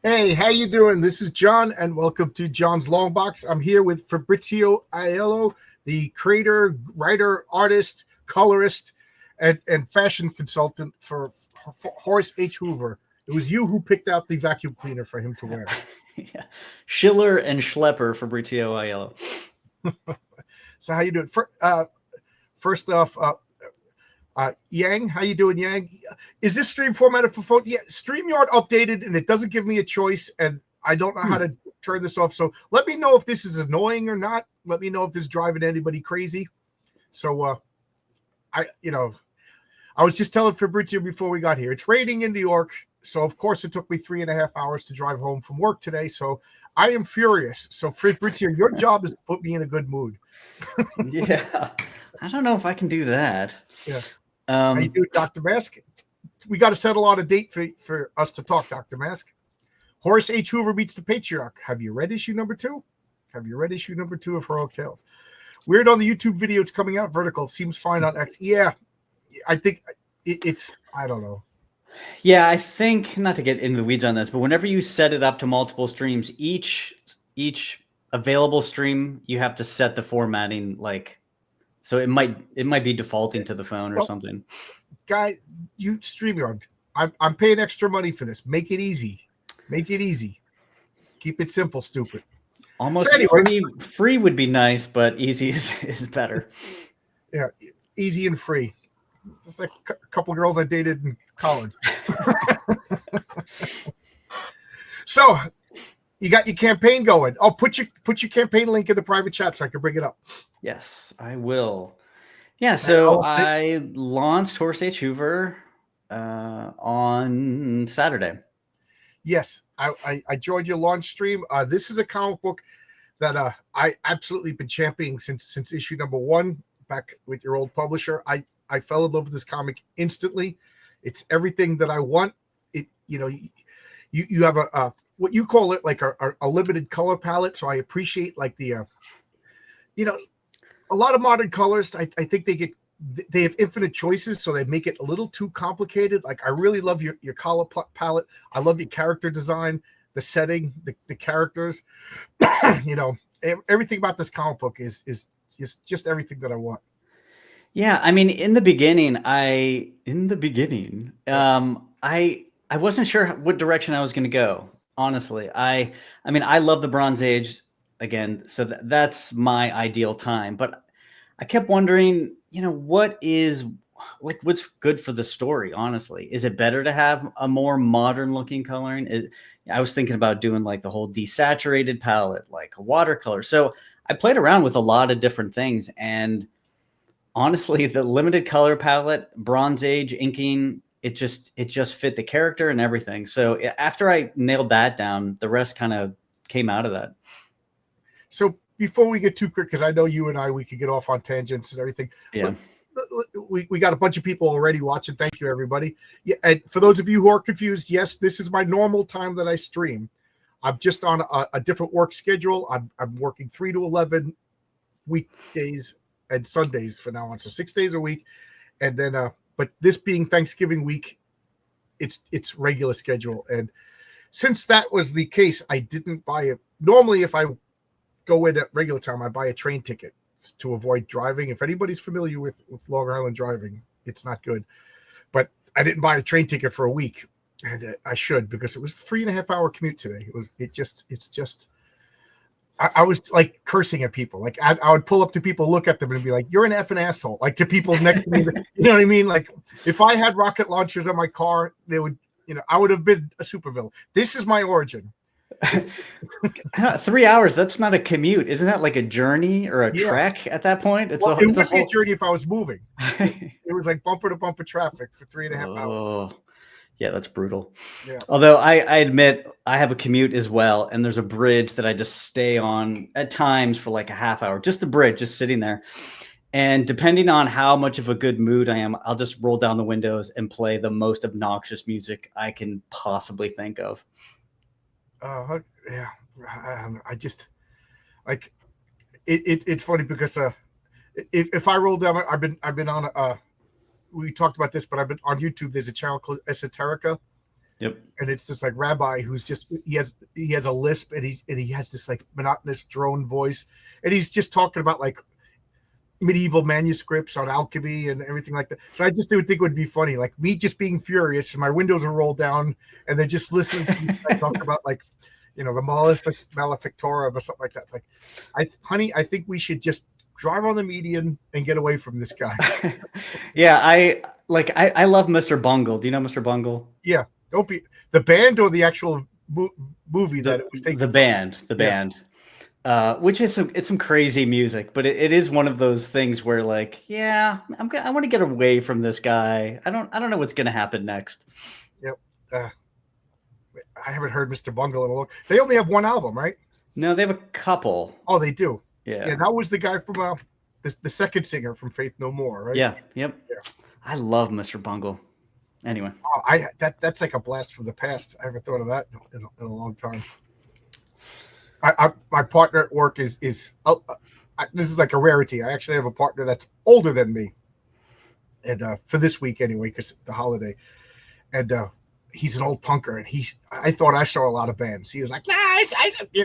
Hey, how you doing? This is John, and welcome to John's Long Box. I'm here with Fabrizio Aiello, the creator, writer, artist, colorist, and fashion consultant for Horace H. Hoover. It was you who picked out the vacuum cleaner for him to wear. Yeah. Schiller and Schlepper, Fabrizio Aiello. So how you doing? First off, Yang, how you doing, Yang? Is this stream formatted for phone? Yeah, StreamYard updated, and it doesn't give me a choice, and I don't know how to turn this off. So let me know if this is annoying or not. Let me know if this is driving anybody crazy. So I was just telling Fabrizio before we got here. It's raining in New York, so of course it took me 3.5 hours to drive home from work today. So I am furious. So Fabrizio, your job is to put me in a good mood. Yeah. I don't know if I can do that. Yeah. How you doing, Dr. Mask? We got to settle on a date for us to talk, Dr. Mask. Horace H. Hoover meets the Patriarch. Have you read issue number 2? Have you read issue number 2 of Heroic Tales? Weird on the YouTube video. It's coming out vertical. Seems fine on X. Yeah, I think it's. I don't know. Yeah, I think, not to get into the weeds on this, but whenever you set it up to multiple streams, each available stream, you have to set the formatting so it might be defaulting to the phone or something. Guy, you StreamYard. I'm paying extra money for this. Make it easy. Make it easy. Keep it simple, stupid. Almost So anyway, free would be nice, but easy is better. Yeah, easy and free. Just like a couple of girls I dated in college. So you got your campaign going. Oh, put your campaign link in the private chat so I can bring it up. Yes, I will. Yeah, so I launched Horace H. Hoover on Saturday. Yes, I joined your launch stream. This is a comic book that I absolutely been championing since issue number 1 back with your old publisher. I fell in love with this comic instantly. It's everything that I want. You have a what you call it, like a limited color palette. So I appreciate like the a lot of modern colors. I think they have infinite choices, so they make it a little too complicated. Like I really love your color palette. I love your character design, the setting, the characters. Everything about this comic book is just everything that I want. Yeah, I mean, in the beginning, I wasn't sure what direction I was going to go. Honestly, I mean, I love the Bronze Age again, so that's my ideal time. But I kept wondering, what's good for the story? Honestly, is it better to have a more modern looking coloring? I was thinking about doing like the whole desaturated palette, like a watercolor. So I played around with a lot of different things, and honestly, the limited color palette, Bronze Age inking, it just fit the character and everything. So after I nailed that down, the rest kind of came out of that. So before we get too quick, because I know you and we could get off on tangents and everything. Yeah. We got a bunch of people already watching. Thank you, everybody. Yeah, and for those of you who are confused, yes, this is my normal time that I stream. I'm just on a different work schedule. I'm working 3 to 11 weekdays and Sundays for now on, so 6 days a week. And then, but this being Thanksgiving week, it's regular schedule. And since that was the case, I didn't buy it. Normally, if I go in at regular time, I buy a train ticket to avoid driving. If anybody's familiar with Long Island driving, it's not good. But I didn't buy a train ticket for a week, and I should, because it was a 3.5 hour commute today. It's just. I was like cursing at people. Like I would pull up to people, look at them, and be like, "You're an effing asshole!" Like to people next to me. You know what I mean? Like if I had rocket launchers on my car, they would. I would have been a supervillain. This is my origin. 3 hours, that's not a commute. Isn't that like a journey or a trek at that point? It would be a journey if I was moving. It was like bumper to bumper traffic for 3.5 hours. Yeah, that's brutal. Yeah. Although I admit I have a commute as well, and there's a bridge that I just stay on at times for like a half hour, just a bridge, just sitting there. And depending on how much of a good mood I am, I'll just roll down the windows and play the most obnoxious music I can possibly think of. Yeah, I just like it's funny because if I roll down, I've been on we talked about this, but I've been on YouTube. There's a channel called Esoterica, Yep. And it's this like rabbi who's just he has a lisp, and he has this like monotonous drone voice, and he's just talking about like medieval manuscripts on alchemy and everything like that. So I just would think it would be funny, like me just being furious, and my windows are rolled down, and then just listening to these guys talk about like, the Malefictorum or something like that. It's like, honey, I think we should just drive on the median and get away from this guy. Yeah, I love Mr. Bungle. Do you know Mr. Bungle? Yeah, don't be the band or the actual movie that it was taken. The band. Which is some crazy music, but it is one of those things where like, yeah, I want to get away from this guy. I don't know what's going to happen next. Yep. I haven't heard Mr. Bungle in a long. They only have one album, right? No, they have a couple. Oh, they do. Yeah. That was the guy from the second singer from Faith No More, right? Yeah. Yep. Yeah. I love Mr. Bungle. Anyway. Oh, that's like a blast from the past. I haven't thought of that in a long time. My partner at work is this is like a rarity. I actually have a partner that's older than me, and for this week anyway, because the holiday, and he's an old punker, and I thought I saw a lot of bands. He was like, nah,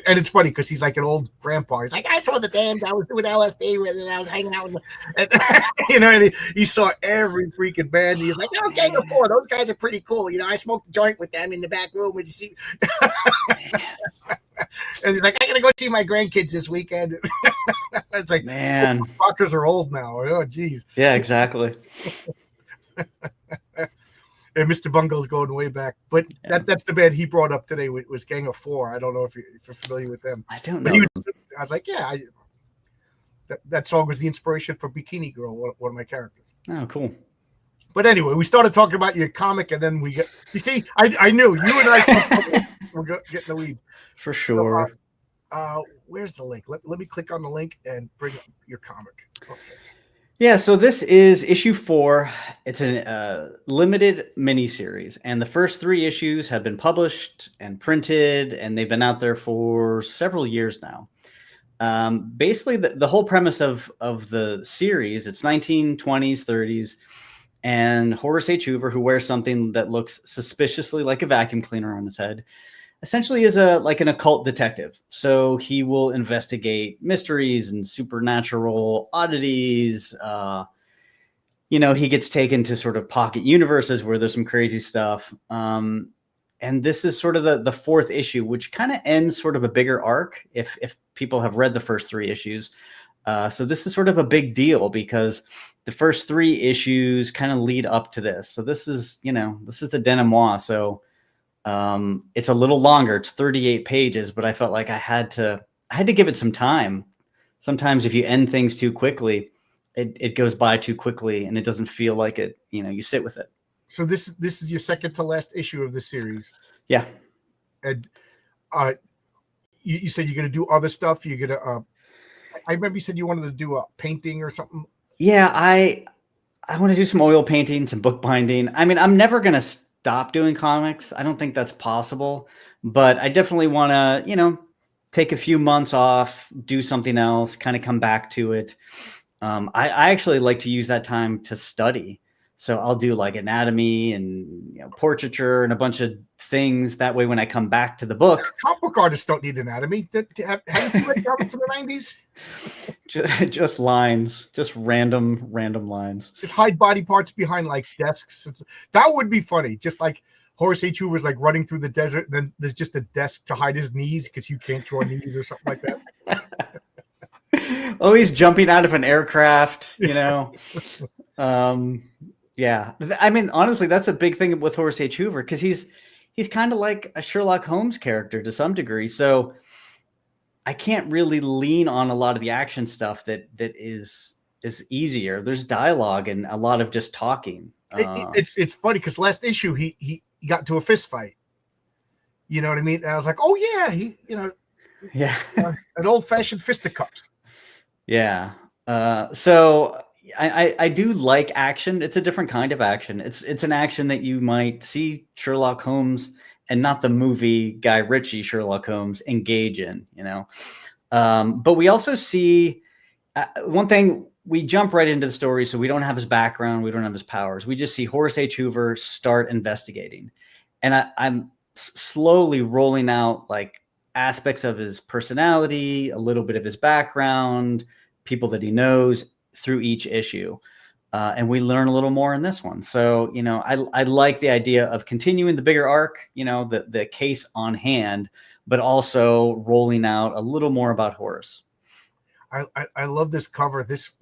and it's funny because he's like an old grandpa. He's like, I saw the band. I was doing LSD with it, and I was hanging out with them. And, and he saw every freaking band. He's like, oh, Gang of Four, those guys are pretty cool. I smoked a joint with them in the back room. And you see. And he's like, I gotta go see my grandkids this weekend. It's like, man, fuckers are old now. Oh, geez. Yeah, exactly. And Mr. Bungle's going way back, but that's the band he brought up today. Was Gang of Four. I don't know if you're familiar with them. I don't know. I was like, yeah. That song was the inspiration for Bikini Girl, one of my characters. Oh, cool. But anyway, we started talking about your comic, and then we get. You see, I knew you and I were getting the weeds for sure. So, where's the link? Let me click on the link and bring up your comic. Okay. Yeah, so this is issue 4. It's a limited miniseries, and the first 3 issues have been published and printed, and they've been out there for several years now. Basically, the whole premise of the series, it's 1920s, 30s, and Horace H. Hoover, who wears something that looks suspiciously like a vacuum cleaner on his head, essentially is like an occult detective. So he will investigate mysteries and supernatural oddities. He gets taken to sort of pocket universes where there's some crazy stuff. And this is sort of the 4th issue, which kind of ends sort of a bigger arc if people have read the first 3 issues. So this is sort of a big deal because the first 3 issues kind of lead up to this. So this is the denouement. So it's a little longer. It's 38 pages, but I felt like I had to give it some time. Sometimes if you end things too quickly, it goes by too quickly and it doesn't feel like it, you sit with it. So this is your second to last issue of the series. Yeah. And you said you're going to do other stuff. You're going to, I remember you said you wanted to do a painting or something. Yeah, I want to do some oil painting, some bookbinding. I mean, I'm never going to stop doing comics. I don't think that's possible, but I definitely want to, take a few months off, do something else, kind of come back to it. I actually like to use that time to study. So I'll do like anatomy and portraiture and a bunch of things. That way, when I come back to the book, comic book artists don't need anatomy. Have you read comics in the 90s? Just lines, just random lines. Just hide body parts behind like desks. That would be funny. Just like Horace H. Hoover's like running through the desert, and then there's just a desk to hide his knees because you can't draw knees or something like that. Oh, he's jumping out of an aircraft, Yeah, I mean, honestly, that's a big thing with Horace H. Hoover because he's kind of like a Sherlock Holmes character to some degree. So I can't really lean on a lot of the action stuff that is easier. There's dialogue and a lot of just talking. It's funny because last issue he got into a fist fight. You know what I mean? And I was like, oh yeah, yeah, an old fashioned fisticuffs. Yeah. So. I do like action. It's a different kind of action. It's an action that you might see Sherlock Holmes and not the movie Guy Ritchie Sherlock Holmes engage in, But we also see one thing. We jump right into the story, so we don't have his background, we don't have his powers. We just see Horace H. Hoover start investigating, and I'm slowly rolling out like aspects of his personality, a little bit of his background, people that he knows through each issue. And we learn a little more in this one. So, I like the idea of continuing the bigger arc, the case on hand, but also rolling out a little more about Horace. I love this cover. This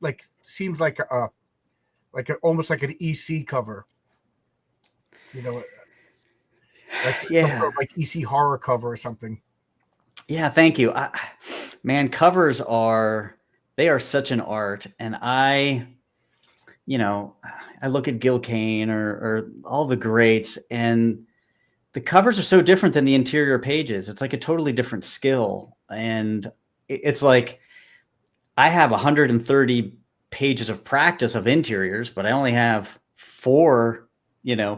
like seems like almost like an EC cover. Like some sort of like EC horror cover or something. Yeah, thank you. Man, covers they are such an art, and I look at Gil Kane or all the greats, and the covers are so different than the interior pages. It's like a totally different skill, and it's like I have 130 pages of practice of interiors, but I only have 4,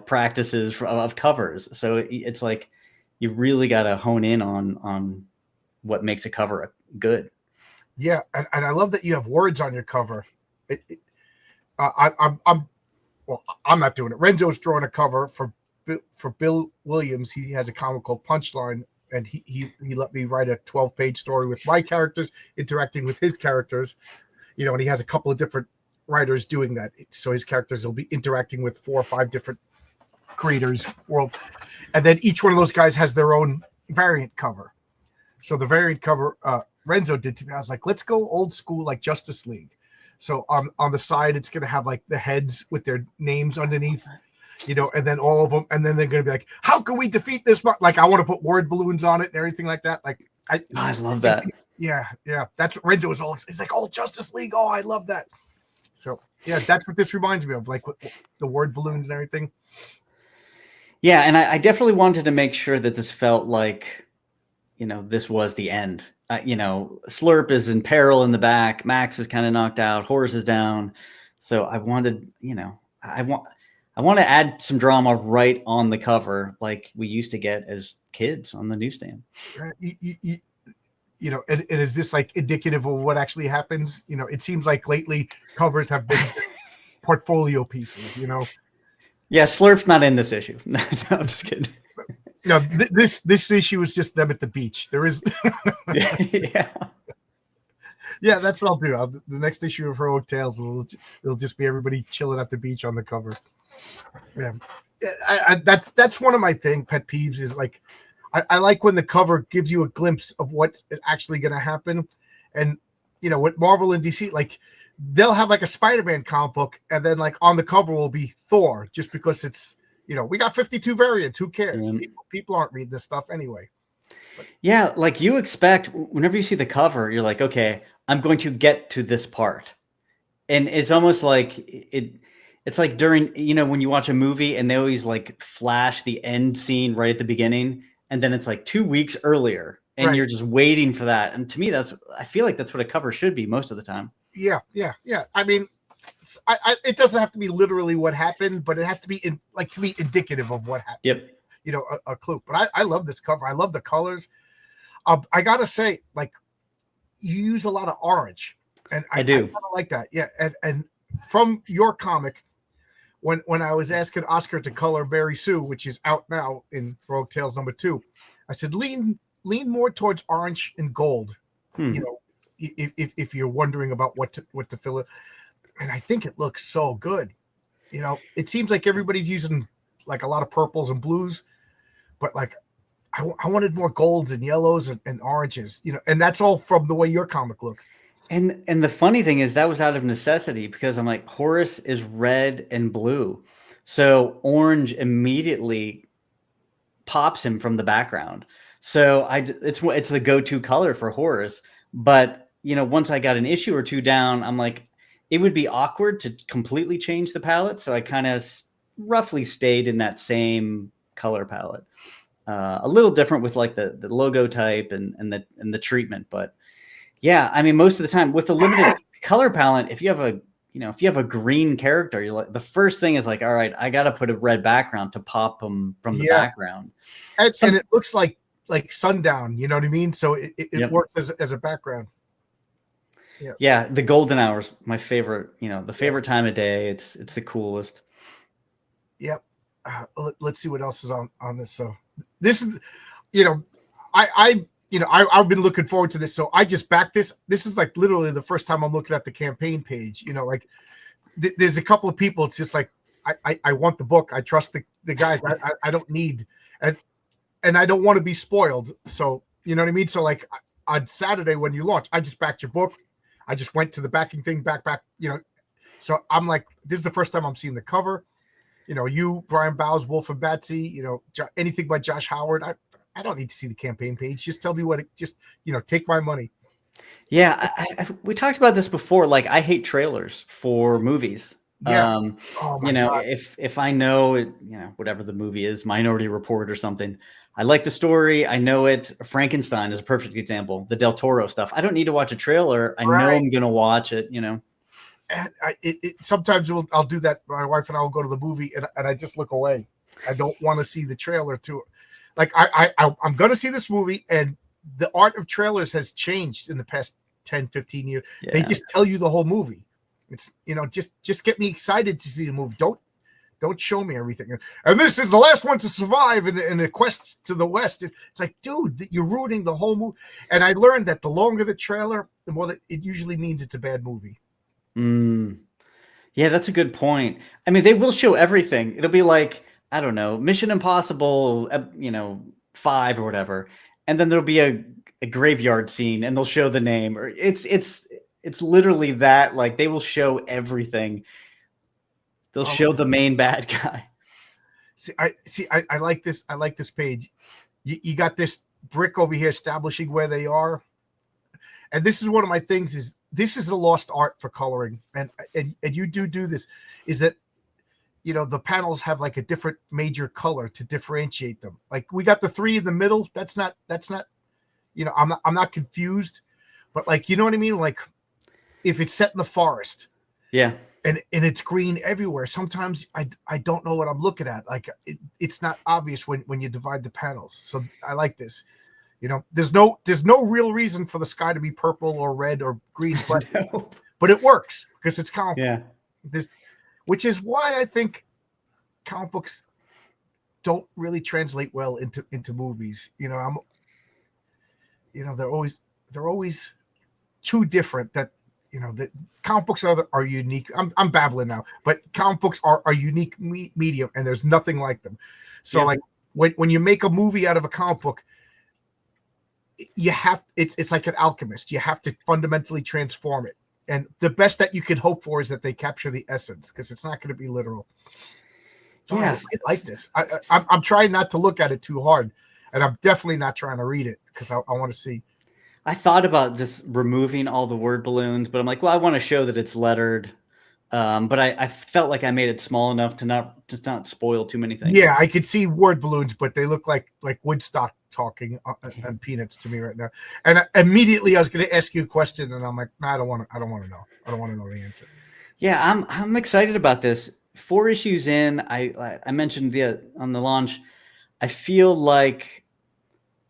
practices of covers. So it's like you really got to hone in on what makes a cover good. Yeah, and I love that you have words on your cover. I'm not doing it. Renzo's drawing a cover for Bill Williams. He has a comic called Punchline, and he let me write a 12-page story with my characters interacting with his characters. And he has a couple of different writers doing that. So his characters will be interacting with 4 or 5 different creators world, and then each one of those guys has their own variant cover. So the variant cover Renzo did to me, I was like, let's go old school like Justice League. So on the side, it's going to have like the heads with their names underneath, and then all of them. And then they're going to be like, how can we defeat this? Like, I want to put word balloons on it and everything like that. Like, I love that. Yeah. That's what Renzo was all. It's like, oh, Justice League. Oh, I love that. So, yeah, that's what this reminds me of, like with the word balloons and everything. Yeah. And I definitely wanted to make sure that this felt like, this was the end. Slurp is in peril in the back. Max is kind of knocked out. Horace is down. So I wanted, I want to add some drama right on the cover, like we used to get as kids on the newsstand. And is this like indicative of what actually happens? It seems like lately covers have been portfolio pieces. Yeah, Slurp's not in this issue. No, I'm just kidding. No, this issue is just them at the beach. There is, yeah. Yeah, that's what I'll do. The next issue of Heroic Tales, it'll just be everybody chilling at the beach on the cover. Yeah, that's one of my pet peeves is like, I like when the cover gives you a glimpse of what's actually going to happen, and with Marvel and DC, like they'll have like a Spider-Man comic book, and then like on the cover will be Thor, just because it's. We got 52 variants. Who cares? People aren't reading this stuff anyway. Yeah, like you expect whenever you see the cover, you're like, okay, I'm going to get to this part. And it's almost like it's like during, when you watch a movie and they always like flash the end scene right at the beginning. And then it's like 2 weeks earlier and you're just waiting for that. And to me, I feel like that's what a cover should be most of the time. Yeah. I mean, it doesn't have to be literally what happened, but it has to be to be indicative of what happened. Yep. A clue. But I love this cover. I love the colors. I gotta say, like, you use a lot of orange, and I do kind of like that. Yeah, and from your comic, when I was asking Oscar to color Mary Sue, which is out now in Rogue Tales #2, I said lean more towards orange and gold. If you're wondering about what to fill it. And I think it looks so good. It seems like everybody's using like a lot of purples and blues, but like I wanted more golds and yellows and oranges, and that's all from the way your comic looks. And the funny thing is that was out of necessity because I'm like, Horace is red and blue. So orange immediately pops him from the background. So it's the go-to color for Horace. But, once I got an issue or 2 down, I'm like, it would be awkward to completely change the palette. So I kind of roughly stayed in that same color palette. A little different with like the logo type and the treatment. But yeah, I mean, most of the time with the limited color palette, if you have a green character, you're like, the first thing is like, all right, I got to put a red background to pop them from the background. And it looks like sundown, you know what I mean? So it works as a background. Yeah, the golden hours, my favorite, the favorite time of day. It's the coolest. Yep. let's see what else is on this. So this is, you know, I've been looking forward to this. So I just backed this. This is like literally the first time I'm looking at the campaign page. You know, like there's a couple of people. It's just like I want the book. I trust the guys. I don't need and I don't want to be spoiled. So you know what I mean. So like on Saturday when you launch, I just backed your book. I just went to the backing thing, back. You know, so I'm like, this is the first time I'm seeing the cover. You know, you, Brian Bowes, Wolf and Batsy. You know, anything by Josh Howard. I don't need to see the campaign page. Just tell me what it. Just take my money. Yeah, we talked about this before. Like, I hate trailers for movies. Yeah. Oh my God. If I know it, whatever the movie is, Minority Report or something, I like the story. I know it. Frankenstein is a perfect example. The Del Toro stuff. I don't need to watch a trailer. I know I'm gonna watch it. And sometimes I'll do that. My wife and I will go to the movie and I just look away. I don't want to see the trailer to it. Like I'm going to see this movie, and the art of trailers has changed in the past 10, 15 years. Yeah. They just tell you the whole movie. It's, just get me excited to see the movie. Don't show me everything. And this is the last one to survive in the quest to the West. It's like, dude, you're ruining the whole movie. And I learned that the longer the trailer, the more that it usually means it's a bad movie. Yeah, that's a good point. I mean, they will show everything. It'll be like, I don't know, Mission Impossible, 5 or whatever, and then there'll be a graveyard scene, and they'll show the name. Or it's literally that. Like, they will show everything. They'll show the main bad guy. I like this. I like this page. You got this brick over here establishing where they are, and this is one of my things. Is this is a lost art for coloring, and you do this. Is that the panels have like a different major color to differentiate them. Like we got the 3 in the middle. That's not, I'm not confused, but like, you know what I mean? Like if it's set in the forest, yeah, and it's green everywhere. Sometimes I don't know what I'm looking at. Like it's not obvious when you divide the panels. So I like this. There's no real reason for the sky to be purple or red or green, but it works because it's comic. Yeah. Which is why I think comic books don't really translate well into movies. They're always too different. That that comic books are unique. I'm babbling now, but comic books are unique medium, and there's nothing like them. So like when you make a movie out of a comic book, you have it's like an alchemist. You have to fundamentally transform it. And the best that you could hope for is that they capture the essence, because it's not going to be literal. Yeah, I like this. I'm trying not to look at it too hard, and I'm definitely not trying to read it because I want to see. I thought about just removing all the word balloons, but I'm like, well, I want to show that it's lettered. But I felt like I made it small enough to not spoil too many things. Yeah, I could see word balloons, but they look like Woodstock talking and Peanuts to me right now. And immediately I was going to ask you a question, and I'm like, nah, I don't want to know. I don't want to know the answer. Yeah, I'm excited about this. 4 issues in, I mentioned on the launch, I feel like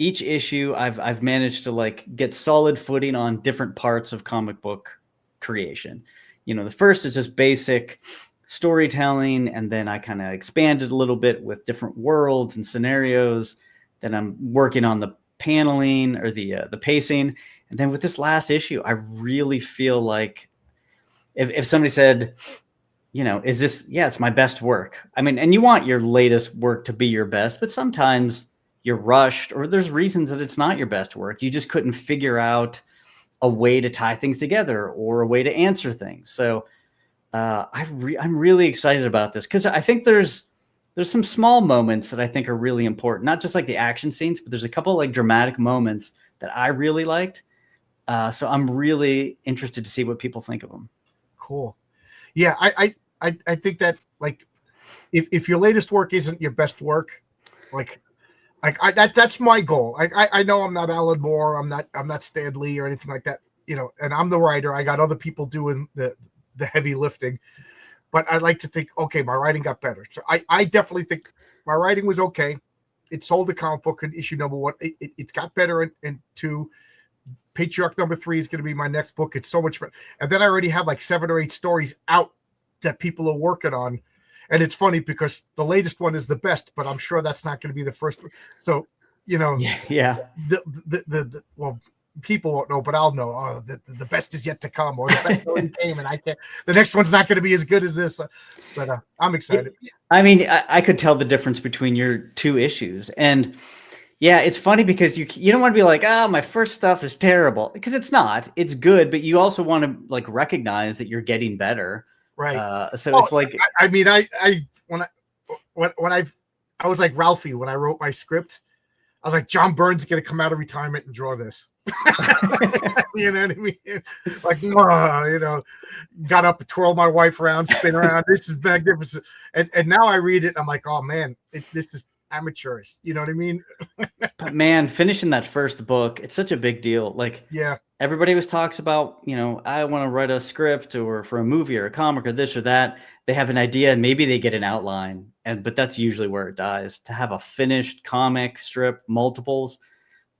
each issue I've managed to like get solid footing on different parts of comic book creation. The first is just basic storytelling, and then I kind of expanded a little bit with different worlds and scenarios. Then I'm working on the paneling or the pacing, and then with this last issue, I really feel like if somebody said, is this? Yeah, it's my best work. I mean, and you want your latest work to be your best, but sometimes you're rushed, or there's reasons that it's not your best work. You just couldn't figure out a way to tie things together or a way to answer things. So I'm really excited about this, because I think there's some small moments that I think are really important, not just like the action scenes, but there's a couple like dramatic moments that I really liked. So I'm really interested to see what people think of them. Cool. Yeah, I think that like if your latest work isn't your best work, that's my goal. I know I'm not Alan Moore, I'm not Stan Lee or anything like that, and I'm the writer. I got other people doing the heavy lifting, but I like to think, okay, my writing got better. So I definitely think my writing was okay. It sold a comic book in issue number 1. It got better in 2. Patriarch number 3 is going to be my next book. It's so much better. And then I already have like 7 or 8 stories out that people are working on. And it's funny because the latest one is the best, but I'm sure that's not going to be the first one. So, Yeah. well, people won't know, but I'll know. Oh, the best is yet to come, or the best already came, and I can't. The next one's not going to be as good as this. But I'm excited. I mean, I could tell the difference between your two issues, and yeah, it's funny because you don't want to be like, my first stuff is terrible, because it's not. It's good, but you also want to like recognize that you're getting better. Right. So it's like, I mean, when I was like Ralphie when I wrote my script. I was like, John Byrne's going to come out of retirement and draw this. You know what I mean? Like, got up, twirl my wife around, spin around. This is magnificent. And now I read it, and I'm like, oh, man, this is amateurish. You know what I mean? But man, finishing that first book, it's such a big deal. Like, yeah, everybody always talks about, I want to write a script or for a movie or a comic or this or that. They have an idea and maybe they get an outline, but that's usually where it dies. To have a finished comic strip, multiples,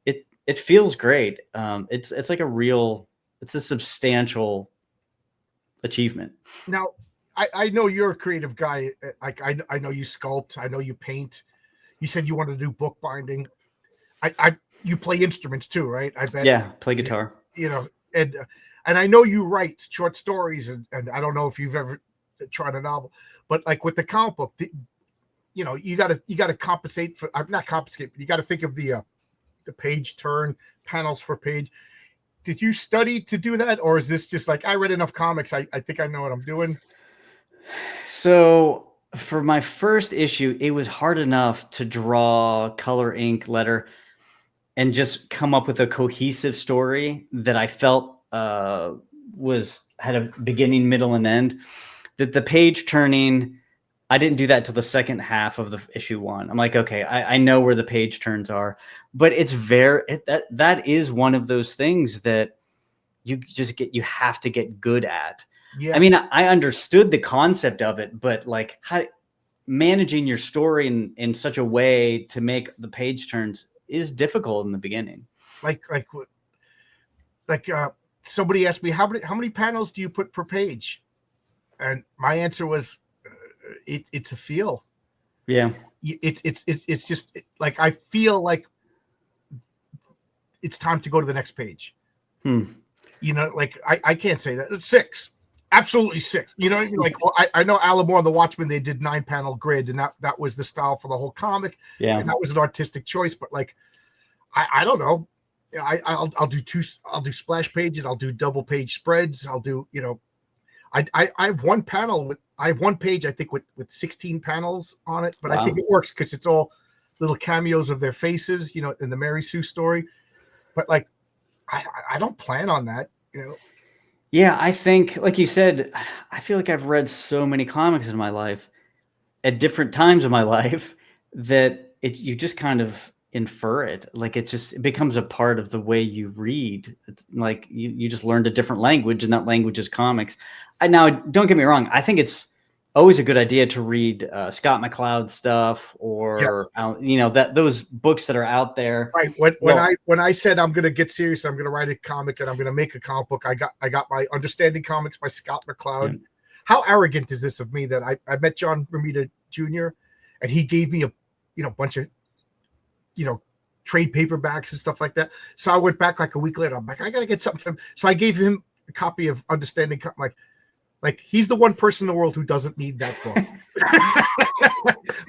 it feels great. It's like it's a substantial achievement. Now, I know you're a creative guy. I know you sculpt. I know you paint. You said you wanted to do bookbinding. You play instruments too, right? I bet. Yeah, play guitar. And I know you write short stories, and I don't know if you've ever tried a novel, but like with the comic book, you gotta compensate for. Not compensate, but you got to think of the page turn, panels per page. Did you study to do that, or is this just like I read enough comics? I think I know what I'm doing. So for my first issue, it was hard enough to draw color ink letter and just come up with a cohesive story that I felt had a beginning, middle, and end. That the page turning, I didn't do that till the second half of the issue one. I'm like, okay, I know where the page turns are, but it's that is one of those things that you have to get good at. Yeah. I mean, I understood the concept of it, but like managing your story in such a way to make the page turns is difficult in the beginning. Like somebody asked me how many panels do you put per page, and my answer was it's a feel. Yeah, it's just like I feel like it's time to go to the next page. Like I can't say that. It's 6. Absolutely 6. Like I know Alan Moore on The Watchmen, they did 9-panel grid, and that was the style for the whole comic. Yeah, and that was an artistic choice. But like, I don't know. I'll do splash pages. I'll do double page spreads. I'll do I have one page I think with 16 panels on it, but wow. I think it works because it's all little cameos of their faces, in the Mary Sue story. But like, I don't plan on that, Yeah, I think, like you said, I feel like I've read so many comics in my life at different times in my life that you just kind of infer it. Like it becomes a part of the way you read. It's like you just learned a different language, and that language is comics. Now, don't get me wrong. I think it's always a good idea to read Scott McCloud stuff, or yes. Those books that are out there. Right. When I said I'm going to get serious, I'm going to write a comic and I'm going to make a comic book. I got my Understanding Comics by Scott McCloud. Yeah. How arrogant is this of me that I met John Romita Jr. and he gave me a bunch of trade paperbacks and stuff like that. So I went back like a week later. I'm like, I got to get something from him. So I gave him a copy of Understanding. Like he's the one person in the world who doesn't need that book.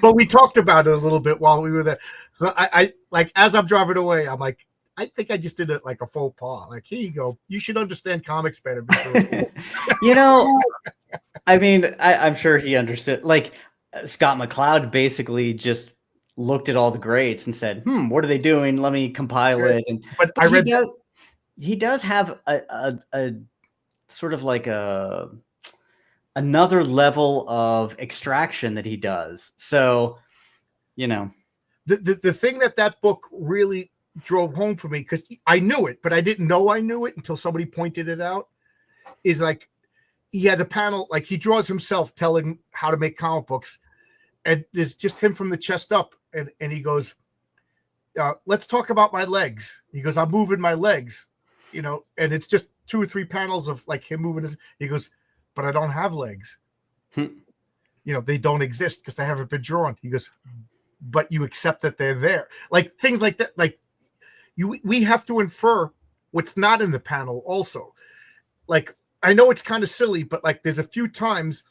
But we talked about it a little bit while we were there. So I like, as I'm driving away, I'm like, I think I just did it like a faux pas. Like, here you go. You should understand comics better. I mean, I'm sure he understood. Like Scott McCloud basically just looked at all the greats and said, what are they doing? Let me compile it. But I read he does have a sort of like another level of extraction that he does. So, the thing that book really drove home for me, because I knew it, but I didn't know I knew it until somebody pointed it out, is like he had a panel, like he draws himself telling how to make comic books, and there's just him from the chest up, and he goes, let's talk about my legs. He goes, I'm moving my legs, and it's just 2 or 3 panels of like him moving he goes, but I don't have legs. they don't exist because they haven't been drawn. He goes, but you accept that they're there. Like things like that. Like we have to infer what's not in the panel also. Like, I know it's kind of silly, but like there's a few times,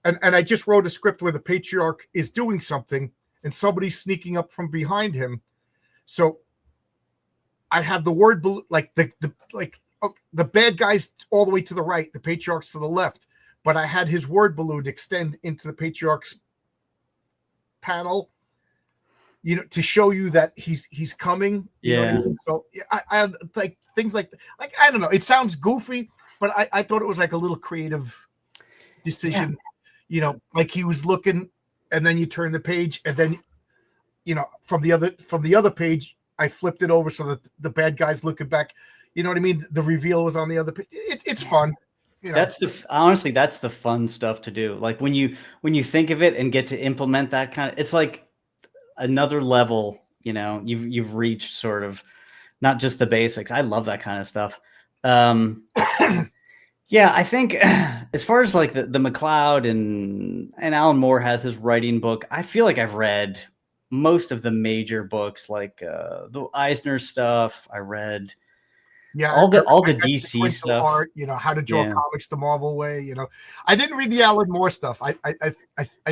and I just wrote a script where the patriarch is doing something and somebody's sneaking up from behind him. So I have the word like the bad guys all the way to the right, the patriarch's to the left, but I had his word balloon extend into the patriarch's panel, to show you that he's coming. You know what I mean? So I like things like I don't know. It sounds goofy, but I thought it was like a little creative decision. Yeah. Like he was looking, and then you turn the page, and then from the other page, I flipped it over so that the bad guy's looking back. You know what I mean? The reveal was on the other page. It's fun. That's honestly, that's the fun stuff to do. Like when you think of it and get to implement that kind of, it's like another level. You've reached sort of not just the basics. I love that kind of stuff. Yeah, I think as far as like the McLeod and Alan Moore has his writing book, I feel like I've read most of the major books, like the Eisner stuff. I read all the DC stuff. Art, how to draw comics the Marvel way. I didn't read the Alan Moore stuff. I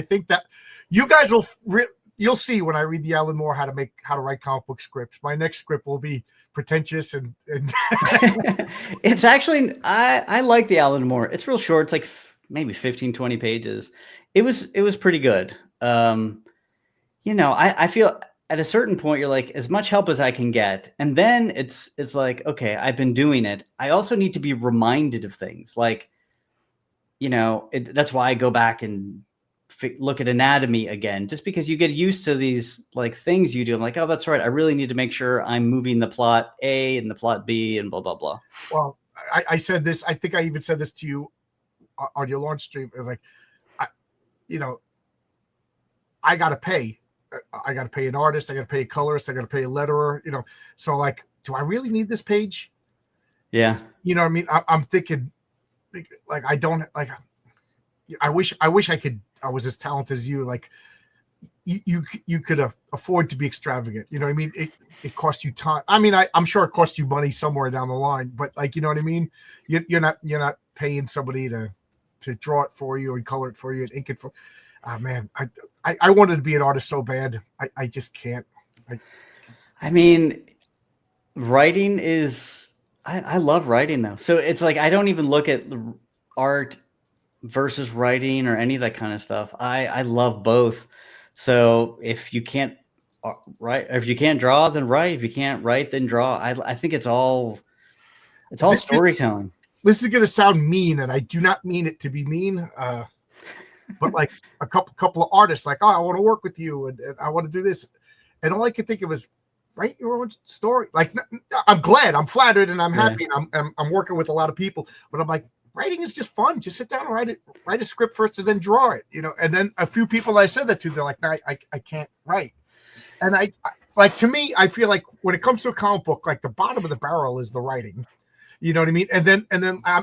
think that you guys will you'll see when I read the Alan Moore how to write comic book scripts. My next script will be pretentious and it's actually I like the Alan Moore. It's real short. It's like maybe 15, 20 pages. It was pretty good. I feel at a certain point you're like, as much help as I can get, and then it's like, okay, I've been doing it. I also need to be reminded of things, like that's why I go back and look at anatomy again, just because you get used to these like things you do. I'm like, oh, that's right. I really need to make sure I'm moving the plot A and the plot B and blah, blah, blah. Well, I said this, I think I even said this to you on your launch stream. It was like, I got to pay. I got to pay an artist. I got to pay a colorist. I got to pay a letterer, So like, do I really need this page? Yeah. You know what I mean? I'm thinking like, I don't like, I wish I was as talented as you. Like you could afford to be extravagant. You know what I mean? It costs you time. I mean, I'm sure it costs you money somewhere down the line, but like, you know what I mean? You're not paying somebody to draw it for you and color it for you and ink it for. Man, I wanted to be an artist so bad. I just can't. I mean, writing is. I love writing though. So it's like I don't even look at art versus writing or any of that kind of stuff. I love both. So if you can't write, if you can't draw, then write. If you can't write, then draw. I think it's all storytelling. This is going to sound mean, and I do not mean it to be mean. But like a couple of artists, like, oh, I want to work with you, and I want to do this, and all I could think of was write your own story. Like, I'm glad, I'm flattered, and I'm happy, and I'm working with a lot of people. But I'm like, writing is just fun. Just sit down and write a script first, and then draw it. And then a few people I said that to, they're like, no, I can't write. And I like, to me, I feel like when it comes to a comic book, like the bottom of the barrel is the writing. You know what I mean? And then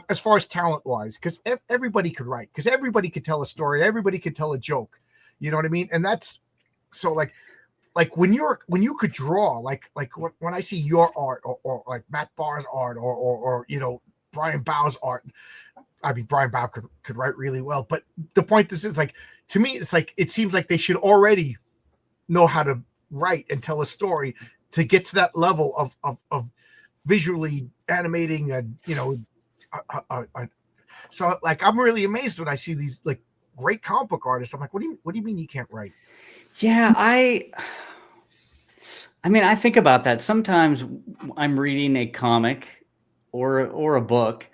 as far as talent wise, because everybody could write, because everybody could tell a story, everybody could tell a joke. You know what I mean? And that's so like when you could draw, like when I see your art or like Matt Barr's art or Brian Bau's art. I mean, Brian Bau could write really well, but the point is, it's like, to me, it's like it seems like they should already know how to write and tell a story to get to that level of visually animating and so like I'm really amazed when I see these like great comic book artists. I'm like, what do you mean you can't write? Yeah, I mean, I think about that sometimes. I'm reading a comic or a book,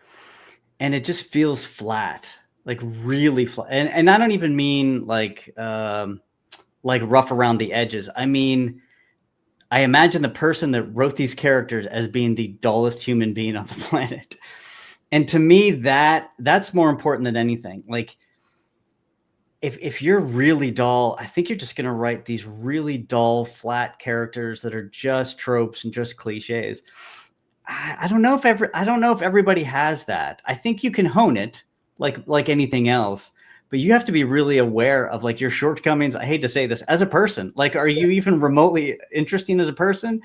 and it just feels flat, like really flat. And I don't even mean like rough around the edges. I mean, I imagine the person that wrote these characters as being the dullest human being on the planet. And to me, that's more important than anything. Like, if you're really dull, I think you're just going to write these really dull, flat characters that are just tropes and just cliches. I don't know if everybody has that. I think you can hone it like anything else, but you have to be really aware of like your shortcomings. I hate to say this, as a person, like, are you even remotely interesting as a person?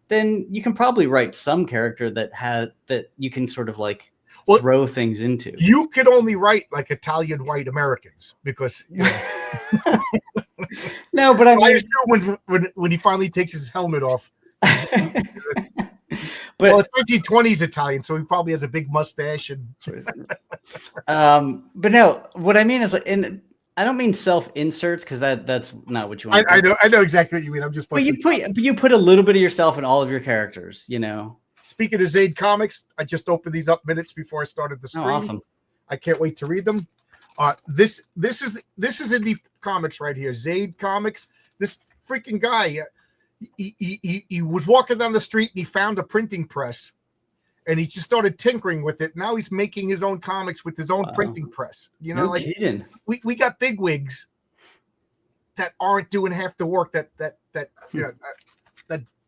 Then you can probably write some character that you can sort of like throw things into. You could only write like Italian white Americans because no, but I assume when he finally takes his helmet off. But well, it's 1920s Italian, so he probably has a big mustache and. But no, what I mean is, like, I don't mean self inserts because that's not what you want. I know exactly what you mean. I'm just. But you put a little bit of yourself in all of your characters, you know. Speaking of Zaid Comics, I just opened these up minutes before I started the stream. Oh, awesome! I can't wait to read them. This is indie comics right here. Zaid Comics. This freaking guy. He was walking down the street and he found a printing press, and he just started tinkering with it. Now he's making his own comics with his own printing press. You know, like kidding. We got big wigs that aren't doing half the work that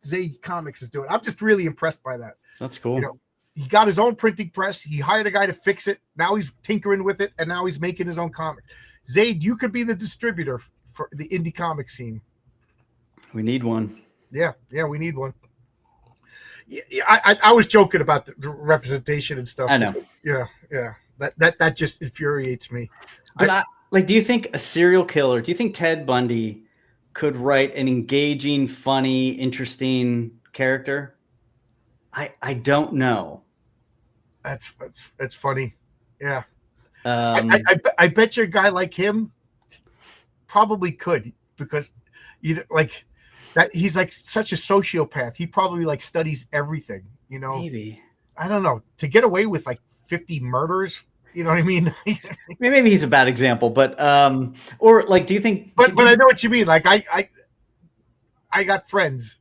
Zaid Comics is doing. I'm just really impressed by that. That's cool. You know, he got his own printing press. He hired a guy to fix it. Now he's tinkering with it, and now he's making his own comic. Zaid, you could be the distributor for the indie comic scene. We need one. Yeah, we need one. Yeah, I was joking about the representation and stuff. I know. Yeah. That just infuriates me. But do you think a serial killer? Do you think Ted Bundy could write an engaging, funny, interesting character? I don't know. That's funny. Yeah. I bet you a guy like him probably could, because like that he's like such a sociopath. He probably like studies everything, you know. Maybe. I don't know. To get away with like 50 murders, you know what I mean? Maybe he's a bad example, but or like, do you think? But I know what you mean. Like I got friends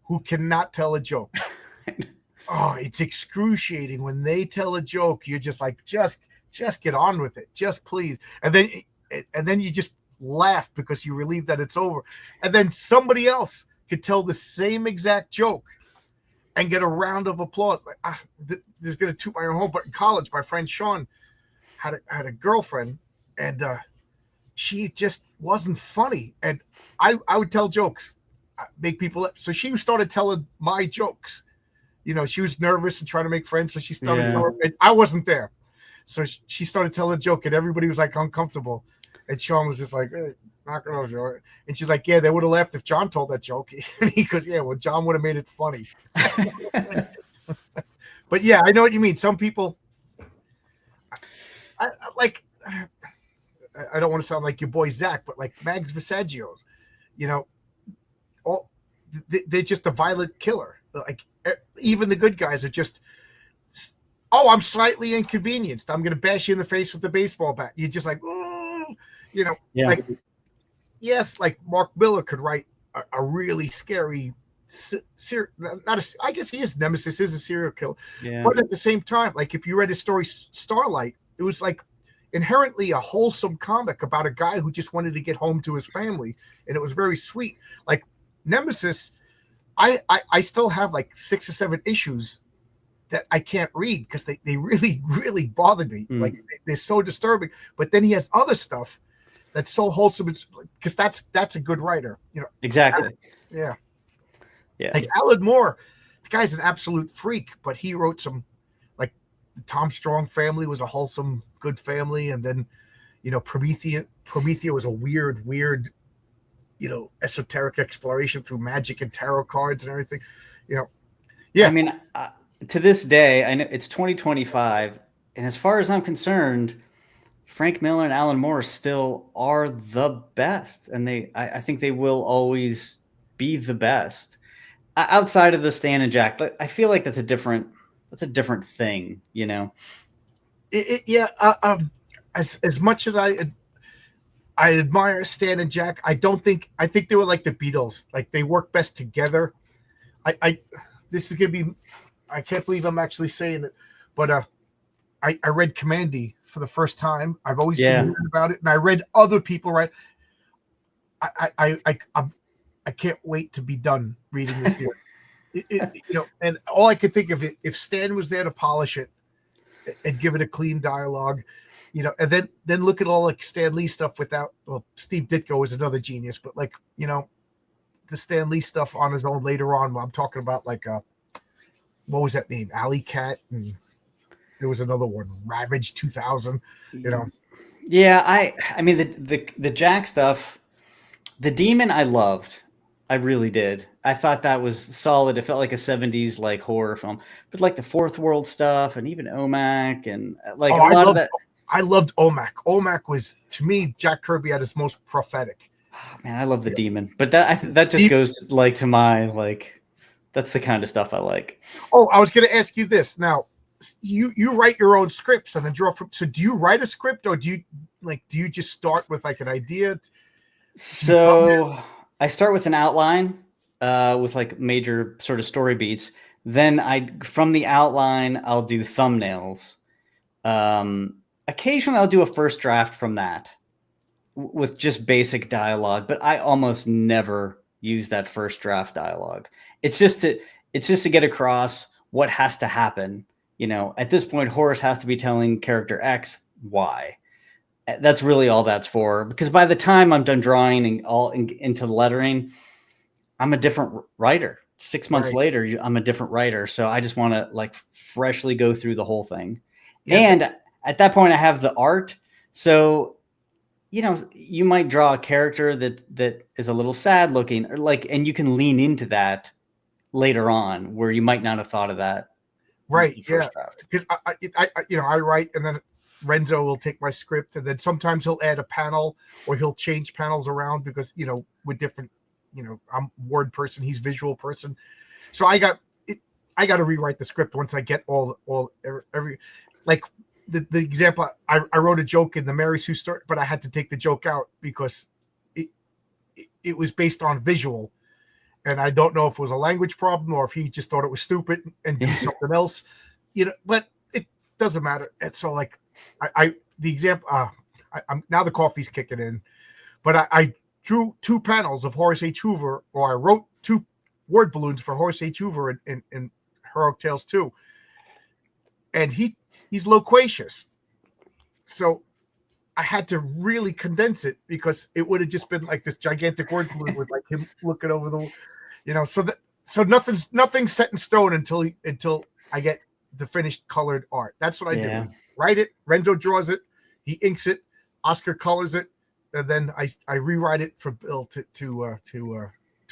who cannot tell a joke. Oh, it's excruciating when they tell a joke. You're just like, just get on with it, just please. And then you just laugh because you're relieved that it's over. And then somebody else could tell the same exact joke and get a round of applause. Like, this is going to toot my own home, but in college, my friend Sean had a girlfriend, and she just wasn't funny. And I would tell jokes, make people. So she started telling my jokes. You know, she was nervous and trying to make friends, so she started. And I wasn't there, so she started telling a joke, and everybody was like uncomfortable. And Sean was just like, hey, knock it off, Joe. And she's like, yeah, they would have laughed if John told that joke. And he goes, yeah, well, John would have made it funny. But yeah, I know what you mean. Some people, I don't want to sound like your boy Zach, but like Mags Visagios, you know, they're just a violent killer. Like even the good guys are just, oh, I'm slightly inconvenienced. I'm going to bash you in the face with the baseball bat. You're just like, you know, like, yes, like Mark Miller could write a really scary, I guess he is, Nemesis is a serial killer. Yeah. But at the same time, like if you read his story Starlight, it was like inherently a wholesome comic about a guy who just wanted to get home to his family. And it was very sweet. Like Nemesis, I still have like 6 or 7 issues that I can't read because they really, really bother me. Like they're so disturbing. But then he has other stuff that's so wholesome, because that's a good writer, you know. Exactly. Yeah. Like Alan Moore, the guy's an absolute freak, but he wrote some, like the Tom Strong family was a wholesome, good family, and then, you know, Promethea was a weird, you know, esoteric exploration through magic and tarot cards and everything, you know. Yeah. I mean, to this day, I know it's 2025, and as far as I'm concerned, Frank Miller and Alan Moore still are the best, and I think they will always be the best. Outside of the Stan and Jack, but I feel like that's a different thing, you know. As much as I admire Stan and Jack, I think they were like the Beatles. Like they work best together. This is gonna be, I can't believe I'm actually saying it, but I read Commandy for the first time. I've always been hearing about it, and I read other people write. I can't wait to be done reading this here. You know, and all I could think of, if Stan was there to polish it and give it a clean dialogue, and then look at all like Stan Lee stuff without. Well, Steve Ditko is another genius, but like the Stan Lee stuff on his own later on. I'm talking about like what was that name? Alley Cat, and there was another one, Ravage 2000. Yeah, I mean the Jack stuff, the Demon I loved. I really did. I thought that was solid. It felt like a 70s like horror film. But like the Fourth World stuff and even OMAC and like a lot of that. I loved OMAC. OMAC was, to me, Jack Kirby at his most prophetic. Oh, man, I love the Demon. But that just goes like to my like that's the kind of stuff I like. Oh, I was going to ask you this. Now, you write your own scripts and then draw from. So do you write a script, or do you just start with like an idea? So I start with an outline with like major sort of story beats. Then from the outline, I'll do thumbnails. Occasionally I'll do a first draft from that with just basic dialogue, but I almost never use that first draft dialogue. It's just to get across what has to happen. At this point, Horace has to be telling character X why. That's really all that's for, because by the time I'm done drawing and all into lettering, I'm a different writer. 6 months later, I'm a different writer. So I just want to like freshly go through the whole thing. Yeah. And at that point I have the art. So, you might draw a character that is a little sad looking, or like, and you can lean into that later on where you might not have thought of that. Right. Yeah. Because I write, and then Renzo will take my script, and then sometimes he'll add a panel or he'll change panels around because, with different, I'm word person, he's visual person. So I got to rewrite the script once I get every like the example. I wrote a joke in the Mary Sue story, but I had to take the joke out because it was based on visual. And I don't know if it was a language problem or if he just thought it was stupid and drew something else, but it doesn't matter. And so like the example, I'm now the coffee's kicking in, but I drew 2 panels of Horace H. Hoover, or I wrote 2 word balloons for Horace H. Hoover in Heroic Tales 2. And he's loquacious. So I had to really condense it because it would have just been like this gigantic word balloon with like him looking over the, so nothing's set in stone until I get the finished colored art. That's what I do. Write it. Renzo draws it. He inks it. Oscar colors it, and then I rewrite it for Bill to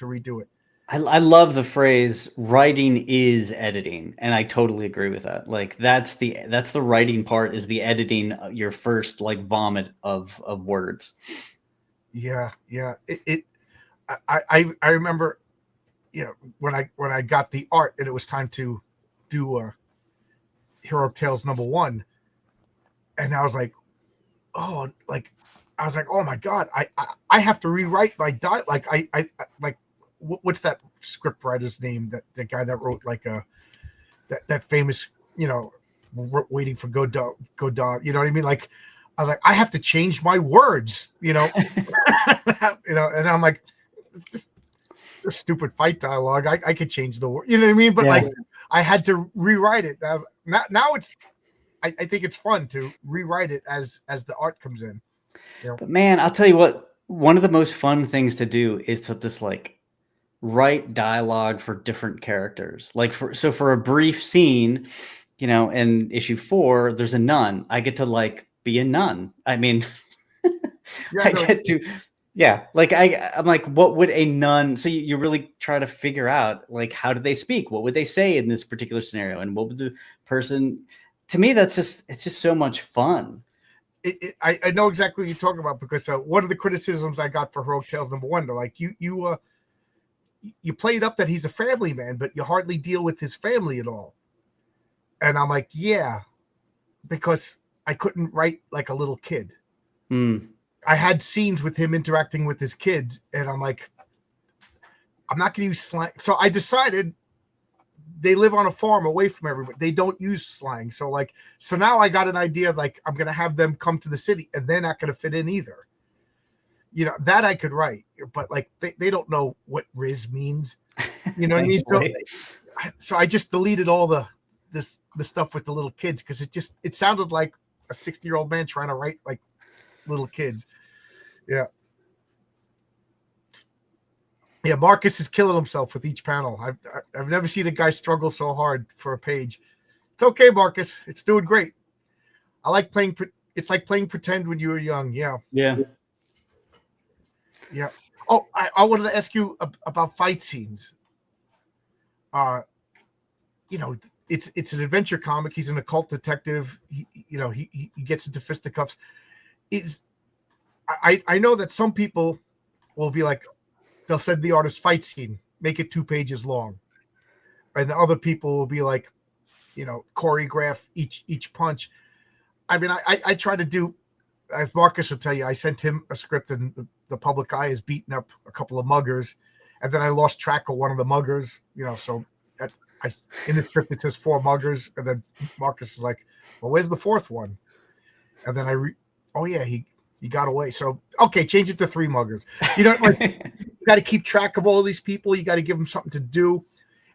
redo it. I love the phrase "writing is editing," and I totally agree with that. Like that's the writing part, is the editing, your first like vomit of words. Yeah. I remember, when I got the art and it was time to do Hero Tales #1, and I was like, oh my God, I have to rewrite my like I like. What's that script writer's name? The guy that wrote like that famous, Waiting for Godot. You know what I mean? Like, I was like, I have to change my words, and I'm like, it's just a stupid fight dialogue. I could change the word, you know what I mean? But like, I had to rewrite it. Now it's, I think it's fun to rewrite it as the art comes in. But man, I'll tell you what, one of the most fun things to do is to just like write dialogue for different characters. Like for a brief scene, in issue 4, there's a nun. I get to like be a nun. I mean, I'm like, what would a nun? So you really try to figure out like, how do they speak? What would they say in this particular scenario? And what would the person? To me, it's just so much fun. I know exactly what you're talking about, because one of the criticisms I got for Heroic Tales #1, they're like, you play it up that he's a family man, but you hardly deal with his family at all. And I'm like, yeah, because I couldn't write like a little kid. I had scenes with him interacting with his kids, and I'm like, I'm not going to use slang. So I decided they live on a farm away from everybody. They don't use slang. So now I got an idea, like I'm going to have them come to the city, and they're not going to fit in either. That I could write, but like they don't know what Riz means. You know what I mean? So I just deleted all the stuff with the little kids, because it sounded like a 60-year-old man trying to write like little kids. Yeah. Yeah, Marcus is killing himself with each panel. I've never seen a guy struggle so hard for a page. It's okay, Marcus. It's doing great. I like playing. It's like playing pretend when you were young. Yeah. Yeah. Yeah. Oh, I wanted to ask you about fight scenes. You know, it's an adventure comic. He's an occult detective. He gets into fisticuffs. I know that some people will be like, they'll send the artist fight scene, make it 2 pages long, and other people will be like, choreograph each punch. I mean, I try to do. As Marcus will tell you, I sent him a script, and the public eye is beating up a couple of muggers, and then I lost track of one of the muggers. So that in the script it says 4 muggers, and then Marcus is like, "Well, where's the 4th one?" And then oh yeah, he got away. So okay, change it to 3 muggers. Like you got to keep track of all these people. You got to give them something to do,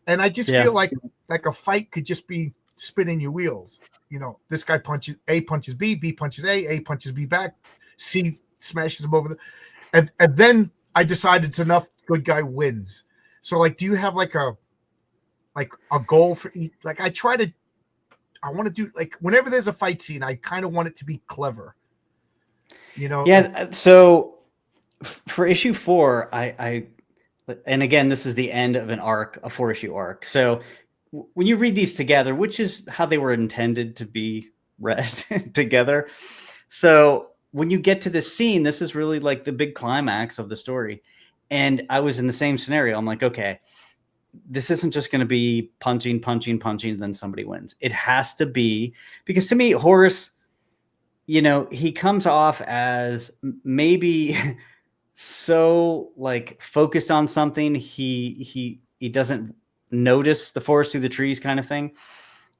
and I just feel like a fight could just be spinning your wheels. This guy punches B, B punches A punches B back, C smashes him over and then I decide it's enough, good guy wins. So like, do you have like a goal for each? Like I want to do, like, whenever there's a fight scene, I kind of want it to be clever. Yeah. So for issue 4, and again, this is the end of an arc, a 4-issue arc. So when you read these together, which is how they were intended to be read together. So when you get to this scene, this is really like the big climax of the story. And I was in the same scenario. I'm like, okay, this isn't just going to be punching, and then somebody wins. It has to be, because to me, Horace, he comes off as maybe so like focused on something. He doesn't notice the forest through the trees kind of thing,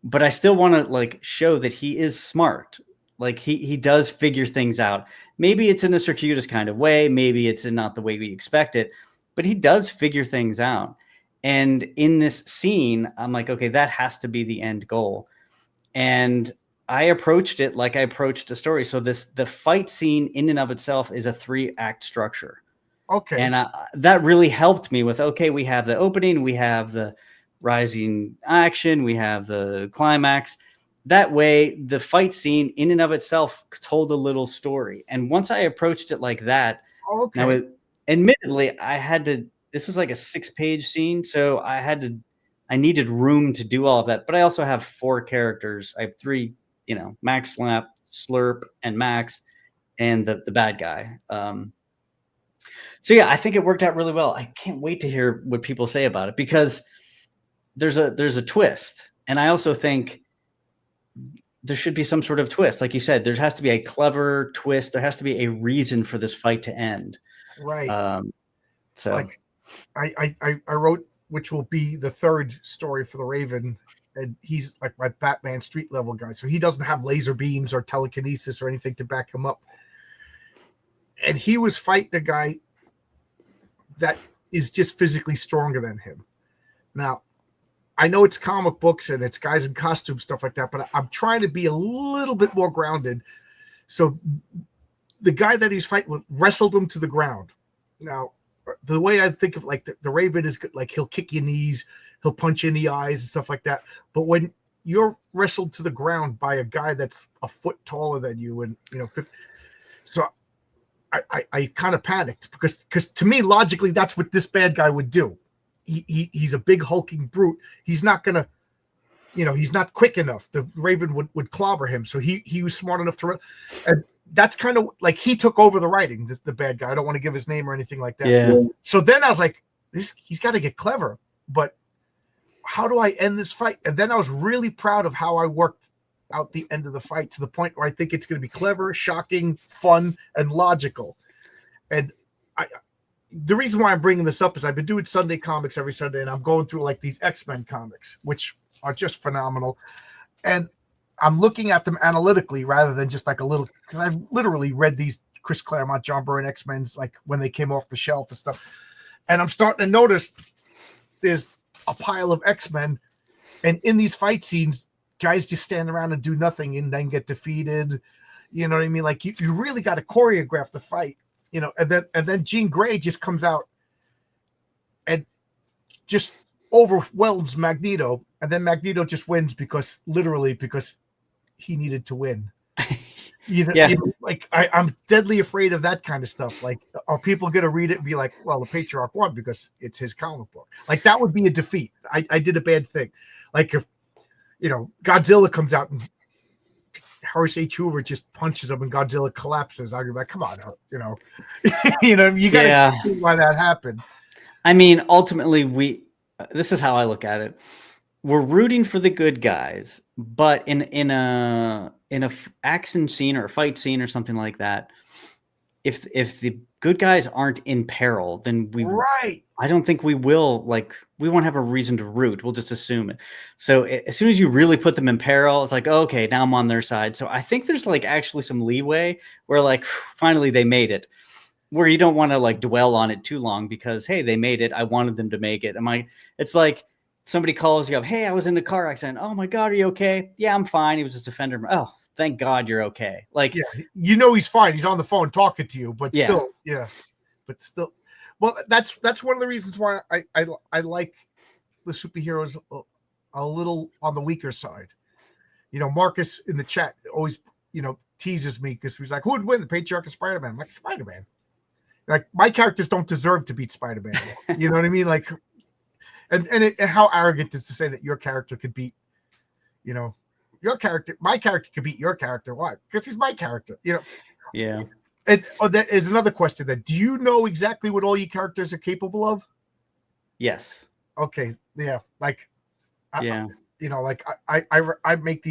but I still want to like show that he is smart. Like he does figure things out. Maybe it's in a circuitous kind of way. Maybe it's in not the way we expect it, but he does figure things out. And in this scene, I'm like, okay, that has to be the end goal. And I approached it like I approached a story. So the fight scene in and of itself is a 3-act structure. Okay. And that really helped me with, okay, we have the opening, we have the rising action, we have the climax. That way, the fight scene in and of itself told a little story. And once I approached it like that, now admittedly, this was like a 6-page scene. So I needed room to do all of that. But I also have 4 characters. I have 3, Max, Slap, Slurp, and Max, and the bad guy. So yeah, I think it worked out really well. I can't wait to hear what people say about it, because there's a twist. And I also think there should be some sort of twist. Like you said, there has to be a clever twist. There has to be a reason for this fight to end. Right. So like I wrote, which will be the 3rd story for the Raven, and he's like my Batman street level guy. So he doesn't have laser beams or telekinesis or anything to back him up. And he was fighting a guy that is just physically stronger than him. Now, I know it's comic books and it's guys in costumes, stuff like that, but I'm trying to be a little bit more grounded. So the guy that he's fighting with wrestled him to the ground. Now, the way I think of like the Raven is like, he'll kick your knees, he'll punch you in the eyes and stuff like that. But when you're wrestled to the ground by a guy that's a foot taller than you, and so I kind of panicked, because to me, logically, that's what this bad guy would do. He's a big hulking brute. He's not gonna, he's not quick enough. The Raven would clobber him. So he was smart enough to, and that's kind of like he took over the writing. The bad guy. I don't want to give his name or anything like that. Yeah. So then I was like, he's got to get clever. But how do I end this fight? And then I was really proud of how I worked out the end of the fight, to the point where I think it's going to be clever, shocking, fun, and logical. And the reason why I'm bringing this up is I've been doing Sunday comics every Sunday, and I'm going through like these X-Men comics, which are just phenomenal. And I'm looking at them analytically rather than just like a little, because I've literally read these Chris Claremont, John Byrne X-Men's like when they came off the shelf and stuff. And I'm starting to notice there's a pile of X-Men, and in these fight scenes, guys just stand around and do nothing and then get defeated. You know what I mean? Like you really got to choreograph the fight, you know, and then Jean Grey just comes out and just overwhelms Magneto, and then Magneto just wins because he needed to win. Yeah. Like I'm deadly afraid of that kind of stuff. Like, are people going to read it and be like, well, the patriarch won because it's his comic book? Like, that would be a defeat. I did a bad thing. Like, if, you know, Godzilla comes out and Horace H. Hoover just punches him and Godzilla collapses, I'd be like, come on, you know. You got to see why that happened. I mean, ultimately, this is how I look at it. We're rooting for the good guys, but in a action scene or a fight scene or something like that, if the good guys aren't in peril, then I don't think we won't have a reason to root. We'll just assume it. So as soon as you really put them in peril, it's like, okay, now I'm on their side. So I think there's like actually some leeway where like finally they made it, where you don't want to like dwell on it too long because, hey, they made it. I wanted them to make it. It's like somebody calls you up. Hey, I was in a car accident. Oh my God, are you okay? Yeah, I'm fine. He was just a fender. Oh, thank God you're okay. Like, yeah, you know, he's fine. He's on the phone talking to you, but still, well, that's one of the reasons why I like the superheroes a little on the weaker side. You know, Marcus in the chat always, you know, teases me because he's like, who would win, the Patriarch or Spider-Man? I'm like, Spider-Man. Like, my characters don't deserve to beat Spider-Man. You know what I mean? Like, and how arrogant is to say that your character could beat, you know, my character could beat your character. Why? Because he's my character, you know? Yeah. There is another question then. Do you know exactly what all your characters are capable of? Yes. Okay. Yeah. Like, yeah. You know, like I make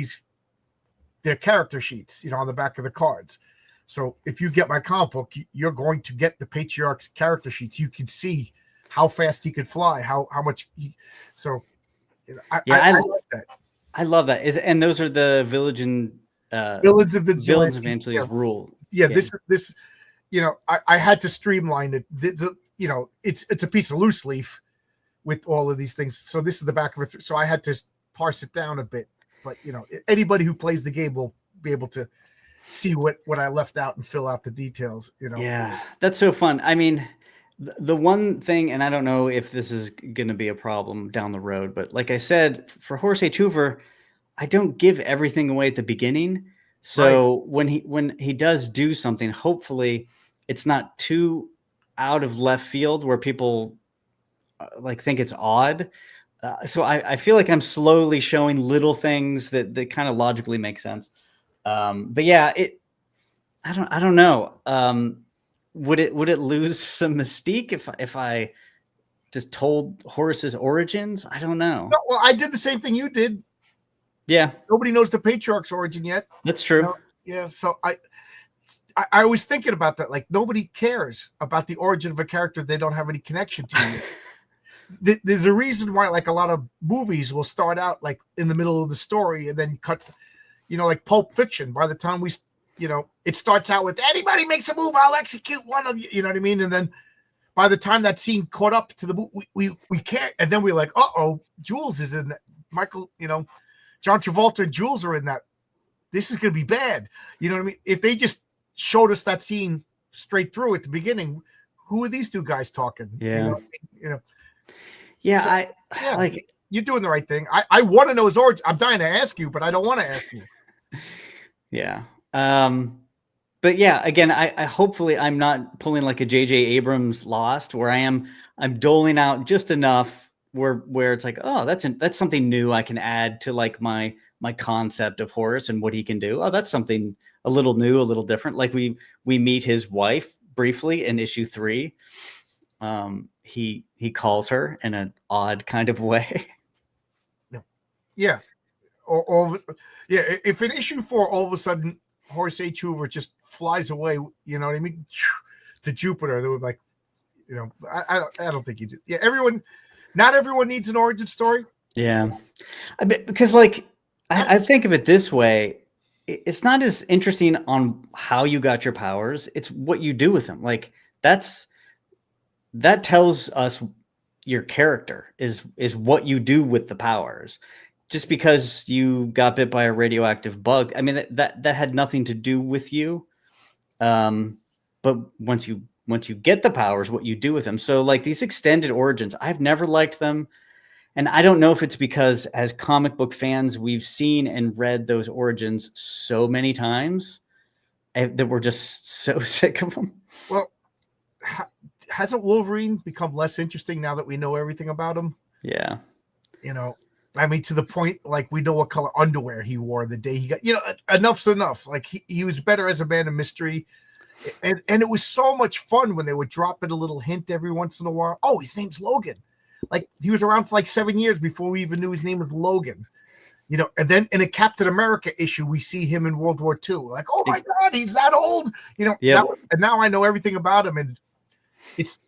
their character sheets, you know, on the back of the cards. So if you get my comic book, you're going to get the Patriarch's character sheets. You can see how fast he could fly, how much so you know, I like that. I love that. And those are the Villains of Vigilantes rule. Yeah, this you know, I had to streamline it. You know, it's a piece of loose leaf with all of these things. So this is the back of it. So I had to parse it down a bit. But you know, anybody who plays the game will be able to see what I left out and fill out the details, you know. Yeah, that's so fun. I mean, the one thing, and I don't know if this is going to be a problem down the road, but like I said, for Horace H. Hoover, I don't give everything away at the beginning. So when he does do something, hopefully it's not too out of left field where people like think it's odd. So I feel like I'm slowly showing little things that kind of logically make sense. But yeah, I don't know. Would it lose some mystique if I just told Horace's origins? I don't know. No, well, I did the same thing you did. Yeah. Nobody knows the Patriarch's origin yet. That's true. You know? Yeah. So I was thinking about that. Like, nobody cares about the origin of a character they don't have any connection to. There's a reason why, like, a lot of movies will start out like in the middle of the story and then cut, you know, like Pulp Fiction. By the time you know, it starts out with anybody makes a move, I'll execute one of you. You know what I mean? And then by the time that scene caught up to the movie, we can't. And then we're like, Jules is in that. Michael, you know, John Travolta and Jules are in that. This is going to be bad. You know what I mean? If they just showed us that scene straight through at the beginning, who are these two guys talking? Yeah. You know. Yeah, so, like, you're doing the right thing. I want to know his origin. I'm dying to ask you, but I don't want to ask you. Yeah. But yeah, again, I hopefully I'm not pulling like a J.J. Abrams Lost, where I'm doling out just enough where it's like, oh, that's something new I can add to like my concept of Horace and what he can do. Oh, that's something a little new, a little different. Like we meet his wife briefly in issue 3. He calls her in an odd kind of way. Yeah. If in issue 4 all of a sudden Horace H. Hoover just flies away, you know what I mean, to Jupiter, they would like, you know, I don't think you do. Yeah, not everyone needs an origin story. Yeah, because like I think of it this way, it's not as interesting on how you got your powers; it's what you do with them. Like that tells us your character is what you do with the powers. just because you got bit by a radioactive bug, I mean that had nothing to do with you. But once you get the powers, what you do with them. So like these extended origins, I've never liked them. And I don't know if it's because as comic book fans, we've seen and read those origins so many times that we're just so sick of them. Well, hasn't Wolverine become less interesting now that we know everything about him? Yeah. You know, I mean, to the point, like, we know what color underwear he wore the day he got, enough's enough. Like, he was better as a man of mystery. And it was so much fun when they would drop it a little hint every once in a while. Oh, his name's Logan. Like, he was around for like 7 years before we even knew his name was Logan. And then in a Captain America issue, we see him in World War II. Like, oh my God, he's that old. Yeah. And now I know everything about him. And it's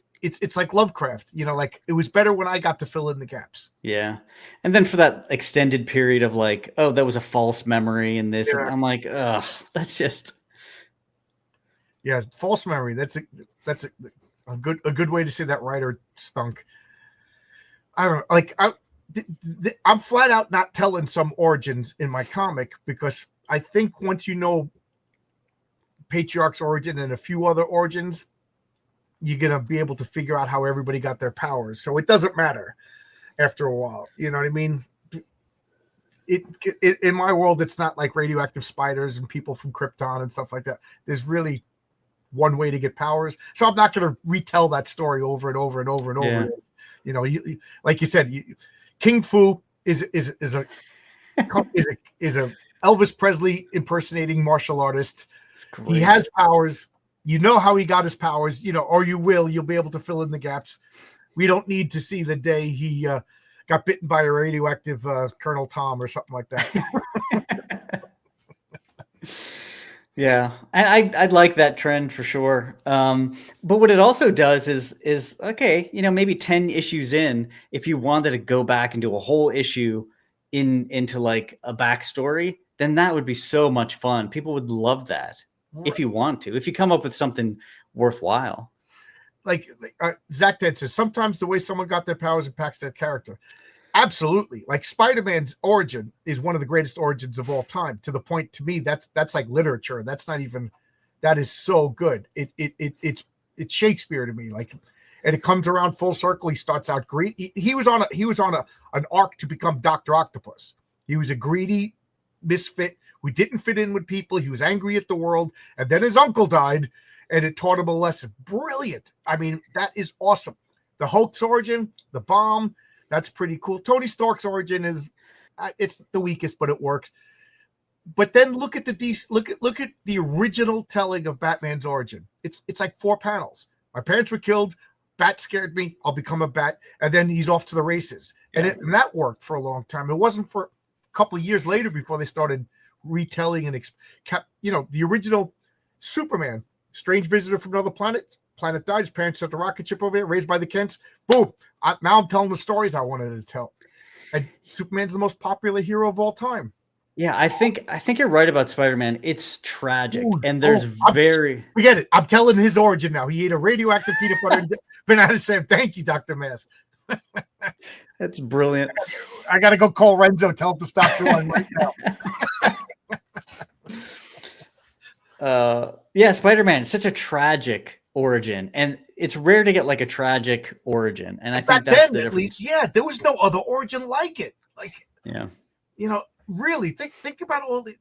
like Lovecraft. Like, it was better when I got to fill in the gaps. Yeah. And then for that extended period of like, oh, that was a false memory and this. Yeah. And I'm like, ugh, that's just. Yeah, false memory. That's a good way to say that writer stunk. I don't know. Like, I'm flat out not telling some origins in my comic because I think once you know Patriarch's origin and a few other origins, you're gonna be able to figure out how everybody got their powers. So it doesn't matter after a while. You know what I mean? It in my world, it's not like radioactive spiders and people from Krypton and stuff like that. There's really one way to get powers. So I'm not going to retell that story over and over and over and over. Yeah. Like you said, King Fu is a Elvis Presley impersonating martial artist. He has powers. You know how he got his powers, or you'll be able to fill in the gaps. We don't need to see the day he got bitten by a radioactive Colonel Tom or something like that. Yeah, and I'd like that trend for sure. But what it also does is okay, maybe 10 issues in, if you wanted to go back and do a whole issue into like a backstory, then that would be so much fun. People would love that if you want to, if you come up with something worthwhile. Like Zach Dent says, sometimes the way someone got their powers impacts their character. Absolutely. Like Spider-Man's origin is one of the greatest origins of all time. To the point, to me, that's like literature. That is so good. It's Shakespeare to me. Like, and it comes around full circle. He starts out greedy. He was on an arc to become Dr. Octopus. He was a greedy misfit who didn't fit in with people. He was angry at the world, and then his uncle died, and it taught him a lesson. Brilliant. I mean, that is awesome. The Hulk's origin, the bomb. That's pretty cool. Tony Stark's origin is, it's the weakest, but it works. But then look at look at the original telling of Batman's origin. It's like 4 panels. My parents were killed. Bat scared me. I'll become a bat, and then he's off to the races. Yeah. And that worked for a long time. It wasn't for a couple of years later before they started retelling and the original Superman, strange visitor from another planet. Planet died. His parents sent a rocket ship over here, raised by the Kents. Boom. Now I'm telling the stories I wanted to tell. And Superman's the most popular hero of all time. Yeah, I think you're right about Spider-Man. It's tragic. Ooh, and there's forget it. I'm telling his origin now. He ate a radioactive peanut butter and banana Sam. Thank you, Dr. Mass. That's brilliant. I got to go call Renzo, tell him to stop drawing right now. Yeah, Spider-Man is such a tragic origin, and it's rare to get like a tragic origin, and I think that's the difference. At least, yeah, there was no other origin like it. Like, yeah, really think about all the,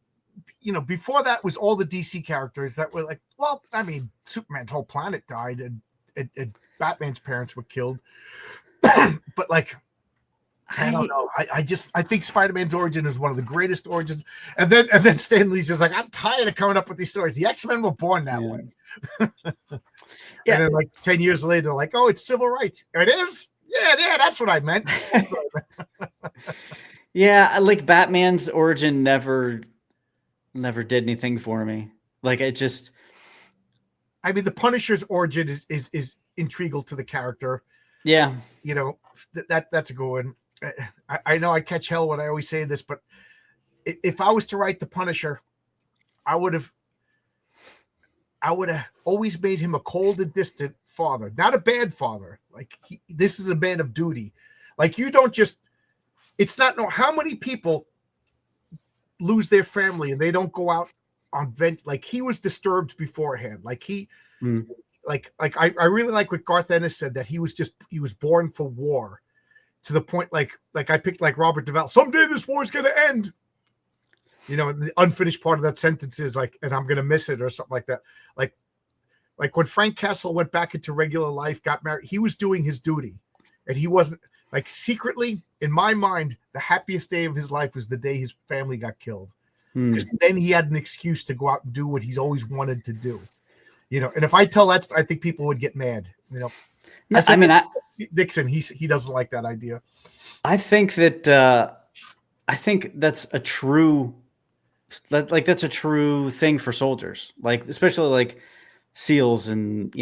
before that was all the DC characters that were like, well, I mean, Superman's whole planet died, and Batman's parents were killed, but like, I don't know. I think Spider-Man's origin is one of the greatest origins. And then Stan Lee's just like, I'm tired of coming up with these stories. The X-Men were born that way. Yeah. And then like 10 years later, they're like, oh, it's civil rights. It is? Yeah, that's what I meant. Yeah, like Batman's origin never did anything for me. Like it just, I mean, the Punisher's origin is integral to the character. Yeah. That's a good one. I know I catch hell when I always say this, but if I was to write the Punisher, I would have always made him a cold and distant father, not a bad father. Like this is a man of duty. Like you don't just it's not no. How many people lose their family and they don't go out on vent? Like he was disturbed beforehand. Like he, I really like what Garth Ennis said, that he was born for war, to the point like I picked like Robert Duvall. Someday this war is going to end. You know, the unfinished part of that sentence is like, and I'm going to miss it or something like that. Like when Frank Castle went back into regular life, got married, he was doing his duty, and he wasn't like secretly in my mind, the happiest day of his life was the day his family got killed. Because then he had an excuse to go out and do what he's always wanted to do. You know, and if I tell that, I think people would get mad. You know, Dixon, he doesn't like that idea. I think that's a true, that's a true thing for soldiers, like especially like SEALs and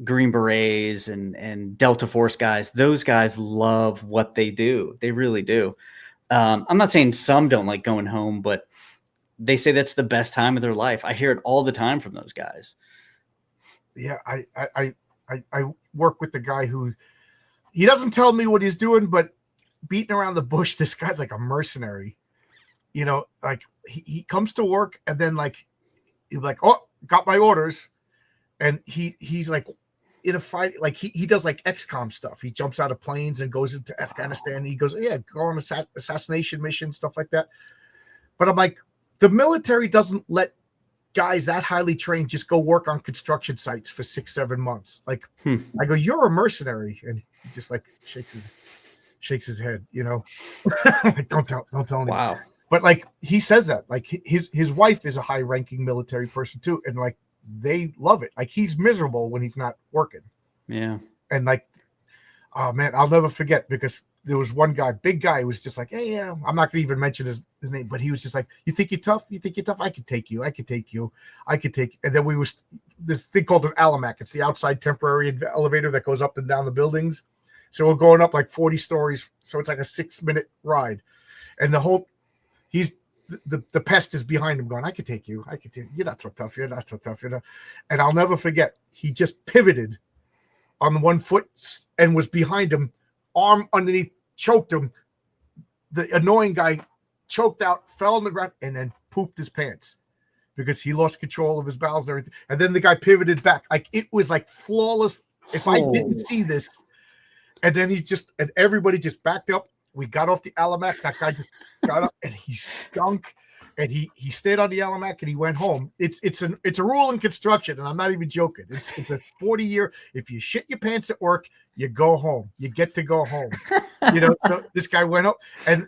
Green Berets and Delta Force guys. Those guys love what they do. They really do. I'm not saying some don't like going home, but they say that's the best time of their life. I hear it all the time from those guys. Yeah, I work with the guy who, he doesn't tell me what he's doing, but beating around the bush, this guy's like a mercenary. You know, like he comes to work and then like he'll be like, oh, got my orders. And he's like in a fight, like he does like XCOM stuff. He jumps out of planes and goes into Afghanistan. And he goes, yeah, go on assassination mission, stuff like that. But I'm like, the military doesn't let guys that highly trained just go work on construction sites for 6-7 months. Like I go, you're a mercenary, and he just like shakes his head, you know. Like, don't tell anyone. Wow. But like he says that, like his wife is a high ranking military person too, and like they love it. Like he's miserable when he's not working. Yeah. And like, oh man, I'll never forget, because there was one guy, big guy, who was just like, hey, yeah, I'm not gonna even mention his name, but he was just like, you think you're tough? You think you're tough? I could take you. And then we was this thing called an Alamac. It's the outside temporary elevator that goes up and down the buildings. So we're going up like 40 stories. So it's like a 6-minute ride. And the pest is behind him going, I could take you. You're not so tough. And I'll never forget, he just pivoted on the one foot and was behind him, arm underneath, choked him. The annoying guy choked out, fell on the ground, and then pooped his pants because he lost control of his bowels and everything. And then the guy pivoted back. Like it was like flawless. If I didn't see this, and then and everybody just backed up. We got off the Alamac. That guy just got up and he stunk, and he stayed on the Alamac and he went home. It's a rule in construction, and I'm not even joking. It's a 40-year. If you shit your pants at work, you go home. You get to go home. You know. So this guy went up, and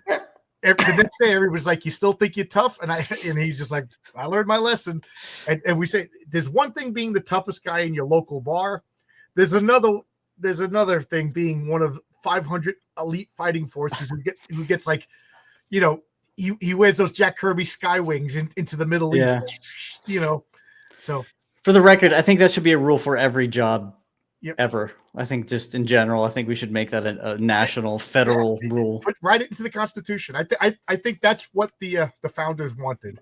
the next day everybody's like, "You still think you're tough?" And he's just like, "I learned my lesson." And we say, there's one thing being the toughest guy in your local bar. There's another thing being one of 500 elite fighting forces who gets like, you know, he wears those Jack Kirby sky wings into the Middle East, you know. So for the record, I think that should be a rule for every job ever. I think just in general, I think we should make that a national, federal rule. Write it into the Constitution. I think that's what the founders wanted.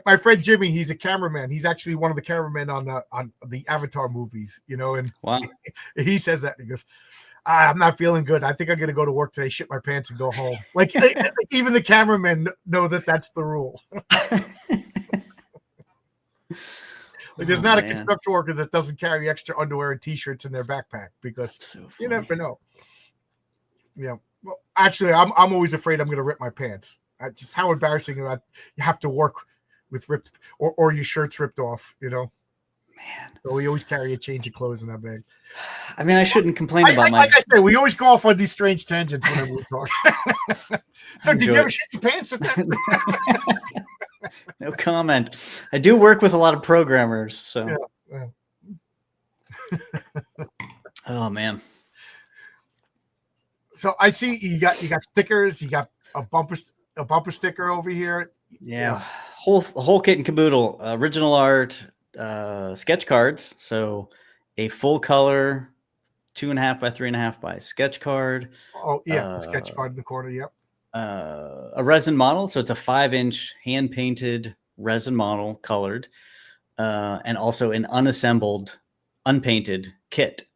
My friend Jimmy, he's a cameraman. He's actually one of the cameramen on the Avatar movies, you know, and wow. He says that. He goes, I'm not feeling good. I think I'm going to go to work today, shit my pants, and go home. Like even the cameramen know that that's the rule. Like there's not a construction worker that doesn't carry extra underwear and t-shirts in their backpack, because you never know. Yeah. Well, actually, I'm always afraid I'm going to rip my pants. Just how embarrassing that you have to work with ripped or your shirt's ripped off, you know. Man. So we always carry a change of clothes in that bag. I mean, I shouldn't complain about like I said, we always go off on these strange tangents whenever we talk. So did you ever shit your pants? No comment. I do work with a lot of programmers, so. Yeah. Oh man. So I see you got stickers. You got a bumper sticker over here. Yeah. Whole kit and caboodle. Original art, sketch cards. So a full color 2.5 by 3.5 by sketch card. Oh yeah, the sketch card in the corner. Yep. A resin model. So it's a 5-inch hand painted resin model, colored, and also an unassembled, unpainted kit.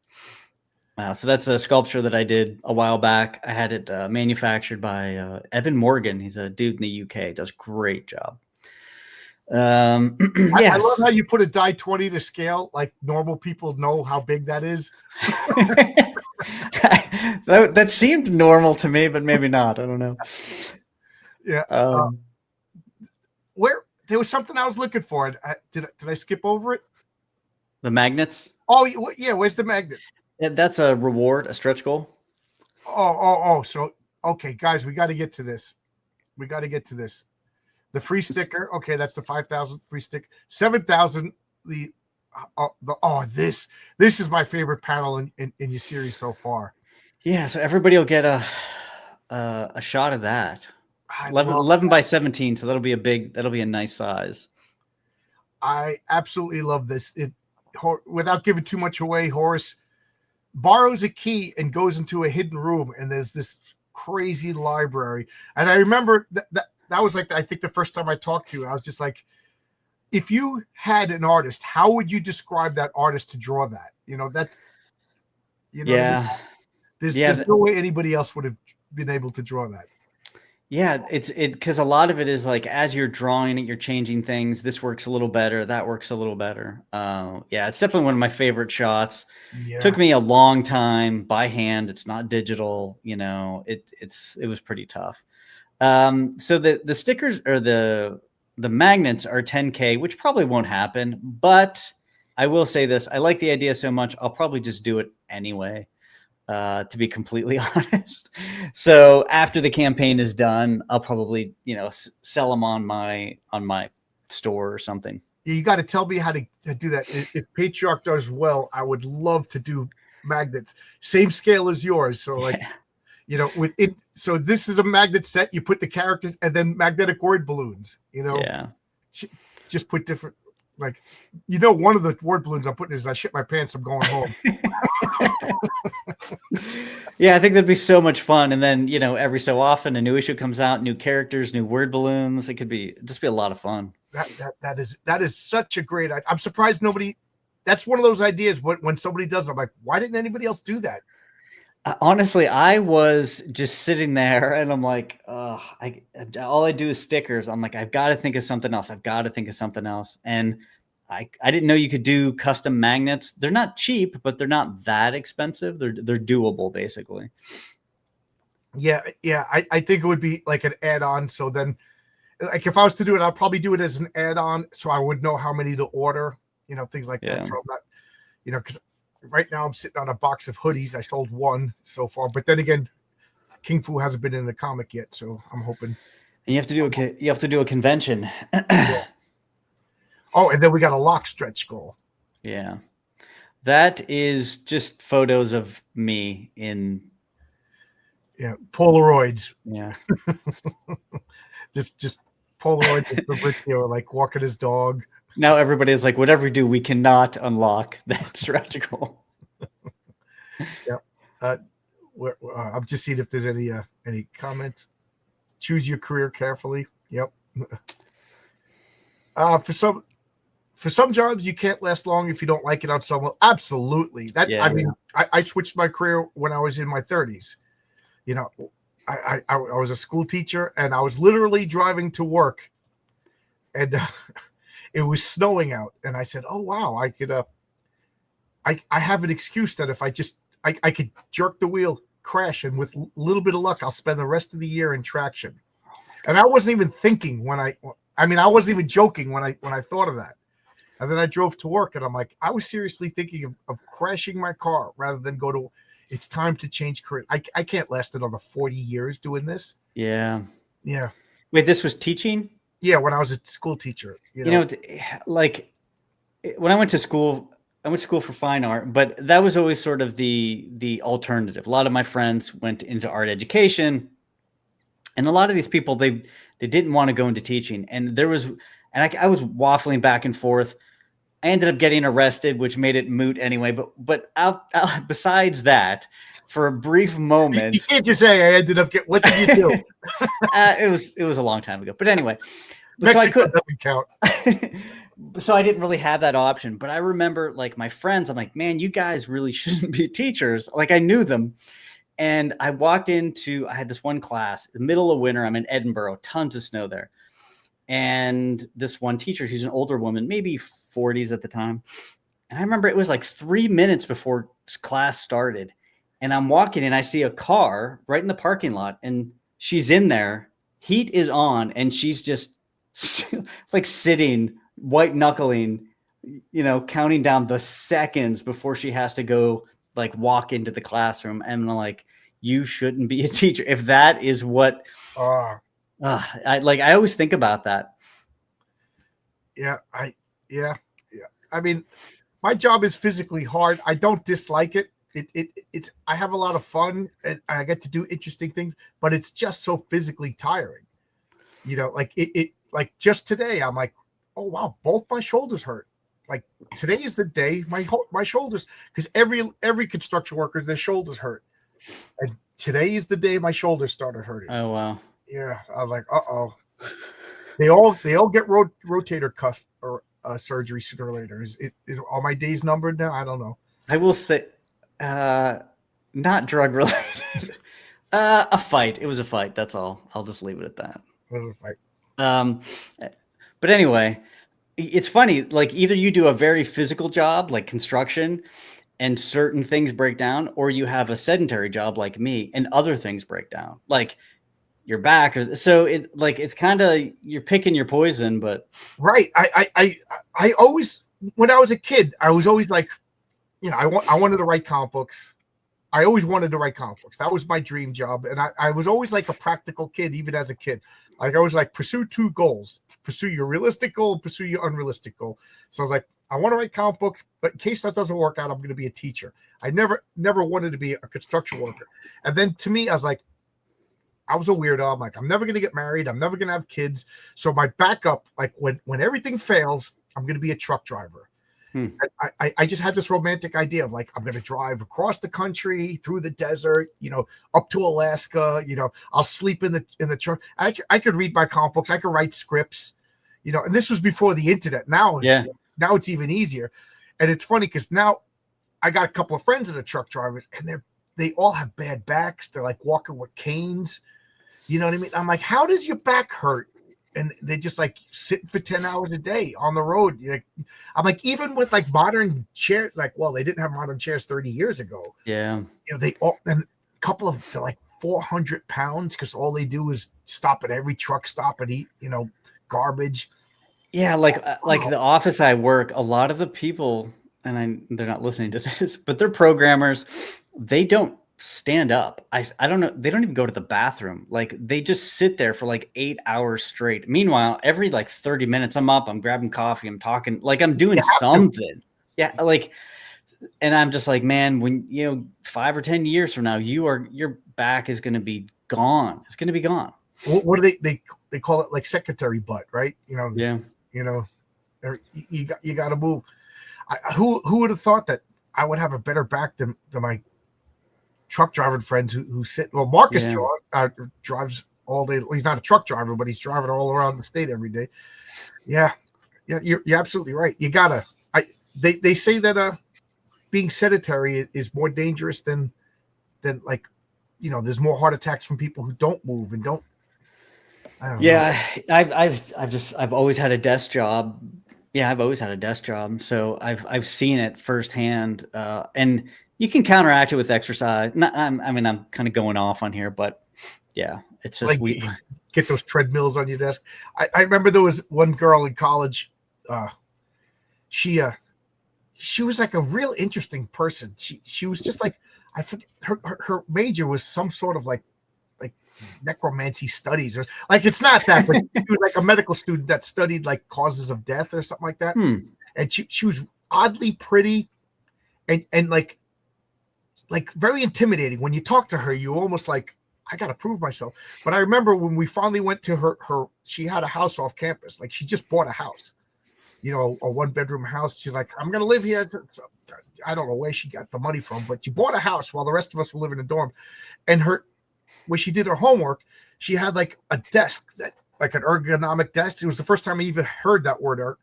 So that's a sculpture that I did a while back. I had it manufactured by Evan Morgan. He's a dude in the UK. Does a great job. I love Yes. how you put a die 20 to scale. Like normal people know how big that is. That seemed normal to me, but maybe not. I don't know. Yeah. Where there was something I was looking for. Did I skip over it? The magnets. Oh yeah. Where's the magnet? That's a reward, a stretch goal. Oh. So okay, guys, we got to get to this. The free sticker. Okay, that's the 5,000 free stick. 7,000. This is my favorite panel in your series so far. Yeah. So everybody will get a shot of that. 11 by 17. So that'll be a nice size. I absolutely love this. Without giving too much away, Horace borrows a key and goes into a hidden room, and there's this crazy library. And I remember that was like, I think the first time I talked to you, I was just like, if you had an artist, how would you describe that artist to draw that? That's, yeah. I mean? There's no way anybody else would have been able to draw that. Yeah, it's because a lot of it is like as you're drawing it, you're changing things. This works a little better. That works a little better. Yeah, it's definitely one of my favorite shots. Yeah. Took me a long time by hand. It's not digital. It was pretty tough. So the stickers or the magnets are 10K, which probably won't happen. But I will say this: I like the idea so much, I'll probably just do it anyway. To be completely honest. So after the campaign is done, I'll probably, sell them on my store or something. You got to tell me how to do that. If Patriarch does well, I would love to do magnets, same scale as yours. So like, with it. So this is a magnet set. You put the characters and then magnetic word balloons, Yeah. Just put different, like, one of the word balloons I'm putting is I shit my pants, I'm going home. Yeah, I think that'd be so much fun. And then, every so often a new issue comes out, new characters, new word balloons. It could just be a lot of fun. That is such a great idea. I'm surprised nobody, that's one of those ideas when somebody does, I'm like, why didn't anybody else do that? Honestly, I was just sitting there and I'm like, all I do is stickers. I'm like, I've got to think of something else. And I didn't know you could do custom magnets. They're not cheap, but they're not that expensive. They're doable, basically. Yeah. I think it would be like an add-on. So then, like, if I was to do it, I'll probably do it as an add-on, so I would know how many to order. Things like that. So I'm not, because right now I'm sitting on a box of hoodies. I sold one so far, but then again, King Fu hasn't been in the comic yet, so I'm hoping. And you have to do a convention. Yeah. Oh, and then we got a lock stretch goal. Yeah. That is just photos of me in Polaroids. Yeah. just Polaroids of Fabrizio, like walking his dog. Now everybody is like, whatever we do, we cannot unlock that stretch goal. Yep. I'm just seeing if there's any comments. Choose your career carefully. Yep. For some jobs, you can't last long if you don't like it on someone. Absolutely. I switched my career when I was in my 30s. I was a school teacher, and I was literally driving to work, and it was snowing out. And I said, "Oh wow, I could. I have an excuse that if I could jerk the wheel, crash, and with a little bit of luck, I'll spend the rest of the year in traction." And I wasn't even thinking I wasn't even joking when I thought of that. And then I drove to work, and I'm like, I was seriously thinking of crashing my car rather than go to. It's time to change career. I can't last another 40 years doing this. Yeah. Yeah. Wait, this was teaching? Yeah, when I was a school teacher. Like when I went to school for fine art, but that was always sort of the alternative. A lot of my friends went into art education, and a lot of these people, they didn't want to go into teaching. And I was waffling back and forth. I ended up getting arrested, which made it moot anyway. But besides that, for a brief moment, you can't just say I ended up getting. What did you do? It was a long time ago. But anyway, Mexico doesn't count. So I didn't really have that option, but I remember like my friends, I'm like, man, you guys really shouldn't be teachers. Like I knew them. And I had this one class, the middle of winter. I'm in Edinburgh, tons of snow there. And this one teacher, she's an older woman, maybe 40s at the time. And I remember it was like 3 minutes before class started. And I'm walking and I see a car right in the parking lot and she's in there. Heat is on and she's just like sitting, white knuckling, counting down the seconds before she has to go like walk into the classroom. And I'm like, you shouldn't be a teacher. If that is what, I always think about that. Yeah. I mean, my job is physically hard. I don't dislike it. It's I have a lot of fun and I get to do interesting things, but it's just so physically tiring. Like just today, I'm like, oh wow, both my shoulders hurt. Like today is the day my shoulders, because every construction worker, their shoulders hurt, and today is the day my shoulders started hurting. Oh wow. Yeah, I was like, uh-oh. They all get rotator cuff or surgery sooner or later. Is are my days numbered now? I don't know. I will say, not drug related. A fight. It was a fight. That's all. I'll just leave it at that. It was a fight. But anyway, it's funny. Like either you do a very physical job, like construction, and certain things break down, or you have a sedentary job like me, and other things break down, like your back. So it's kind of you're picking your poison. But right, I always, when I was a kid, I was always like, I wanted to write comic books. I always wanted to write comic books. That was my dream job. And I was always like a practical kid, even as a kid. Like I was like, pursue two goals, pursue your realistic goal, pursue your unrealistic goal. So I was like, I want to write comic books, but in case that doesn't work out, I'm going to be a teacher. I never wanted to be a construction worker. And then to me, I was like, I was a weirdo. I'm like, I'm never going to get married. I'm never going to have kids. So my backup, like when everything fails, I'm going to be a truck driver. I just had this romantic idea of like, I'm going to drive across the country, through the desert, up to Alaska, I'll sleep in the truck. I could read my comic books. I could write scripts, and this was before the internet. Now it's even easier. And it's funny because now I got a couple of friends that are truck drivers and they all have bad backs. They're like walking with canes. You know what I mean? I'm like, how does your back hurt? And they just like sitting for 10 hours a day on the road. I'm like, even with like modern chairs, like, well, they didn't have modern chairs 30 years ago. Yeah. They all, and a couple of, they're like 400 pounds because all they do is stop at every truck stop and eat, garbage. Yeah. Like the office I work, a lot of the people, and they're not listening to this, but they're programmers. They don't stand up. I don't know. They don't even go to the bathroom. Like they just sit there for like 8 hours straight. Meanwhile, every like 30 minutes I'm up, I'm grabbing coffee, I'm talking, like I'm doing something. Yeah. Like, and I'm just like, man, when, 5 or 10 years from now, your back is going to be gone. It's going to be gone. What do they call it? Like secretary butt, right? Yeah. You got to move. Who would have thought that I would have a better back than my truck driving friends who sit. Well, Marcus drives all day. Well, he's not a truck driver, but he's driving all around the state every day. Yeah, you're absolutely right. You gotta. They say that being sedentary is more dangerous than like, there's more heart attacks from people who don't move and don't. I don't know. I've always had a desk job. Yeah, I've always had a desk job, so I've seen it firsthand, and you can counteract it with exercise. I'm kind of going off on here, but yeah, it's just like get those treadmills on your desk. I remember there was one girl in college. She was like a real interesting person. She was just like, I forget her major was some sort of like necromancy studies, or like, it's not that, but she was like a medical student that studied like causes of death or something like that. And she was oddly pretty and like very intimidating. When you talk to her, you almost like, I got to prove myself. But I remember when we finally went to her, she had a house off campus. Like she just bought a house, a 1-bedroom house. She's like, I'm going to live here. I don't know where she got the money from, but she bought a house while the rest of us were living in a dorm. And when she did her homework, she had like a desk that like an ergonomic desk. It was the first time I even heard that word.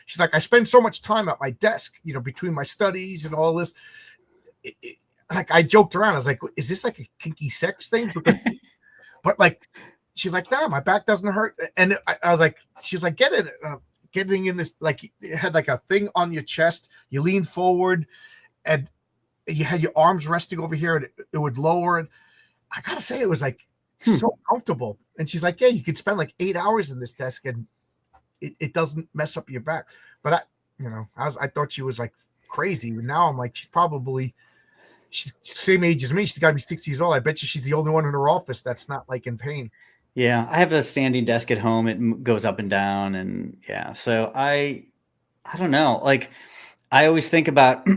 She's like, I spend so much time at my desk, between my studies and all this. Like I joked around. I was like, is this like a kinky sex thing? But like, she's like, nah, my back doesn't hurt. And I was like, she's like, get it. Getting in this, like, it had like a thing on your chest. You lean forward and you had your arms resting over here and it would lower. And I got to say, it was like so comfortable. And she's like, yeah, you could spend like 8 hours in this desk and it doesn't mess up your back. But I thought she was like crazy. Now I'm like, she's the same age as me. She's got to be 60 years old. I bet you she's the only one in her office that's not like in pain. Yeah, I have a standing desk at home. It goes up and down, and yeah. So I don't know. Like, I always think about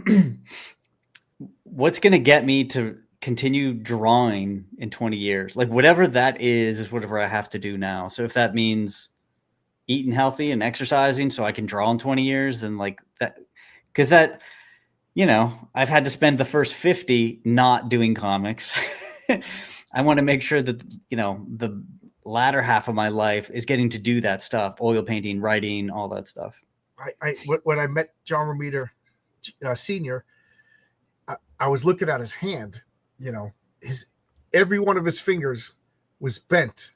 what's going to get me to continue drawing in 20 years. Like, whatever that is whatever I have to do now. So if that means eating healthy and exercising so I can draw in 20 years, then like that, because that, I've had to spend the first 50 not doing comics. I want to make sure that, the latter half of my life is getting to do that stuff, oil painting, writing, all that stuff. When I met John Romita Sr., I was looking at his hand, every one of his fingers was bent.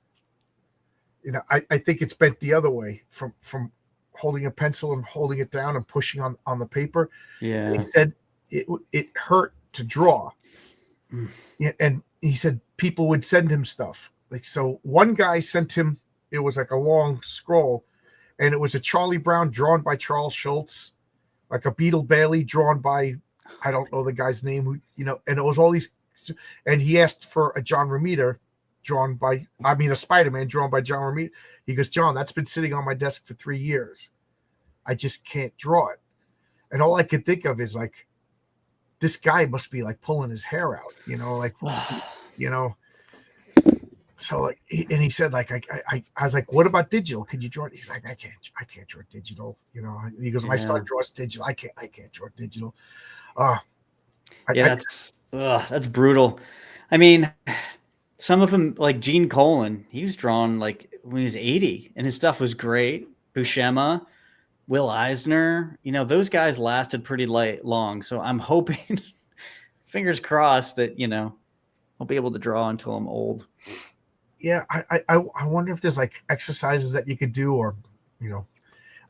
I think it's bent the other way from holding a pencil and holding it down and pushing on the paper. Yeah. He said it hurt to draw. Yeah, and he said people would send him stuff. Like, so one guy sent him, it was like a long scroll, and it was a Charlie Brown drawn by Charles Schultz, like a Beetle Bailey drawn by, I don't know the guy's name, who, and it was all these, and he asked for a John Romita a Spider-Man drawn by John Romita. He goes, John, that's been sitting on my desk for 3 years. I just can't draw it. And all I could think of is like, this guy must be like pulling his hair out, So like, and he said, like, I was like, what about digital? Can you draw it? He's like, I can't draw digital. He goes, my son draws digital. I can't draw digital. That's brutal. I mean, some of them, like Gene Colan, he was drawn like when he was 80 and his stuff was great. Buscema, Will Eisner, those guys lasted pretty long. So I'm hoping, fingers crossed, that, I'll be able to draw until I'm old. Yeah. I wonder if there's like exercises that you could do, or,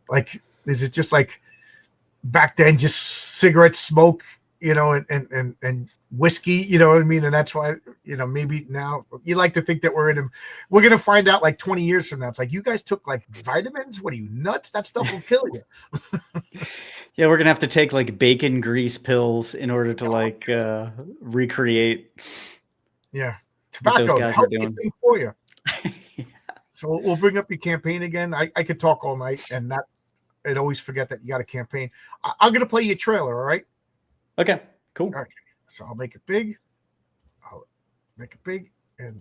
like, is it just like back then, just cigarette smoke, and whiskey, you know what I mean? And that's why, maybe now you like to think that we're going to find out like 20 years from now. It's like, you guys took like vitamins. What are you, nuts? That stuff will kill you. Yeah. We're going to have to take like bacon grease pills in order to recreate. Yeah. Tobacco, the healthiest thing for you. Yeah. So we'll bring up your campaign again. I could talk all night, and I'd always forget that you got a campaign. I'm going to play your trailer. All right. Okay, cool. Okay. So I'll make it big. And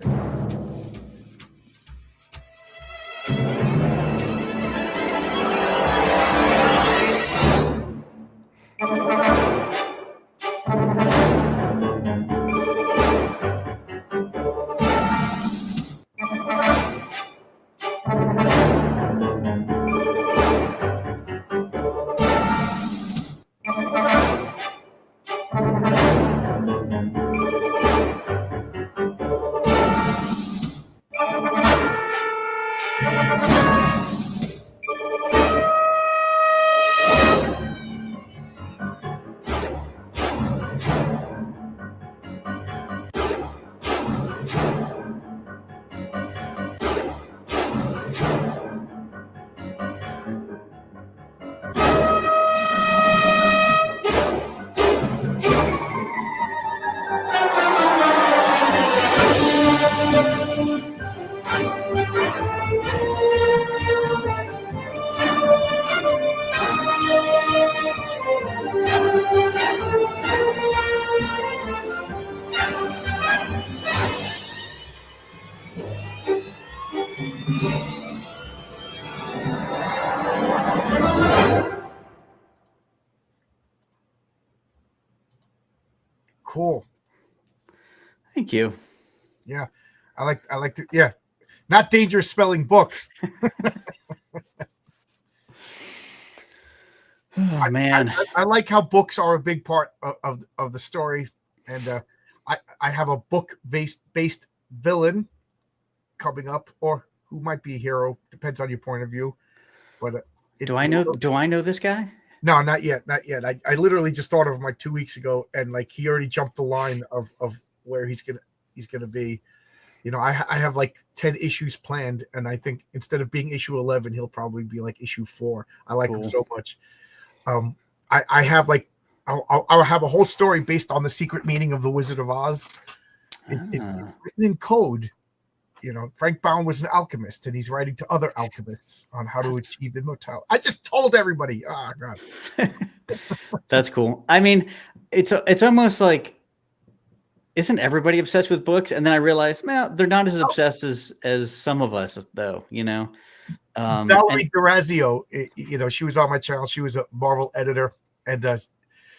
cool. Thank you. Yeah. I like to, yeah. Not dangerous spelling books. Oh man, I like how books are a big part of the story, and I have a book based villain coming up, or who might be a hero, depends on your point of view. But do I know this guy? No, not yet, not yet. I literally just thought of him like 2 weeks ago, and like he already jumped the line of where he's gonna be. You know, I have like 10 issues planned, and I think instead of being issue 11, he'll probably be like issue 4. I like him so much. I have like I'll have a whole story based on the secret meaning of the Wizard of Oz. It's written in code. You know, Frank Baum was an alchemist, and he's writing to other alchemists on how to achieve immortality. I just told everybody. Oh God, that's cool. I mean, it's almost like, isn't everybody obsessed with books? And then I realized, man, they're not as obsessed as some of us, though. You know, Valerie Durazio, you know, she was on my channel. She was a Marvel editor, and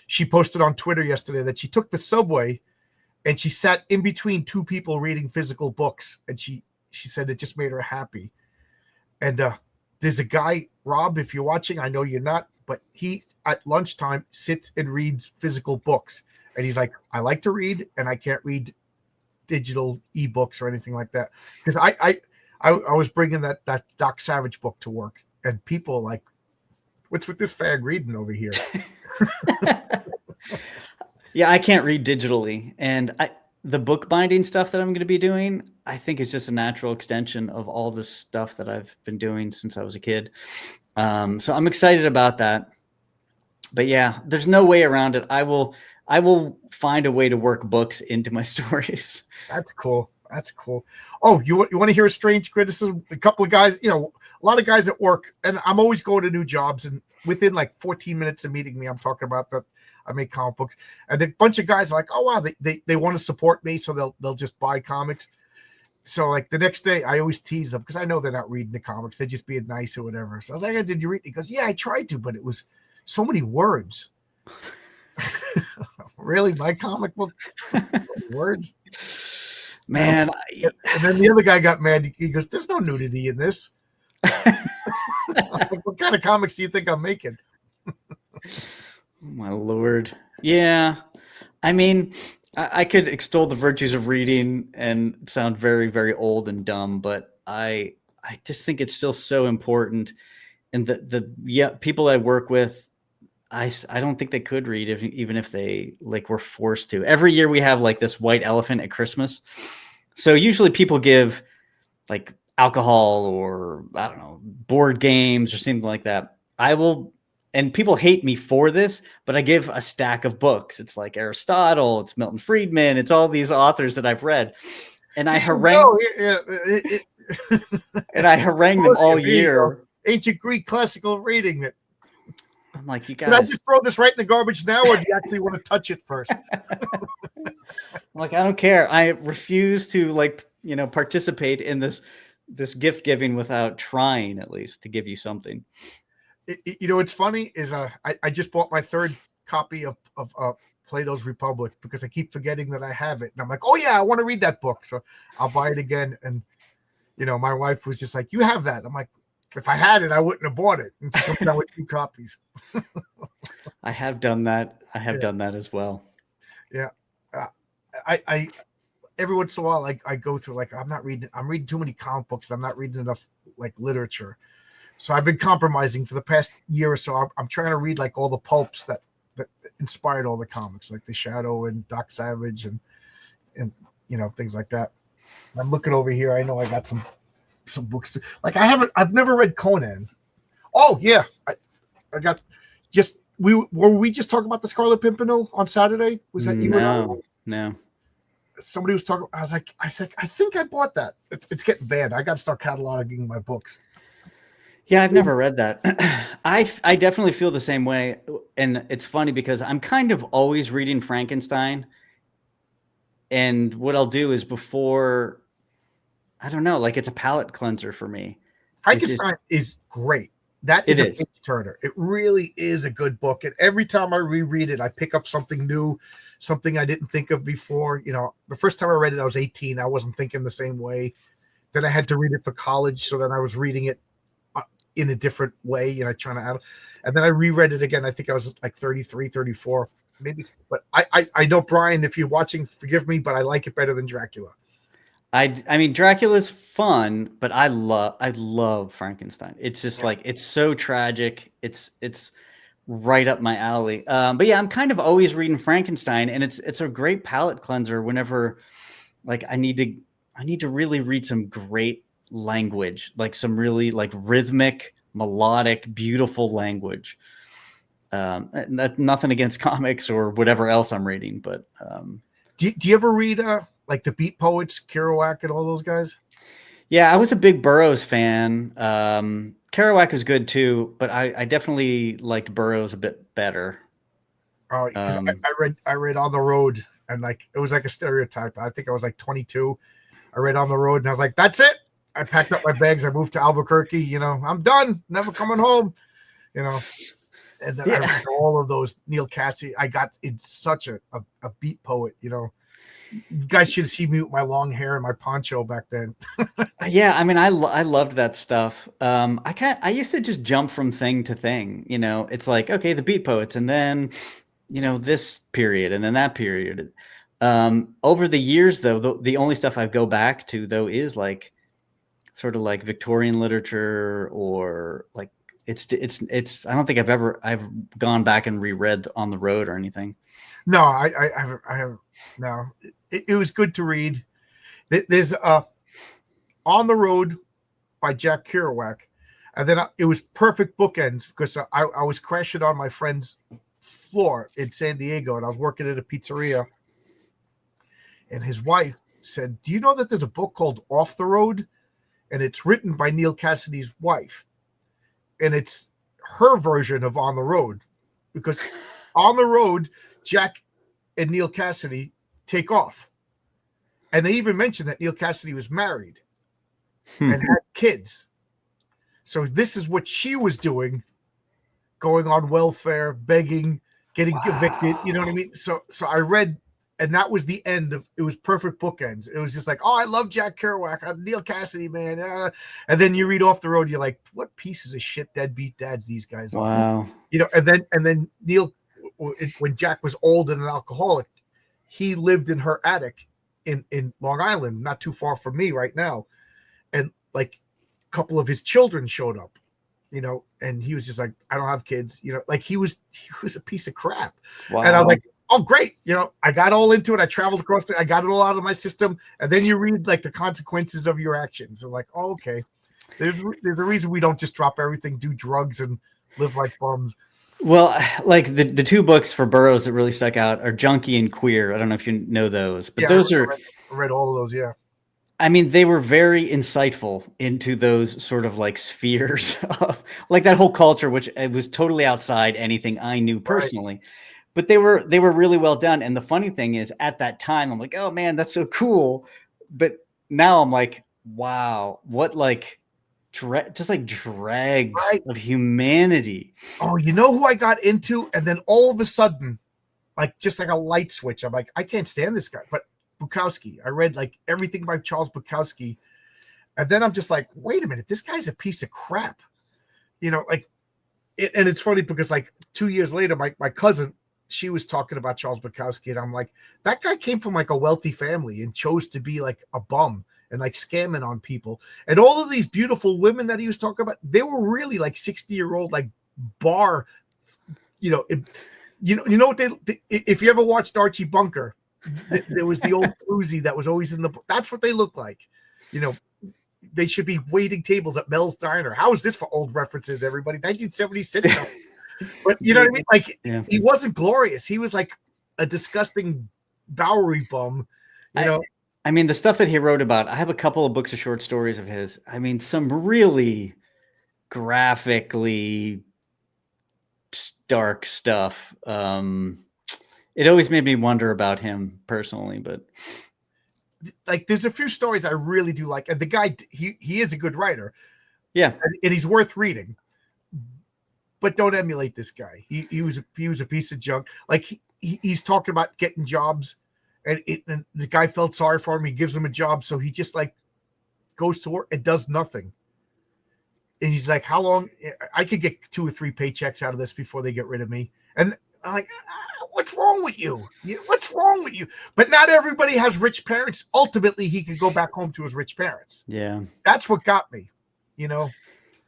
she posted on Twitter yesterday that she took the subway and she sat in between two people reading physical books, and she said it just made her happy. And there's a guy, Rob, if you're watching, I know you're not, but he at lunchtime sits and reads physical books, and he's like, I like to read, and I can't read digital ebooks or anything like that, because I was bringing that Doc Savage book to work, and people like, what's with this fag reading over here? Yeah, I can't read digitally, and the book binding stuff that I'm going to be doing, I think it's just a natural extension of all the stuff that I've been doing since I was a kid. So I'm excited about that. But yeah, there's no way around it. I will find a way to work books into my stories. That's cool. That's cool. Oh, you want to hear a strange criticism? A couple of guys, you know, a lot of guys at work, and I'm always going to new jobs, and within like 14 minutes of meeting me, I'm talking about that I make comic books, and a bunch of guys are like, oh wow, they want to support me, so they'll just buy comics. So like the next day, I always tease them because I know they're not reading the comics; they're just being nice or whatever. So I was like, oh, did you read it? He goes, yeah, I tried to, but it was so many words. Really, my comic book words, man. And then the other guy got mad. He goes, there's no nudity in this. Like, what kind of comics do you think I'm making? Oh, my Lord. Yeah. I mean, I could extol the virtues of reading and sound very, very old and dumb, but I just think it's still so important. And the people I work with, I don't think they could read even if they like were forced to. Every year we have like this white elephant at Christmas. So usually people give like alcohol or I don't know, board games or something like that. And people hate me for this, but I give a stack of books. It's like Aristotle, it's Milton Friedman, it's all these authors that I've read. And I harangue and I harangue them all year. Ancient Greek classical reading it. I'm like, you guys. Should I just throw this right in the garbage now, or do you actually want to touch it first? I'm like, I don't care. I refuse to participate in this gift giving without trying at least to give you something. You know, what's funny is I just bought my third copy of Plato's Republic because I keep forgetting that I have it, and I'm like, oh yeah, I want to read that book, so I'll buy it again. And you know, my wife was just like, you have that? I'm like, if I had it, I wouldn't have bought it. And she comes out with 2 copies. I have done that. I have done that as well. Yeah, I every once in a while I go through like I'm reading too many comic books. I'm not reading enough like literature. So I've been compromising for the past year or so. I'm trying to read like all the pulps that inspired all the comics, like The Shadow and Doc Savage and you know, things like that. I'm looking over here. I know I got some books too. Like I've never read Conan. Oh yeah, I got just were we just talking about the Scarlet Pimpernel on Saturday? Was that you? No. Somebody was talking. I said, I think I bought that. It's getting bad. I got to start cataloging my books. Yeah, I've never read that. I definitely feel the same way. And it's funny because I'm kind of always reading Frankenstein. And what I'll do is before, I don't know, like it's a palate cleanser for me. Frankenstein is great. That is a page turner. It really is a good book. And every time I reread it, I pick up something new, something I didn't think of before. You know, the first time I read it, I was 18. I wasn't thinking the same way Then I had to read it for college, so then I was reading it in a different way, trying to add. And then I reread it again. I think I was like 33, 34, maybe. But I know, Brian, if you're watching, forgive me, but I like it better than Dracula. I mean, Dracula's fun, but I love Frankenstein. It's just like, it's so tragic. It's right up my alley. But yeah, I'm kind of always reading Frankenstein, and it's a great palate cleanser whenever like I need to really read some great language, like some really like rhythmic, melodic, beautiful language. Nothing against comics or whatever else I'm reading, but do you ever read like the Beat Poets, Kerouac, and all those guys? yeah, I was a big Burroughs fan. Kerouac is good too, but I definitely liked Burroughs a bit better. Oh, because I read On the Road, and like it was like a stereotype. I think I was like 22. I read On the Road, and I was like, that's it. I packed up my bags. I moved to Albuquerque. I'm done. Never coming home. And then I read all of those Neil Cassady. I got in such a beat poet. You guys should see me with my long hair and my poncho back then. Yeah, I mean, I loved that stuff. I used to just jump from thing to thing. It's like, okay, the Beat Poets, and then this period, and then that period. Over the years, though, the only stuff I go back to though is like sort of like Victorian literature, or like it's I don't think I've gone back and reread On the Road or anything. No, I have no. It was good to read. There's On the Road by Jack Kerouac, and then it was perfect bookends because I was crashing on my friend's floor in San Diego, and I was working at a pizzeria, and his wife said, "Do you know that there's a book called Off the Road, and it's written by Neil Cassady's wife, and it's her version of On the Road, because On the Road, Jack and Neil Cassady take off, and they even mentioned that Neil Cassady was married and had kids. So this is what she was doing, going on welfare, begging, getting evicted. You know what I mean? So I read, and that was the end of it. Was perfect bookends. It was just like, oh, I love Jack Kerouac, Neil Cassady, man. And then you read Off the Road, you're like, what pieces of shit deadbeat dads these guys are. Wow. And then Neil, when Jack was old and an alcoholic, he lived in her attic in Long Island, not too far from me right now. And like a couple of his children showed up, and he was just like, I don't have kids, like he was a piece of crap. Wow. And I was like, oh, great. I got all into it. I traveled across I got it all out of my system. And then you read like the consequences of your actions. And like, oh, okay. There's a reason we don't just drop everything, do drugs, and live like bums. Well, like the two books for Burroughs that really stuck out are Junkie and Queer. I don't know if you know those, but those I read all of those. Yeah. I mean, they were very insightful into those sort of like spheres of like that whole culture, which it was totally outside anything I knew personally. Right. But they were really well done. And the funny thing is, at that time, I'm like, oh man, that's so cool. But now I'm like, wow, what like just like dregs of humanity. Oh, you know who I got into? And then all of a sudden, like just like a light switch, I'm like, I can't stand this guy. But Bukowski, I read like everything by Charles Bukowski. And then I'm just like, wait a minute, this guy's a piece of crap. And it's funny because like 2 years later, my cousin, she was talking about Charles Bukowski, and I'm like, that guy came from like a wealthy family and chose to be like a bum and like scamming on people. And all of these beautiful women that he was talking about, they were really like 60-year-old like bar, you know what they if you ever watched Archie Bunker, there was the old floozy that was always in the, that's what they look like. They should be waiting tables at Mel's Diner. How is this for old references, everybody? 1970s sitcom. But you know what I mean? Like, he wasn't glorious. He was like a disgusting Bowery bum. I mean, the stuff that he wrote about, I have a couple of books of short stories of his. I mean, some really graphically dark stuff. It always made me wonder about him personally, but like, there's a few stories I really do like. And the guy, he is a good writer. Yeah. And he's worth reading. But don't emulate this guy. He was a piece of junk. Like he's talking about getting jobs, and the guy felt sorry for him. He gives him a job, so he just like goes to work and does nothing. And he's like, how long? I could get 2 or 3 paychecks out of this before they get rid of me. And I'm like, what's wrong with you? What's wrong with you? But not everybody has rich parents. Ultimately, he could go back home to his rich parents. Yeah. That's what got me, you know?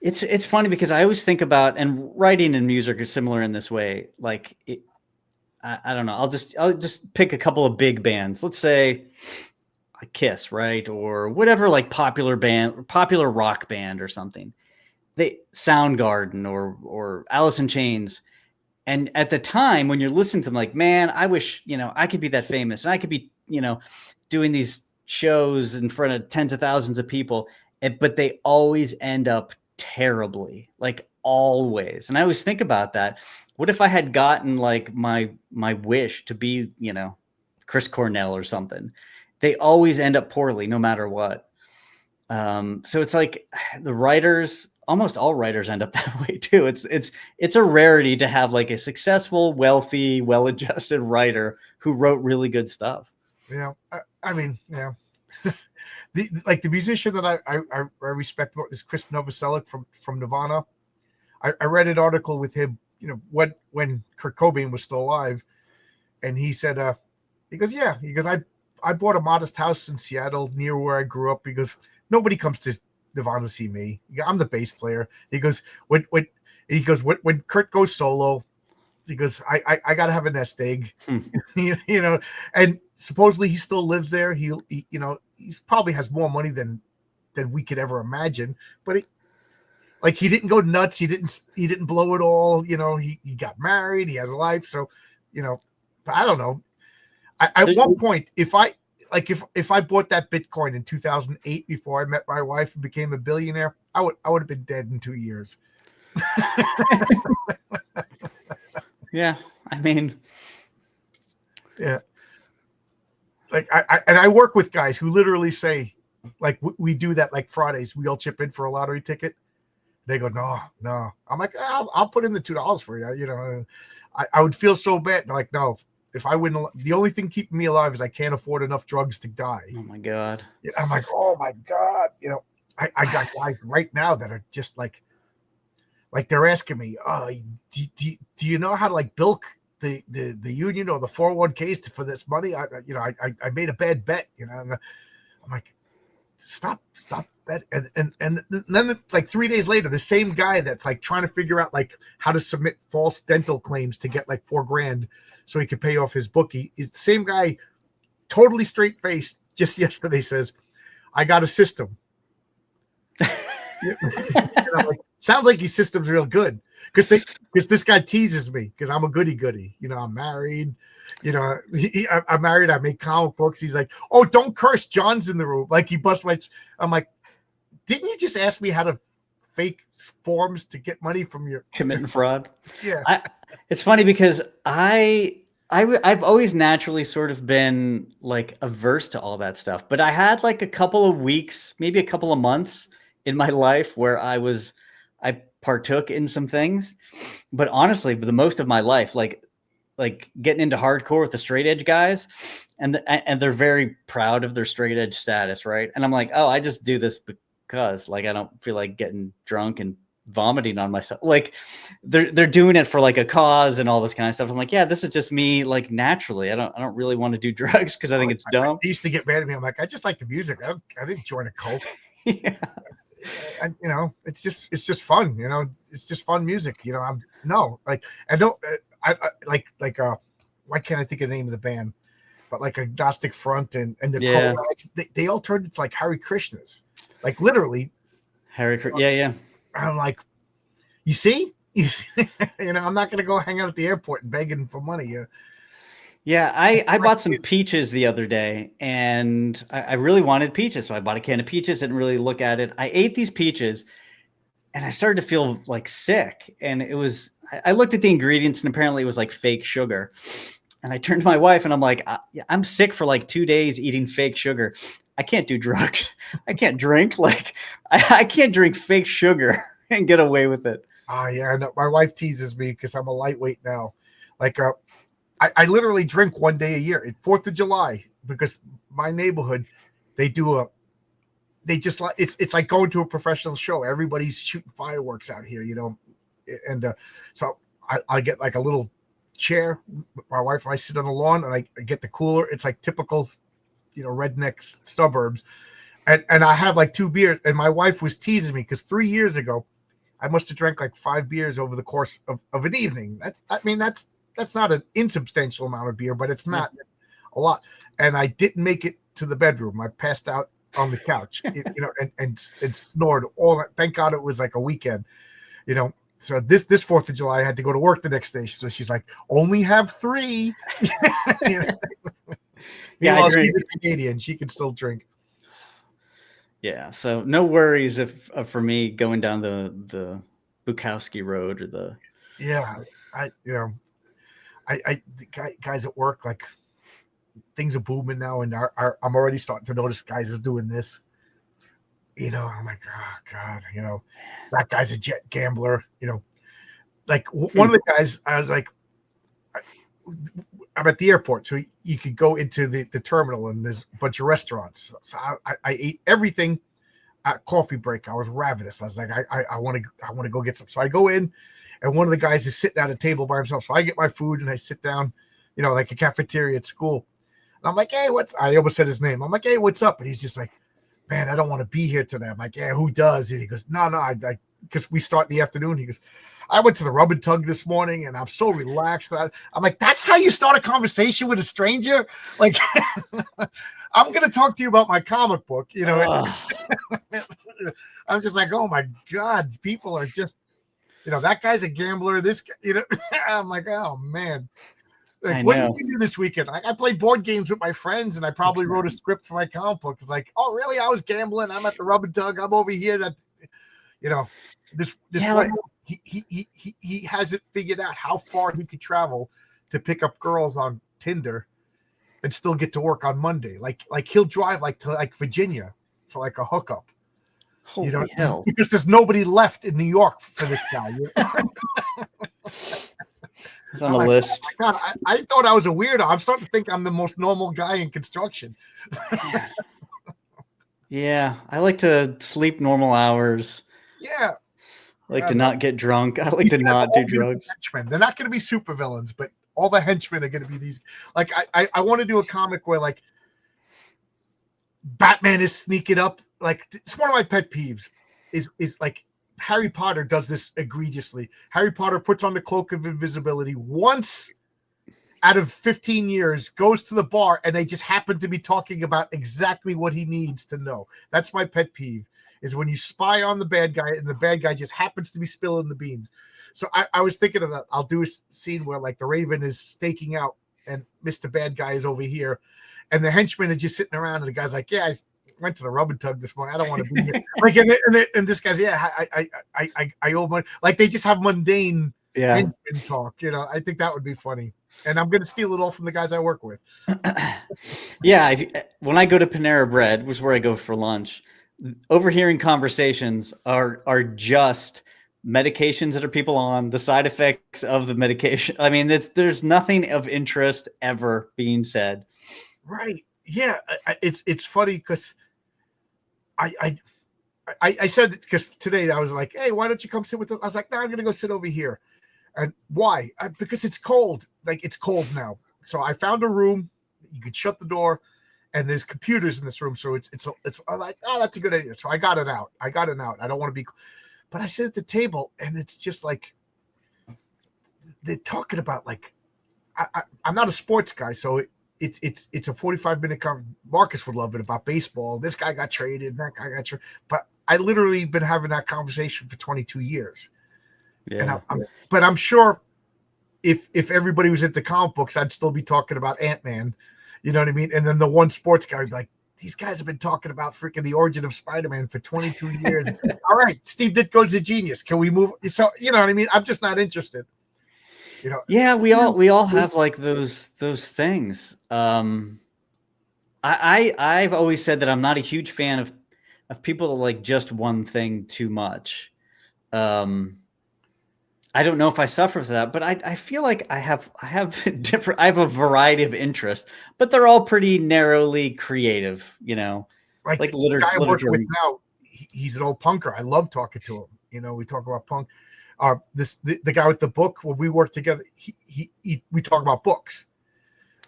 It's funny because I always think about, and writing and music are similar in this way. Like, I don't know. I'll just pick a couple of big bands. Let's say Kiss, right? Or whatever, like popular rock band or something. Soundgarden or Alice in Chains. And at the time when you're listening to them, like, man, I wish, I could be that famous and I could be, doing these shows in front of tens of thousands of people. But they always end up terribly, like always. And I always think about that. What if I had gotten like my wish to be, Chris Cornell or something? They always end up poorly, no matter what. So it's like the writers, almost all writers end up that way too. It's a rarity to have like a successful, wealthy, well-adjusted writer who wrote really good stuff. Yeah, I mean, yeah. the musician that I respect more is Chris Novoselic from Nirvana. I read an article with him, when Kurt Cobain was still alive, and he said, he goes, I bought a modest house in Seattle near where I grew up because nobody comes to Nirvana to see me. I'm the bass player. He goes, when Kurt goes solo, he goes, I gotta have a nest egg, and supposedly he still lives there. He probably has more money than we could ever imagine, but he didn't go nuts. He didn't blow it all. He got married. He has a life. So, but I don't know. At one point, if I bought that Bitcoin in 2008 before I met my wife and became a billionaire, I would have been dead in 2 years. Yeah, I mean, yeah. Like I work with guys who literally say, like, we do that, like Fridays, we all chip in for a lottery ticket. They go, no. I'm like, I'll put in the $2 for you. I would feel so bad. They're like, no, if I win, the only thing keeping me alive is I can't afford enough drugs to die. Oh my God. I'm like, oh my God. I got guys right now that are just like they're asking me, do you know how to like bilk the union or the 401ks for this money? I made a bad bet, and I'm like, stop bet. And then like 3 days later, the same guy that's like trying to figure out like how to submit false dental claims to get like $4,000 so he could pay off his bookie is the same guy, totally straight faced, just yesterday says, I got a system. Like, sounds like his system's real good because this guy teases me because I'm a goody. I'm married. I'm married. I make comic books. He's like, oh, don't curse. John's in the room. Like he busts my. I'm like, didn't you just ask me how to fake forms to get money from your committing fraud? Yeah, it's funny because I've always naturally sort of been like averse to all that stuff, but I had like a couple of weeks, maybe a couple of months in my life where I partook in some things, but honestly, the most of my life, like getting into hardcore with the straight edge guys, and they're very proud of their straight edge status, right? And I'm like, oh, I just do this because like I don't feel like getting drunk and vomiting on myself. Like they're doing it for like a cause and all this kind of stuff. I'm like, yeah, this is just me, like naturally. I don't really want to do drugs because I think it's dumb. I used to get mad at me. I'm like, I just like the music. I didn't join a cult. Yeah. It's just fun. It's just fun music. Why can't I think of the name of the band? But like Agnostic Front and the Korax, they all turned into like Hare Krishnas, like literally. Yeah. I'm like, you see, I'm not gonna go hang out at the airport and begging for money. Yeah, I bought some peaches the other day, and I really wanted peaches, so I bought a can of peaches. Didn't really look at it. I ate these peaches, and I started to feel like sick. And I looked at the ingredients, and apparently it was like fake sugar. And I turned to my wife, and I'm like, I'm sick for like 2 days eating fake sugar. I can't do drugs. I can't drink. Like I can't drink fake sugar and get away with it. Oh yeah, no, my wife teases me because I'm a lightweight now. Like I literally drink 1 day a year at 4th of July because my neighborhood, they do they just like it's like going to a professional show. Everybody's shooting fireworks out here, you know, and so I get like a little chair. My wife and I sit on the lawn, and I get the cooler. It's like typical, you know, rednecks suburbs, and I have like 2 beers. And my wife was teasing me because 3 years ago, I must have drank like 5 beers over the course of an evening. That's not an insubstantial amount of beer, but it's not a lot. And I didn't make it to the bedroom. I passed out on the couch, you know, and snored all that. Thank God it was like a weekend, you know. So this 4th of July, I had to go to work the next day. So she's like, only have 3. You know? Meanwhile, she's a Canadian. She can still drink. Yeah. So no worries if for me going down the Bukowski Road or the. Yeah. The guys at work, like, things are booming now, and I'm already starting to notice guys is doing this. You know, I'm like, oh God, you know, that guy's a jet gambler. You know, like one of the guys, I was like, I'm at the airport, so you could go into the terminal, and there's a bunch of restaurants. So I ate everything at coffee break. I was ravenous. I was like, I want to go get some. So I go in, and one of the guys is sitting at a table by himself. So I get my food and I sit down, you know, like a cafeteria at school. And I'm like, hey, I almost said his name. I'm like, hey, what's up? And he's just like, man, I don't want to be here today. I'm like, yeah, who does? And he goes, no, I because we start in the afternoon. He goes, I went to the rub and tug this morning, and I'm so relaxed. I'm like, that's how you start a conversation with a stranger? Like, I'm going to talk to you about my comic book, you know. I'm just like, oh my God, people are just, you know, that guy's a gambler. This guy, you know, I'm like, oh man. Like, what did you do this weekend? I played board games with my friends, and I probably wrote a script for my comic book. It's like, oh, really? I was gambling. I'm at the rub and tug. I'm over here. That, you know, this one, he hasn't figured out how far he could travel to pick up girls on Tinder and still get to work on Monday. Like he'll drive to Virginia for like a hookup. Holy hell! Because there's nobody left in New York for this guy. It's on the list. Oh my God, I thought I was a weirdo. I'm starting to think I'm the most normal guy in construction. Yeah, I like to sleep normal hours. Yeah. I like to not get drunk. I like to not do drugs. Henchmen. They're not going to be supervillains, but all the henchmen are going to be these. Like, I want to do a comic where, like, Batman is sneaking up. Like, it's one of my pet peeves is like, Harry Potter does this egregiously. Harry Potter puts on the cloak of invisibility once out of 15 years, goes to the bar, and they just happen to be talking about exactly what he needs to know. That's my pet peeve, is when you spy on the bad guy and the bad guy just happens to be spilling the beans. So I was thinking of that. I'll do a scene where, like, the Raven is staking out and Mr. Bad Guy is over here, and the henchmen are just sitting around, and the guy's like, yeah, I went to the rub and tug this morning. I don't want to be here. Like, and this guy's, yeah, I owe money. Like, they just have mundane henchmen talk. You know, I think that would be funny. And I'm going to steal it all from the guys I work with. Yeah. When I go to Panera Bread, which is where I go for lunch, overhearing conversations are just medications that are people on, the side effects of the medication. I mean, there's nothing of interest ever being said. Right. Yeah. It's funny because I said, because today I was like, hey, why don't you come sit with us? I was like, no, I'm going to go sit over here. And why? Because it's cold. Like, it's cold now. So I found a room. You could shut the door, and there's computers in this room. So it's like, oh, that's a good idea. So I got it out. I don't want to be, but I sit at the table, and it's just like, they're talking about, like, I'm not a sports guy. So it's a 45-minute conversation. Marcus would love it, about baseball. This guy got traded, that guy got traded. But I literally been having that conversation for 22 years. Yeah. And but I'm sure if everybody was into comic books, I'd still be talking about Ant-Man. You know what I mean? And then the one sports guy would be like, these guys have been talking about freaking the origin of Spider-Man for 22 years. All right, Steve Ditko's a genius. Can we move? So, you know what I mean? I'm just not interested. You know? Yeah, we all have like those things. I've always said that I'm not a huge fan of people that like just one thing too much. I don't know if I suffer from that, but I feel like I have different. I have a variety of interests, but they're all pretty narrowly creative. You know, Like Like the guy I'm working literature. with now, he's an old punker. I love talking to him. You know, we talk about punk. The guy with the book, when we work together, we talk about books.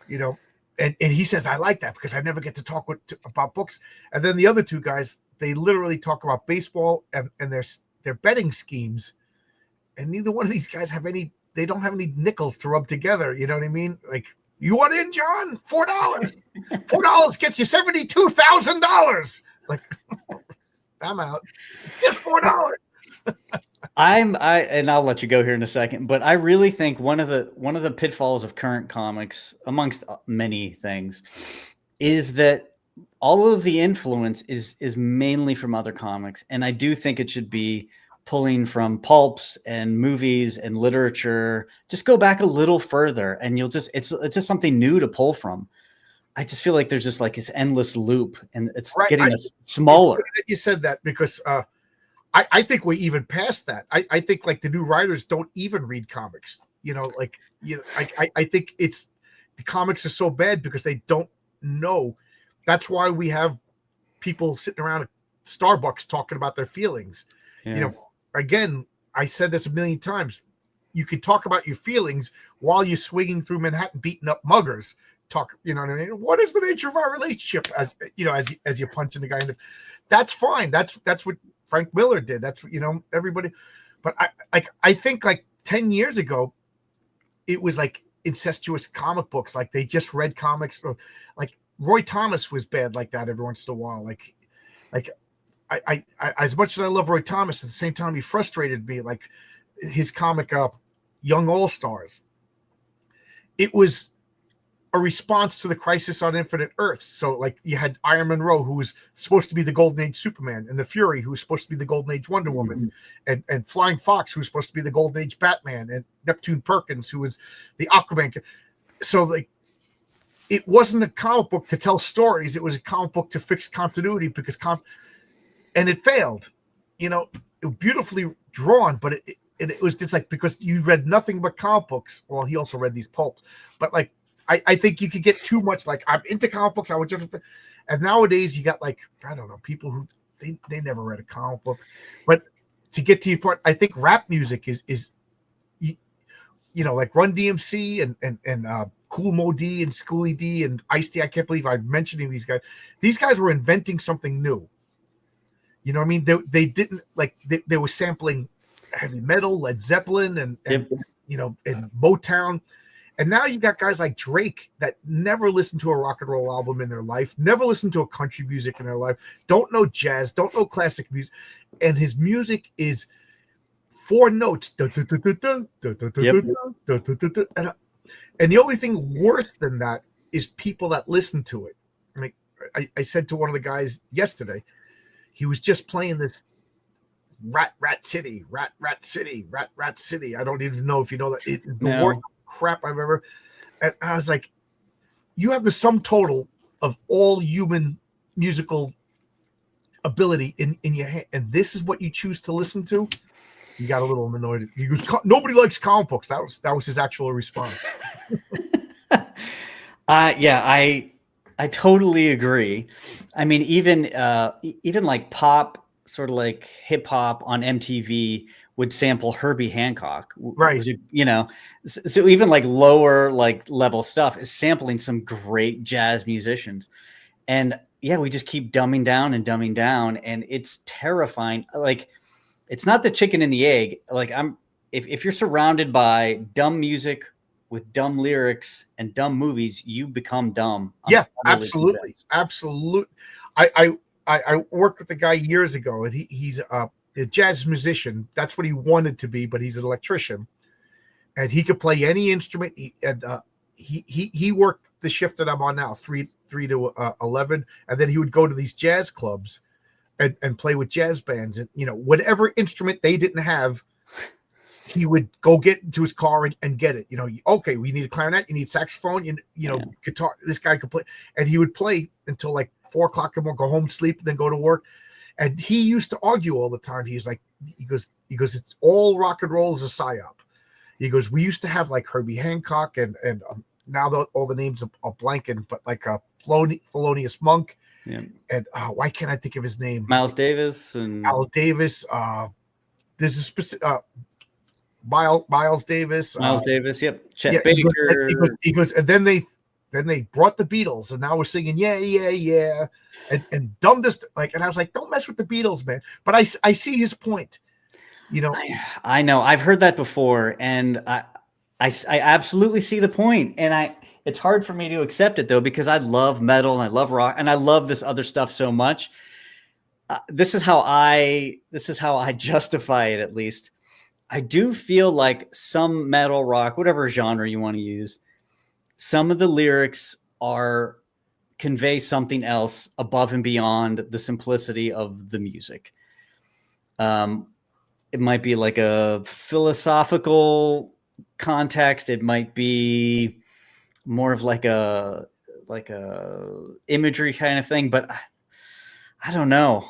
You know, and he says I like that because I never get to talk about books. And then the other two guys, they literally talk about baseball and their betting schemes. And neither one of these guys have any. They don't have any nickels to rub together. You know what I mean? Like, you want in, John? $4. $4 gets you $72,000. It's like, I'm out. Just $4. And I'll let you go here in a second, but I really think one of the pitfalls of current comics, amongst many things, is that all of the influence is mainly from other comics, and I do think it should be pulling from pulps and movies and literature. Just go back a little further, and it's just something new to pull from. I just feel like there's just like this endless loop, and it's getting smaller. You said that because I think we even passed that. I think like the new writers don't even read comics. You know, like, you know, I think it's the comics are so bad because they don't know. That's why we have people sitting around at Starbucks talking about their feelings. Yeah. You know, again, I said this a million times. You can talk about your feelings while you're swinging through Manhattan, beating up muggers. Talk, you know what I mean? What is the nature of our relationship? As you know, as you're punching the guy in the, that's fine. That's what Frank Miller did. That's what, you know, everybody. But I think like 10 years ago, it was like incestuous comic books. Like they just read comics. Or like Roy Thomas was bad like that every once in a while. Like I as much as I love Roy Thomas, at the same time he frustrated me. Like his comic Young All Stars. It was a response to the Crisis on Infinite Earths. So like you had Iron Monroe, who was supposed to be the Golden Age Superman, and the Fury, who was supposed to be the Golden Age Wonder Woman, and Flying Fox, who was supposed to be the Golden Age Batman, and Neptune Perkins, who was the Aquaman. So like it wasn't a comic book to tell stories, it was a comic book to fix continuity because and it failed. You know, it was beautifully drawn, but it was just like because you read nothing but comic books. Well, he also read these pulps, but like I think you could get too much. Like I'm into comic books. I would just, and nowadays you got like, I don't know, people who they never read a comic book. But to get to your point, I think rap music is you know, like Run DMC and Cool Mo D and Schoolie D and Ice-T. I can't believe I'm mentioning these guys. These guys were inventing something new. You know what I mean? They didn't like they were sampling heavy metal, Led Zeppelin, and you know, and Motown. And now you've got guys like Drake that never listened to a rock and roll album in their life, never listened to a country music in their life, don't know jazz, don't know classic music. And his music is 4 notes. And the only thing worse than that is people that listen to it. I mean, I said to one of the guys yesterday, he was just playing this Rat City. I don't even know if you know that. It's the worst crap I've ever. And I was like, you have the sum total of all human musical ability in your hand, and this is what you choose to listen to. You got a little annoyed. He goes, nobody likes comic books. That was his actual response. Yeah, I totally agree. I mean, even like pop, sort of like hip hop on MTV would sample Herbie Hancock, right? You know, so even like lower like level stuff is sampling some great jazz musicians, and yeah, we just keep dumbing down, and it's terrifying. Like, it's not the chicken and the egg. Like if you're surrounded by dumb music with dumb lyrics and dumb movies, you become dumb. Yeah, absolutely. I worked with a guy years ago, and he's a jazz musician. That's what he wanted to be, but he's an electrician, and he could play any instrument. He worked the shift that I'm on now, 3 to 11, and then he would go to these jazz clubs and play with jazz bands, and you know, whatever instrument they didn't have, he would go get into his car and get it. You know, okay, we need a clarinet, you need saxophone, you know, guitar. This guy could play, and he would play until like 4 o'clock in the morning, go home, sleep, then go to work. And he used to argue all the time. He goes, it's all rock and roll is a psyop. He goes, we used to have like Herbie Hancock and now all the names are blanking, but like Thelonious Monk Yeah. And why can't I think of his name? Miles Davis and Al Davis. There's a specific Miles Davis. Miles Davis. Yep. Yeah, Chet Baker. he goes, and then they brought the Beatles, and now we're singing yeah, yeah, yeah, and dumbest like, and I was like, don't mess with the Beatles, man. But I see his point, you know. I know I've heard that before, and I absolutely see the point, and it's hard for me to accept it though, because I love metal and I love rock and I love this other stuff so much. This is how I justify it. At least I do feel like some metal, rock, whatever genre you want to use, some of the lyrics convey something else above and beyond the simplicity of the music. It might be like a philosophical context. It might be more of like a imagery kind of thing, but I don't know.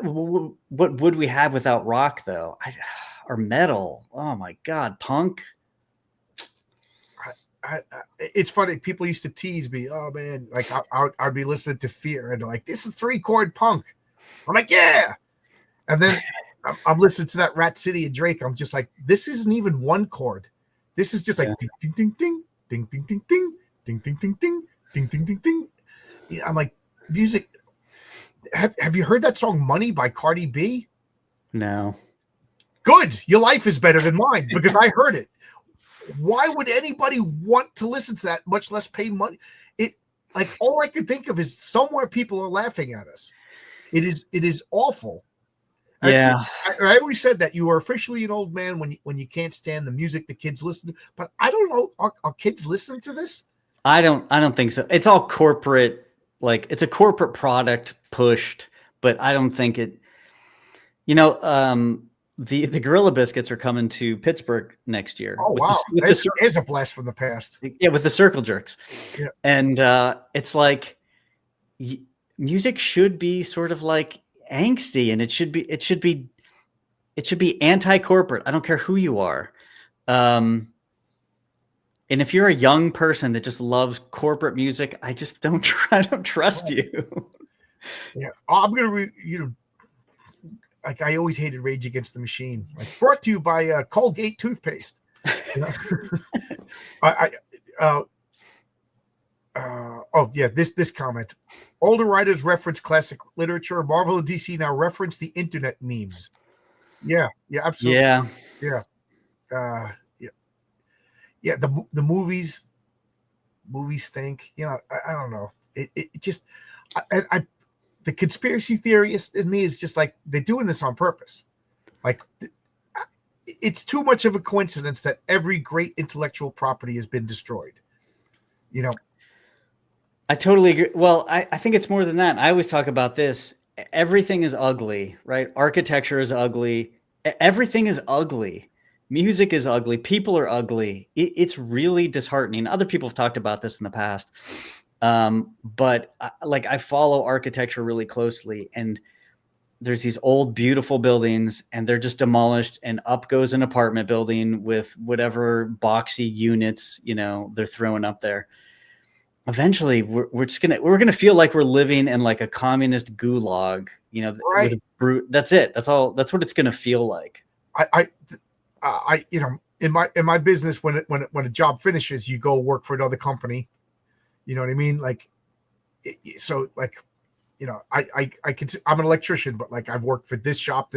What would we have without rock though? Or metal? Oh my God, punk. It's funny. People used to tease me. Oh man, like I'd be listening to Fear, and they're like, "This is 3-chord punk." I'm like, "Yeah," and then I'm listening to that Rat City and Drake. I'm just like, "This isn't even 1 chord. This is just like ding ding ding ding ding ding ding ding ding ding ding ding ding ding ding ding." Yeah, I'm like, music. Have you heard that song "Money" by Cardi B? No. Good. Your life is better than mine because I heard it. Why would anybody want to listen to that, much less pay money? It like all I could think of is somewhere people are laughing at us. It is awful. Yeah. I always said that you are officially an old man when you can't stand the music the kids listen to. But I don't know. Are kids listening to this? I don't think so. It's all corporate. Like it's a corporate product pushed, but I don't think it. The Gorilla Biscuits are coming to Pittsburgh next year. Oh wow, is a blast from the past. Yeah, with the Circle Jerks. Yeah. And it's like music should be sort of like angsty, and it should be anti-corporate. I don't care who you are. And if you're a young person that just loves corporate music, I just don't trust you. Yeah, I'm gonna like I always hated Rage Against the Machine. Like brought to you by Colgate toothpaste. You know? This comment. Older writers reference classic literature. Marvel and DC now reference the internet memes. Yeah, absolutely. Yeah. The movies stink. You know, I don't know. It just the conspiracy theorist in me is just like they're doing this on purpose. Like it's too much of a coincidence that every great intellectual property has been destroyed. You know, I totally agree. Well, I think it's more than that. I always talk about this. Everything is ugly, right? Architecture is ugly. Everything is ugly. Music is ugly. People are ugly. It's really disheartening. Other people have talked about this in the past. But I follow architecture really closely, and there's these old, beautiful buildings, and they're just demolished, and up goes an apartment building with whatever boxy units, they're throwing up there. Eventually we're going to feel like we're living in like a communist gulag, right. That's it. That's all. That's what it's going to feel like. I in my business, when a job finishes, you go work for another company. You know what I mean? Like, so like, I could, I'm an electrician, but like I've worked for this shop,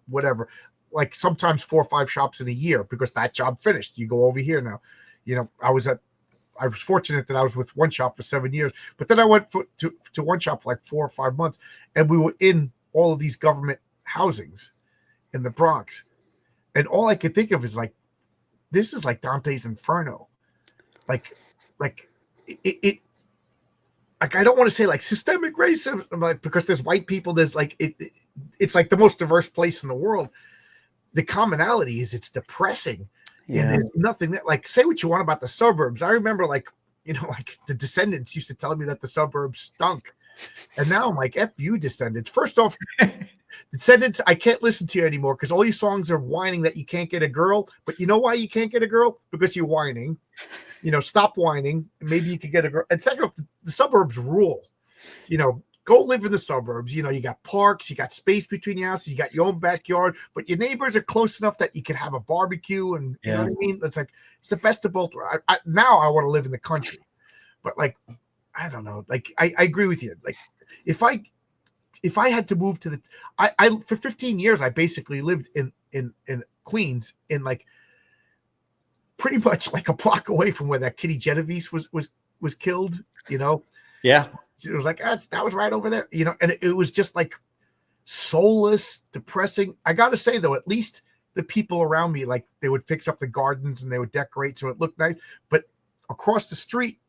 whatever, like sometimes 4 or 5 shops in a year because that job finished. You go over here now. I was fortunate that I was with one shop for 7 years, but then I went to one shop for like 4 or 5 months, and we were in all of these government housings in the Bronx. And all I could think of is like, this is like Dante's Inferno. Like it like, I don't want to say like systemic racism, like, because there's white people, there's like, it's like the most diverse place in the world. The commonality is it's depressing. Yeah. And there's nothing that, like, say what you want about the suburbs. I remember like the Descendants used to tell me that the suburbs stunk. And now I'm like, F you, Descendants. First off, Descendants, I can't listen to you anymore because all your songs are whining that you can't get a girl. But you know why you can't get a girl? Because you're whining. Stop whining. Maybe you could get a girl. And second off, the suburbs rule. Go live in the suburbs. You got parks, you got space between your houses, you got your own backyard, but your neighbors are close enough that you can have a barbecue, and you know what I mean? It's the best of both. Now I want to live in the country, but like, I don't know. Like, I agree with you. Like, if I had to move to I for 15 years, I basically lived in Queens, in like pretty much like a block away from where that Kitty Genovese was killed, Yeah. It was like, that was right over there, and it was just like soulless, depressing. I got to say, though, at least the people around me, like, they would fix up the gardens and they would decorate so it looked nice. But across the street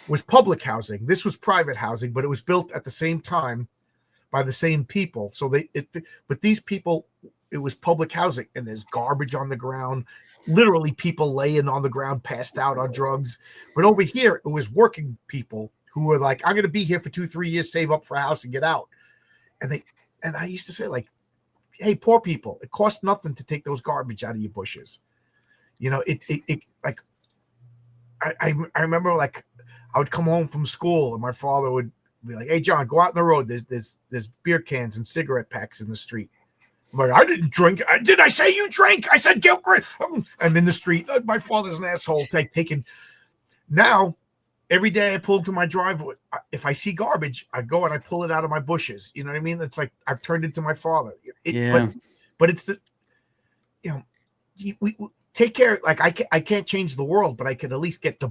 was public housing. This was private housing, but it was built at the same time by the same people. So but these people, it was public housing, and there's garbage on the ground, literally people laying on the ground, passed out on drugs. But over here, it was working people who were like, I'm going to be here for 2-3 years, save up for a house and get out. And I used to say, like, hey, poor people, it costs nothing to take those garbage out of your bushes. It like, I remember, like, I would come home from school and my father would be like, hey, John, go out on the road. There's beer cans and cigarette packs in the street. I'm like, I didn't drink. Did I say you drank? I said, get rid. I'm in the street. My father's an asshole. Taking. Now, every day I pull into my driveway, if I see garbage, I go and I pull it out of my bushes. You know what I mean? It's like I've turned into my father. But it's we take care. Like, I can't change the world, but I can at least get the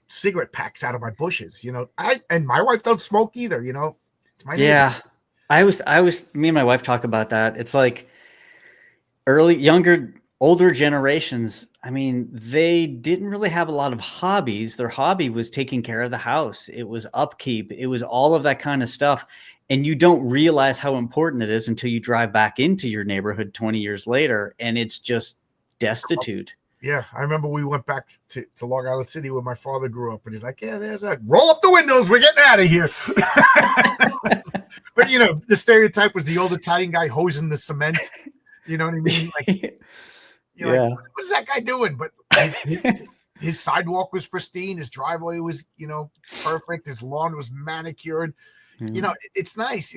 cigarette packs out of my bushes. And my wife don't smoke either. It's my neighbor. I was me and my wife talk about that. It's like older generations. I mean, they didn't really have a lot of hobbies. Their hobby was taking care of the house. It was upkeep. It was all of that kind of stuff. And you don't realize how important it is until you drive back into your neighborhood 20 years later, and it's just destitute. Yeah, I remember we went back to Long Island City where my father grew up, and he's like, yeah, there's that. Roll up the windows. We're getting out of here. But, the stereotype was the old Italian guy hosing the cement. You know what I mean? Like, like, what's that guy doing? But his sidewalk was pristine. His driveway was, perfect. His lawn was manicured. Mm-hmm. It's nice.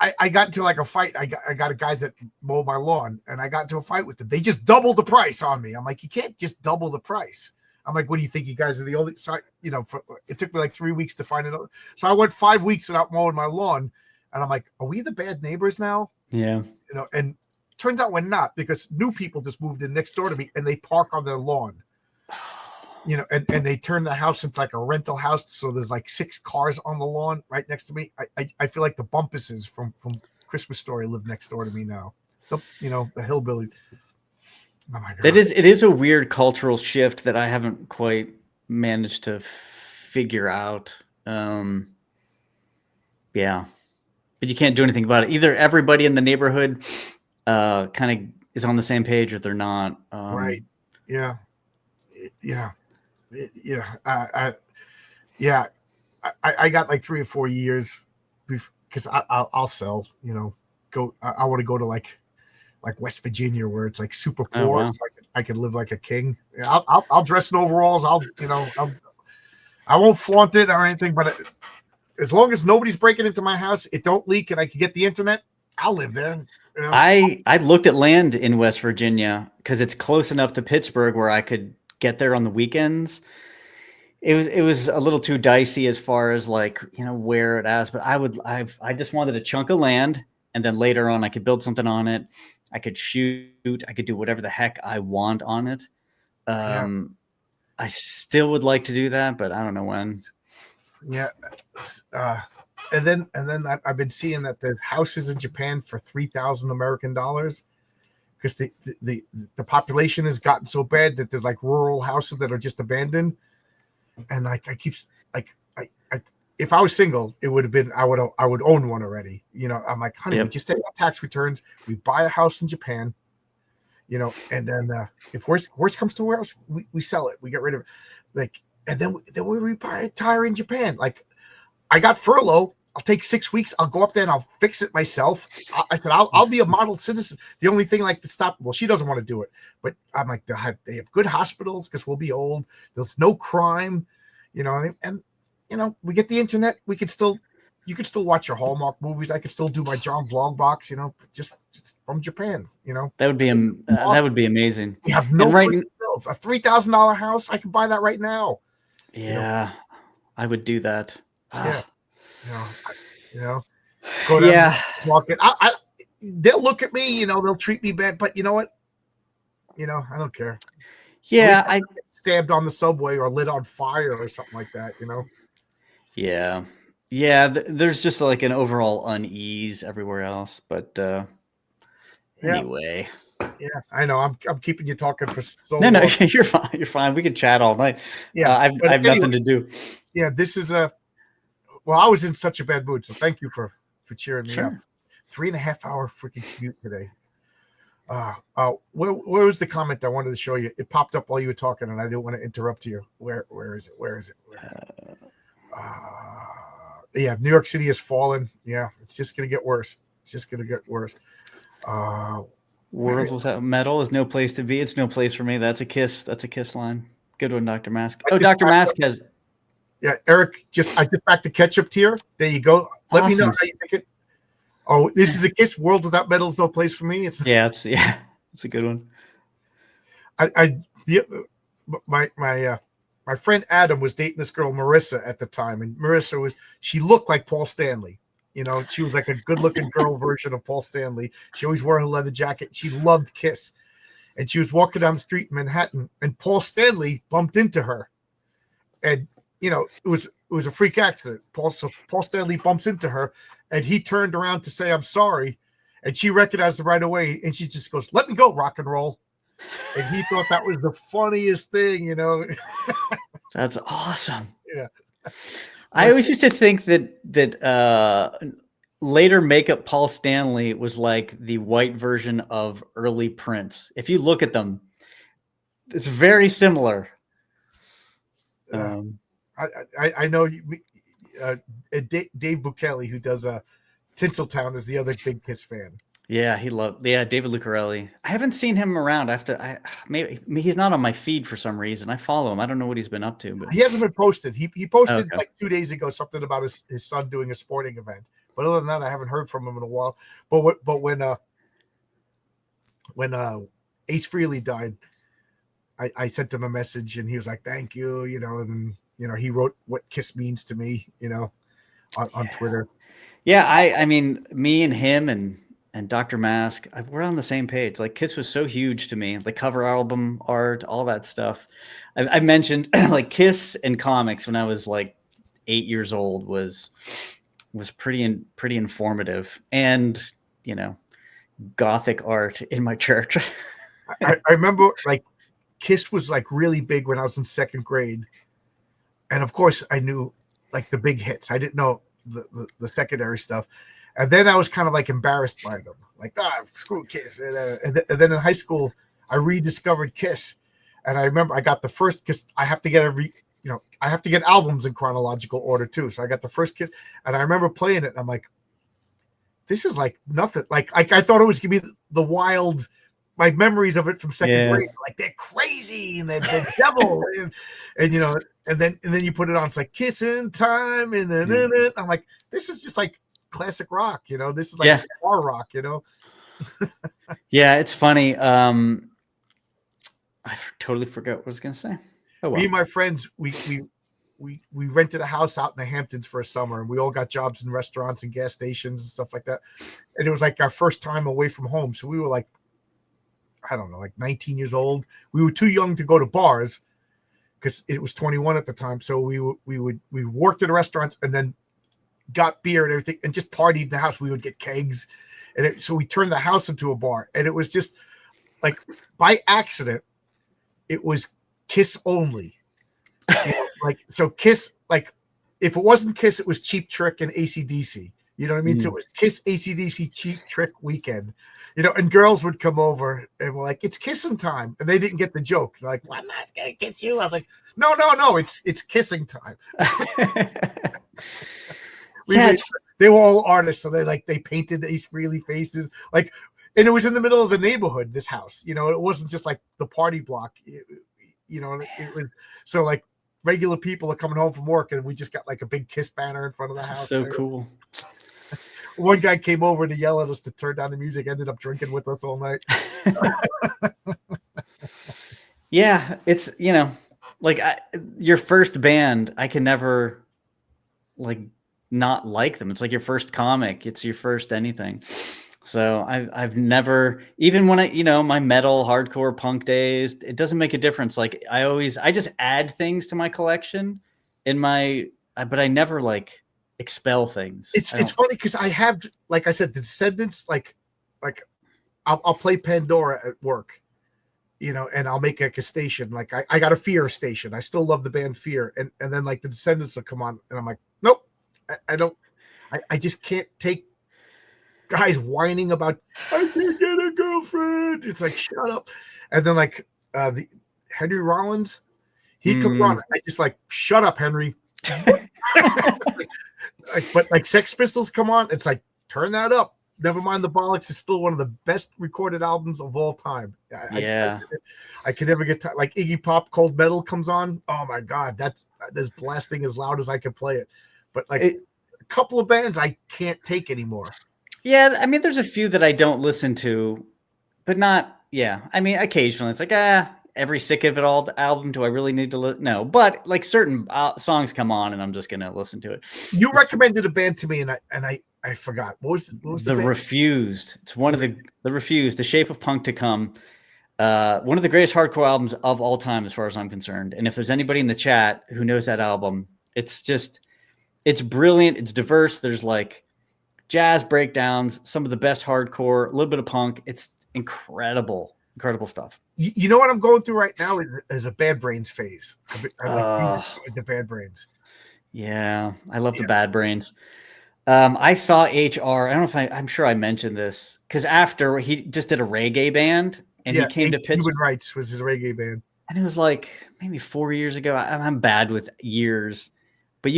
I got into like a fight. I got guys that mow my lawn, and I got into a fight with them. They just doubled the price on me. I'm like, you can't just double the price. I'm like, what do you think? You guys are the only. So it took me like 3 weeks to find it. So I went 5 weeks without mowing my lawn, and I'm like, are we the bad neighbors now? Yeah. And turns out we're not, because new people just moved in next door to me and they park on their lawn. And they turn the house into like a rental house. So there's like 6 cars on the lawn right next to me. I feel like the Bumpuses from Christmas Story live next door to me now. The hillbillies. Oh my God. It is a weird cultural shift that I haven't quite managed to figure out. Yeah. But you can't do anything about it. Either everybody in the neighborhood kind of is on the same page, or they're not. Right. Yeah. I got like 3 or 4 years because I'll sell. I want to go to like West Virginia, where it's like super poor. Oh, wow. So I can live like a king. I'll dress in overalls. I won't flaunt it or anything, but as long as nobody's breaking into my house, it don't leak, and I can get the internet, I'll live there. I looked at land in West Virginia because it's close enough to Pittsburgh where I could get there on the weekends. It was a little too dicey as far as like, where it is, but I just wanted a chunk of land, and then later on I could build something on it. I could shoot, I could do whatever the heck I want on it. I still would like to do that, but I don't know when. Yeah. And then I've been seeing that there's houses in Japan for $3,000 American dollars, because the population has gotten so bad that there's like rural houses that are just abandoned. And like, I keep like, if I was single, it would have been, I would own one already. I'm like, honey, we just take out tax returns, we buy a house in Japan, and then if worst comes to worst, we sell it, we get rid of it, like, and then we retire in Japan. Like, I got furlough. I'll take 6 weeks. I'll go up there and I'll fix it myself. I said, I'll be a model citizen. The only thing like to stop, well, she doesn't want to do it, but I'm like, they have good hospitals because we'll be old. There's no crime, and we get the internet. You could still watch your Hallmark movies. I could still do my John's Long Box, just from Japan. That would be that would be amazing. We have no freaking bills. A $3,000 house, I can buy that right now. Yeah, I would do that. Yeah, go down to the market. They'll look at me, they'll treat me bad, but you know what? I don't care. Yeah, I get stabbed on the subway or lit on fire or something like that. Yeah, yeah. There's just like an overall unease everywhere else, but anyway. Yeah, I know. I'm keeping you talking for so long. No, you're fine. You're fine. We could chat all night. Yeah, I have nothing to do. Yeah, this is well, I was in such a bad mood, so thank you for cheering me up. 3.5 hour freaking commute today. Where was the comment I wanted to show you? It popped up while you were talking, and I didn't want to interrupt you. Where is it? Yeah, New York City has fallen. Yeah, it's just gonna get worse. World without metal is no place to be. It's no place for me. That's a kiss. That's a kiss line. Good one, Dr. Mask. Oh, Dr. Mask has. Yeah, Eric. I just backed the ketchup tier. There you go. Let me know how you think it. Oh, this is a kiss. World without metal is no place for me. It's a good one. My friend Adam was dating this girl Marissa at the time, and Marissa she looked like Paul Stanley. She was like a good-looking girl version of Paul Stanley. She always wore her leather jacket. She loved Kiss, and she was walking down the street in Manhattan, and Paul Stanley bumped into her, and it was a freak accident. Paul Stanley bumps into her, and he turned around to say, "I'm sorry," and she recognized him right away, and she just goes, "Let me go, rock and roll." And he thought that was the funniest thing, That's awesome. Yeah. I always used to think that later makeup Paul Stanley was like the white version of early Prince. If you look at them, it's very similar. I know Dave Bukele, who does Tinseltown, is the other big Kiss fan. Yeah, David Lucarelli. I haven't seen him around. Maybe he's not on my feed for some reason. I follow him. I don't know what he's been up to, but he hasn't been posted. He posted like 2 days ago something about his son doing a sporting event. But other than that, I haven't heard from him in a while. But when Ace Frehley died, I sent him a message, and he was like, "Thank you," and he wrote what Kiss means to me, on Twitter. Yeah, I mean, me and him and Dr. Mask, we're on the same page. Like, Kiss was so huge to me. The cover album art, all that stuff. I mentioned like Kiss and comics when I was like 8 years old was pretty informative, and Gothic art in my church. I remember like Kiss was like really big when I was in second grade, and of course I knew like the big hits. I didn't know the secondary stuff. And then I was kind of like embarrassed by them, like, screw Kiss. And then in high school, I rediscovered Kiss, and I remember I got the first Kiss. I have to get I have to get albums in chronological order too. So I got the first Kiss, and I remember playing it, and I'm like, this is like nothing. Like I thought it was gonna be the wild. My memories of it from second grade, like they're crazy and they're devil, and then you put it on, it's like Kissing Time, and then I'm like, this is just like classic rock, this is like guitar rock, Yeah, it's funny. I totally forgot what I was gonna say. Oh, well. Me and my friends, we rented a house out in the Hamptons for a summer, and we all got jobs in restaurants and gas stations and stuff like that. And it was like our first time away from home, so we were like, I don't know, like 19 years old. We were too young to go to bars because it was 21 at the time. So we worked at restaurants and then got beer and everything and just partied in the house. We would get kegs, and so we turned the house into a bar. And it was just like by accident, it was Kiss only. Like, so Kiss, like if it wasn't Kiss, it was Cheap Trick and AC/DC. You know what I mean? So it was Kiss, AC/DC, Cheap Trick weekend. And girls would come over and were like, "It's kissing time," and they didn't get the joke. They're like, "Well, I'm not gonna kiss you." I was like, "No, it's kissing time." They were all artists, so they painted Ace Frehley faces, like, and it was in the middle of the neighborhood. This house, it wasn't just like the party block. It was so like regular people are coming home from work, and we just got like a big Kiss banner in front of the house. So cool. One guy came over to yell at us to turn down the music, ended up drinking with us all night. Yeah, it's, like your first band, I can never like not like them. It's like your first comic, it's your first anything. So I've never, even when my metal, hardcore, punk days, it doesn't make a difference. Like I just add things to my collection but I never like expel things. It's funny because I have, like I said, the Descendants, like I'll play Pandora at work, and I'll make like a station. Like I got a Fear station. I still love the band Fear. And then like the Descendants will come on and I'm like, nope, I don't, I just can't take guys whining about, I can't get a girlfriend. It's like, shut up. And then like the Henry Rollins, he comes on. I just like, shut up, Henry. But like Sex Pistols come on, it's like, turn that up. Never mind the Bollocks is still one of the best recorded albums of all time. I can never get like Iggy Pop, Cold Metal comes on. Oh my God, that's blasting as loud as I can play it. But like a couple of bands I can't take anymore. Yeah, I mean, there's a few that I don't listen to, but not. Yeah, I mean, occasionally it's like every Sick of It All album. Do I really need to no? But like certain songs come on, and I'm just gonna listen to it. You recommended a band to me, and I forgot. What was the band? Refused? It's one of the Refused. The Shape of Punk to Come. One of the greatest hardcore albums of all time, as far as I'm concerned. And if there's anybody in the chat who knows that album, it's brilliant. It's diverse. There's like jazz breakdowns, some of the best hardcore, a little bit of punk. It's incredible stuff. You know what I'm going through right now is a Bad Brains phase. I like the Bad Brains. Yeah, I love the Bad Brains. I saw HR. I don't know if I'm sure I mentioned this because after he just did a reggae band and he came to Pittsburgh. Human Rights was his reggae band. And it was like maybe 4 years ago. I'm bad with years, but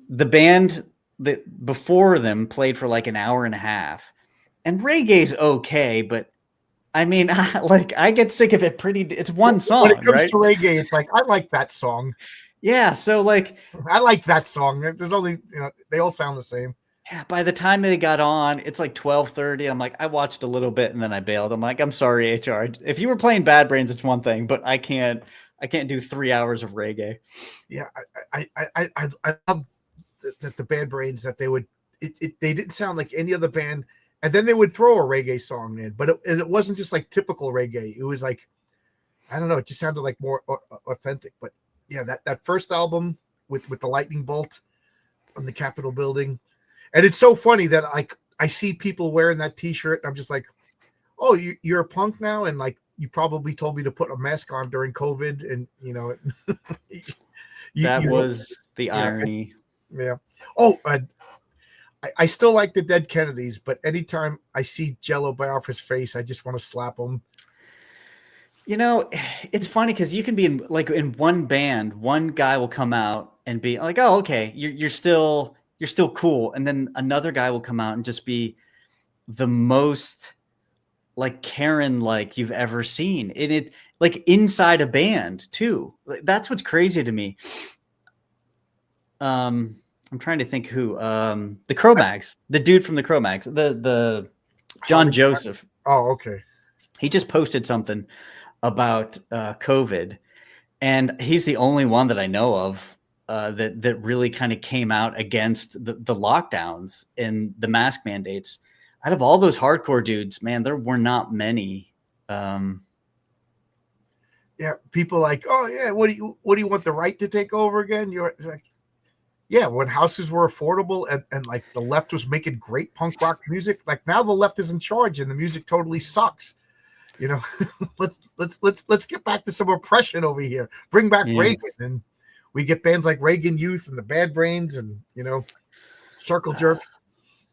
the band that before them played for like an hour and a half, and reggae's okay, but I mean, I get sick of it it's one song. When it comes to reggae, it's like, I like that song. Yeah. So like, I like that song. There's only, they all sound the same. Yeah. By the time they got on, it's like 12:30. I'm like, I watched a little bit and then I bailed. I'm like, I'm sorry, HR. If you were playing Bad Brains, it's one thing, but I can't do 3 hours of reggae. Yeah. I love the Bad Brains that they didn't sound like any other band, and then they would throw a reggae song in, but it wasn't just like typical reggae. It was like, I don't know, it just sounded like more authentic. But yeah, that first album with the lightning bolt on the Capitol building, and it's so funny that like I see people wearing that T-shirt, and I'm just like, oh, you're a punk now, and like you probably told me to put a mask on during COVID, and that was the irony. Yeah. Oh, I still like the Dead Kennedys, but anytime I see Jello Biafra's face, I just want to slap him. It's funny because you can be in one band, one guy will come out and be like, "Oh, okay, you're still cool," and then another guy will come out and just be the most like Karen like you've ever seen. And it like inside a band too. That's what's crazy to me. I'm trying to think who the Cro-Mags, the dude from the Cro-Mags, the John Joseph. Oh, okay. He just posted something about COVID, and he's the only one that I know of that really kind of came out against the lockdowns and the mask mandates. Out of all those hardcore dudes, man, there were not many. Yeah, people like, oh yeah, what do you want the right to take over again? You're like, yeah, when houses were affordable and like the left was making great punk rock music, like now the left is in charge and the music totally sucks. Let's get back to some oppression over here. Bring back Reagan, and we get bands like Reagan Youth and the Bad Brains and Circle Jerks.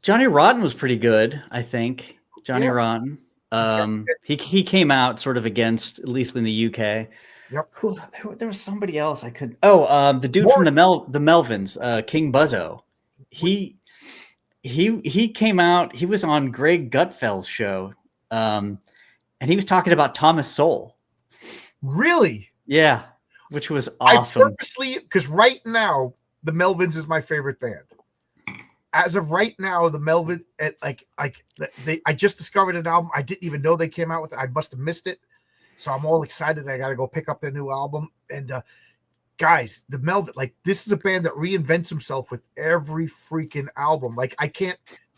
Johnny Rotten was pretty good, I think. Johnny Rotten. He came out sort of against, at least in the UK. Yep. There was somebody else I could. Oh, the dude from the Melvins, King Buzzo. He came out. He was on Greg Gutfeld's show, and he was talking about Thomas Sowell. Really? Yeah. which was I awesome. purposely, because right now the Melvins is my favorite band. As of right now, the Melvin, I just discovered an album. I didn't even know they came out with it. I must have missed it. So I'm all excited. I got to go pick up their new album. And guys, the Melvin, like, this is a band that reinvents himself with every freaking album. Like,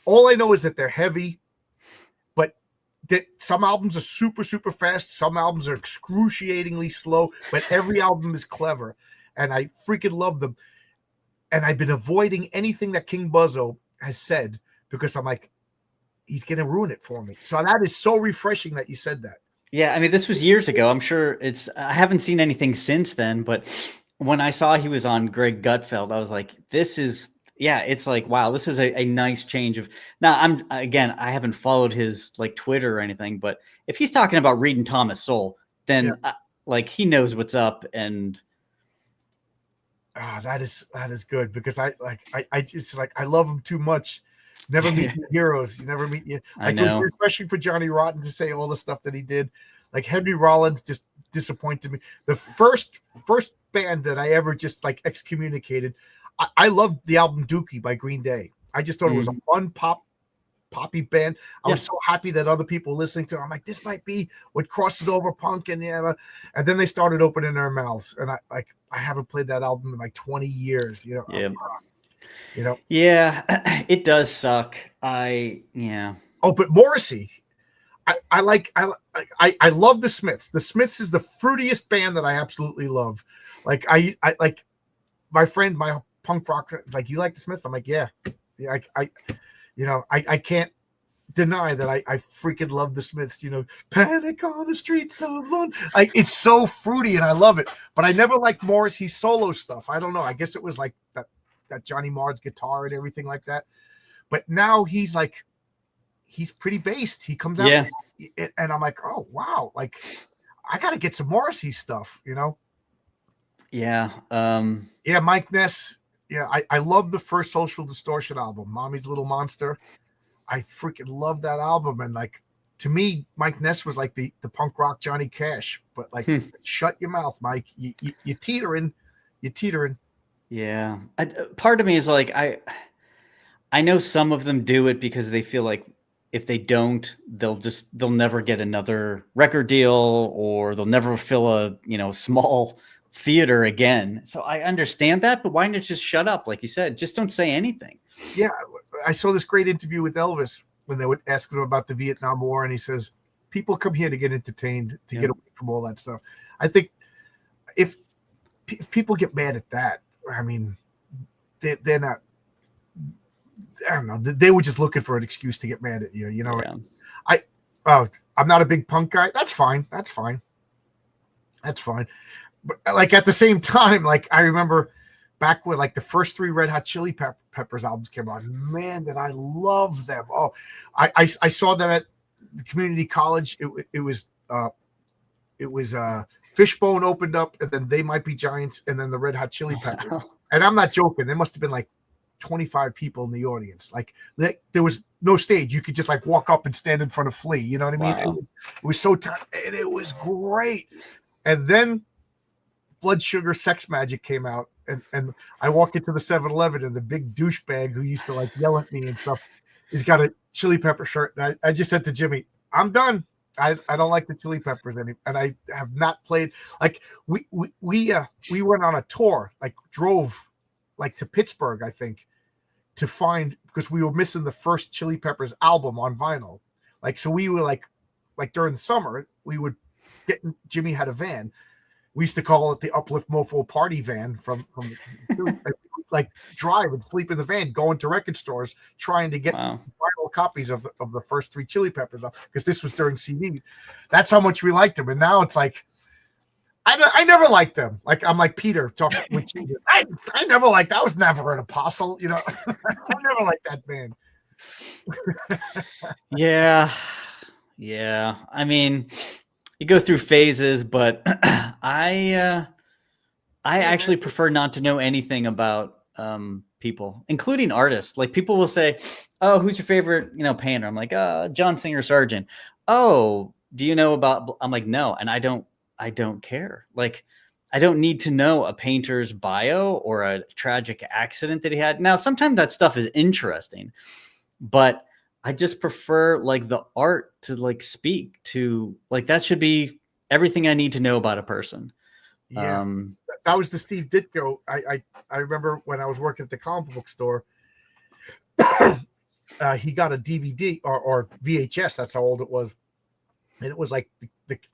all I know is that they're heavy, but that some albums are super, super fast. Some albums are excruciatingly slow, but every album is clever. And I freaking love them. And I've been avoiding anything that King Buzzo has said because I'm like, he's going to ruin it for me. So that is so refreshing that you said that. Yeah, I mean, this was years ago. I'm sure I haven't seen anything since then, but when I saw he was on Greg Gutfeld, I was like, it's like, wow, this is a nice change of. Now, I haven't followed his like Twitter or anything, but if he's talking about reading Thomas Sowell, then like he knows what's up. And that is good, because I just like, I love him too much. Never meet your heroes. You never meet you. Like, it was refreshing for Johnny Rotten to say all the stuff that he did. Like, Henry Rollins just disappointed me. The first band that I ever just like excommunicated. I loved the album Dookie by Green Day. I just thought it was a fun poppy band. I was so happy that other people listening to it. I'm like, this might be what crosses over punk, and then they started opening their mouths, and I haven't played that album in like 20 years. Yeah, it does suck. Oh, but Morrissey, I love the Smiths. The Smiths is the fruitiest band that I absolutely love. Like, I like my friend, my punk rock, like, you like the Smiths? I'm like, yeah. I can't deny that I freaking love the Smiths. Panic on the Streets of London. It's so fruity and I love it. But I never liked Morrissey's solo stuff. I don't know. I guess it was like that Johnny Marr's guitar and everything like that. But now he's pretty based. He comes out and I'm like, oh wow, like, I got to get some Morrissey stuff. Yeah. Mike Ness. Yeah, I love the first Social Distortion album, Mommy's Little Monster. I freaking love that album. And like, to me, Mike Ness was like the punk rock Johnny Cash. But like, shut your mouth, Mike. You're teetering. Yeah. Part of me is like, I know some of them do it because they feel like if they don't, they'll never get another record deal, or they'll never fill a small theater again. So I understand that, but why not just shut up? Like you said, just don't say anything. Yeah. I saw this great interview with Elvis when they would ask him about the Vietnam War. And he says, people come here to get entertained, to get away from all that stuff. I think if people get mad at that, I mean, they're not, I don't know. They were just looking for an excuse to get mad at you. I'm not a big punk guy. That's fine. But like, at the same time, like, I remember back when like the first 3 Red Hot Chili Peppers albums came out, man, did I love them. Oh, I saw them at the community college. It was Fishbone opened up, and then They Might Be Giants, and then the Red Hot Chili Peppers. Wow. And I'm not joking. There must have been like 25 people in the audience. Like, there was no stage. You could just like walk up and stand in front of Flea. You know what I mean? Wow. It was so tight, and it was great. And then Blood Sugar Sex Magic came out, and I walk into the 7-Eleven, and the big douchebag who used to like yell at me and stuff, he's got a Chili Pepper shirt. And I just said to Jimmy, I'm done. I don't like the Chili Peppers anymore. And I have not played. Like, we went on a tour, like drove like to Pittsburgh, I think, to find, because we were missing the first Chili Peppers album on vinyl. Like, so we were like during the summer, we would Jimmy had a van. We used to call it the Uplift Mofo Party Van from like drive and sleep in the van, going to record stores, trying to get vinyl copies of the first 3 Chili Peppers, because this was during CD. That's how much we liked them. And now it's like, I never liked them. Like, I'm like Peter talking with Jesus. I never liked. I was never an apostle. I never liked that band. Yeah. I mean, you go through phases, but I actually prefer not to know anything about people, including artists. Like, people will say, "Oh, who's your favorite, painter?" I'm like, John Singer Sargent. Oh, do you know about? I'm like, no, and I don't care. Like, I don't need to know a painter's bio or a tragic accident that he had. Now, sometimes that stuff is interesting, but I just prefer like the art to like speak to, like, that should be everything I need to know about a person. Yeah, that was the Steve Ditko. I remember when I was working at the comic book store, he got a DVD or VHS. That's how old it was, and it was like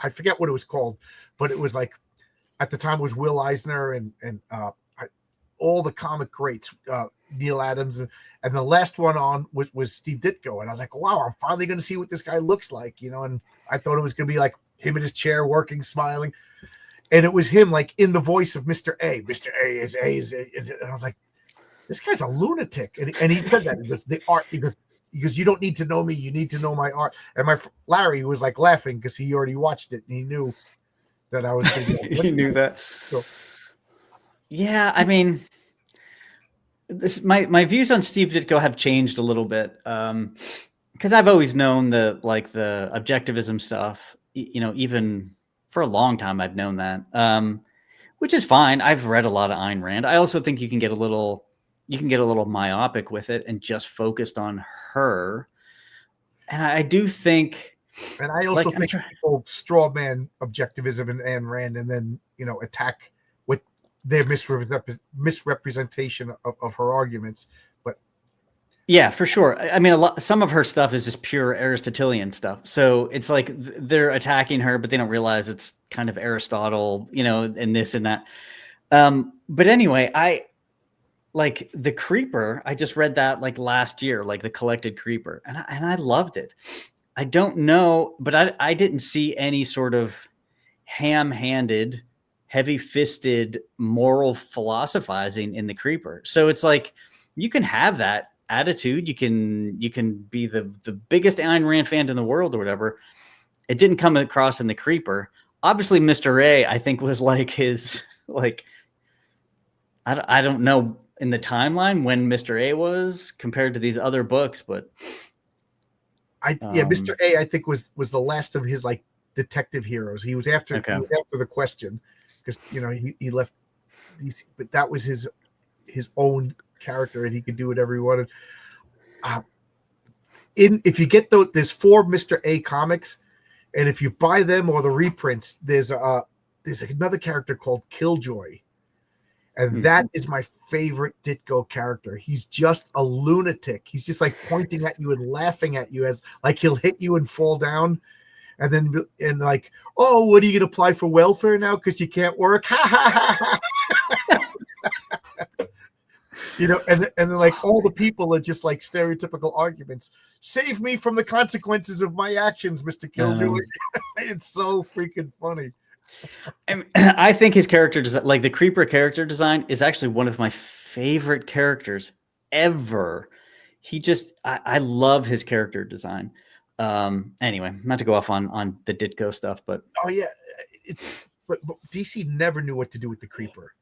I forget what it was called, but it was like at the time it was Will Eisner and all the comic greats, Neil Adams, and the last one on was Steve Ditko, and I was like, wow, I'm finally going to see what this guy looks like, you know. And I thought it was going to be like him in his chair working, smiling, and it was him like in the voice of Mr. A. Mr. A is and I was like, this guy's a lunatic, and he said that, because the art, because you don't need to know me, you need to know my art. And my Larry was like laughing because he already watched it and he knew that I was going to be like, You knew that. So, yeah, I mean, my views on Steve Ditko have changed a little bit, because I've always known the objectivism stuff. You know, even for a long time, I've known that, which is fine. I've read a lot of Ayn Rand. I also think you can get a little myopic with it and just focused on her. And I do think, and I also think people straw man objectivism and Ayn Rand, and then, you know, attack with their misrepresentation of her arguments. But yeah, for sure. I mean, some of her stuff is just pure Aristotelian stuff. So it's like they're attacking her, but they don't realize it's kind of Aristotle, you know, and this and that. But anyway, I like The Creeper. I just read that like last year, like The Collected Creeper, and I loved it. I don't know, but I didn't see any sort of ham-handed, heavy-fisted moral philosophizing in The Creeper. So it's like you can have that attitude. You can be the biggest Ayn Rand fan in the world or whatever. It didn't come across in The Creeper. Obviously, Mr. A, I think, was like his like I don't know in the timeline when Mr. A was compared to these other books, but Mr. A, I think was the last of his like detective heroes. He was after the Question, because, you know, he left DC, but that was his own character, and he could do whatever he wanted. If you get there's 4 Mr. A comics, and if you buy them or the reprints, there's another character called Killjoy. And that is my favorite Ditko character. He's just a lunatic. He's just like pointing at you and laughing at you, as like he'll hit you and fall down. And like, oh, what are you going to apply for welfare now because you can't work? Ha ha ha. You know, and then like all the people are just like stereotypical arguments. Save me from the consequences of my actions, Mr. Killjoy. It's so freaking funny. I think his character design, like the Creeper character design, is actually one of my favorite characters ever. I love his character design. Anyway, not to go off on the Ditko stuff, but oh yeah, but DC never knew what to do with the Creeper.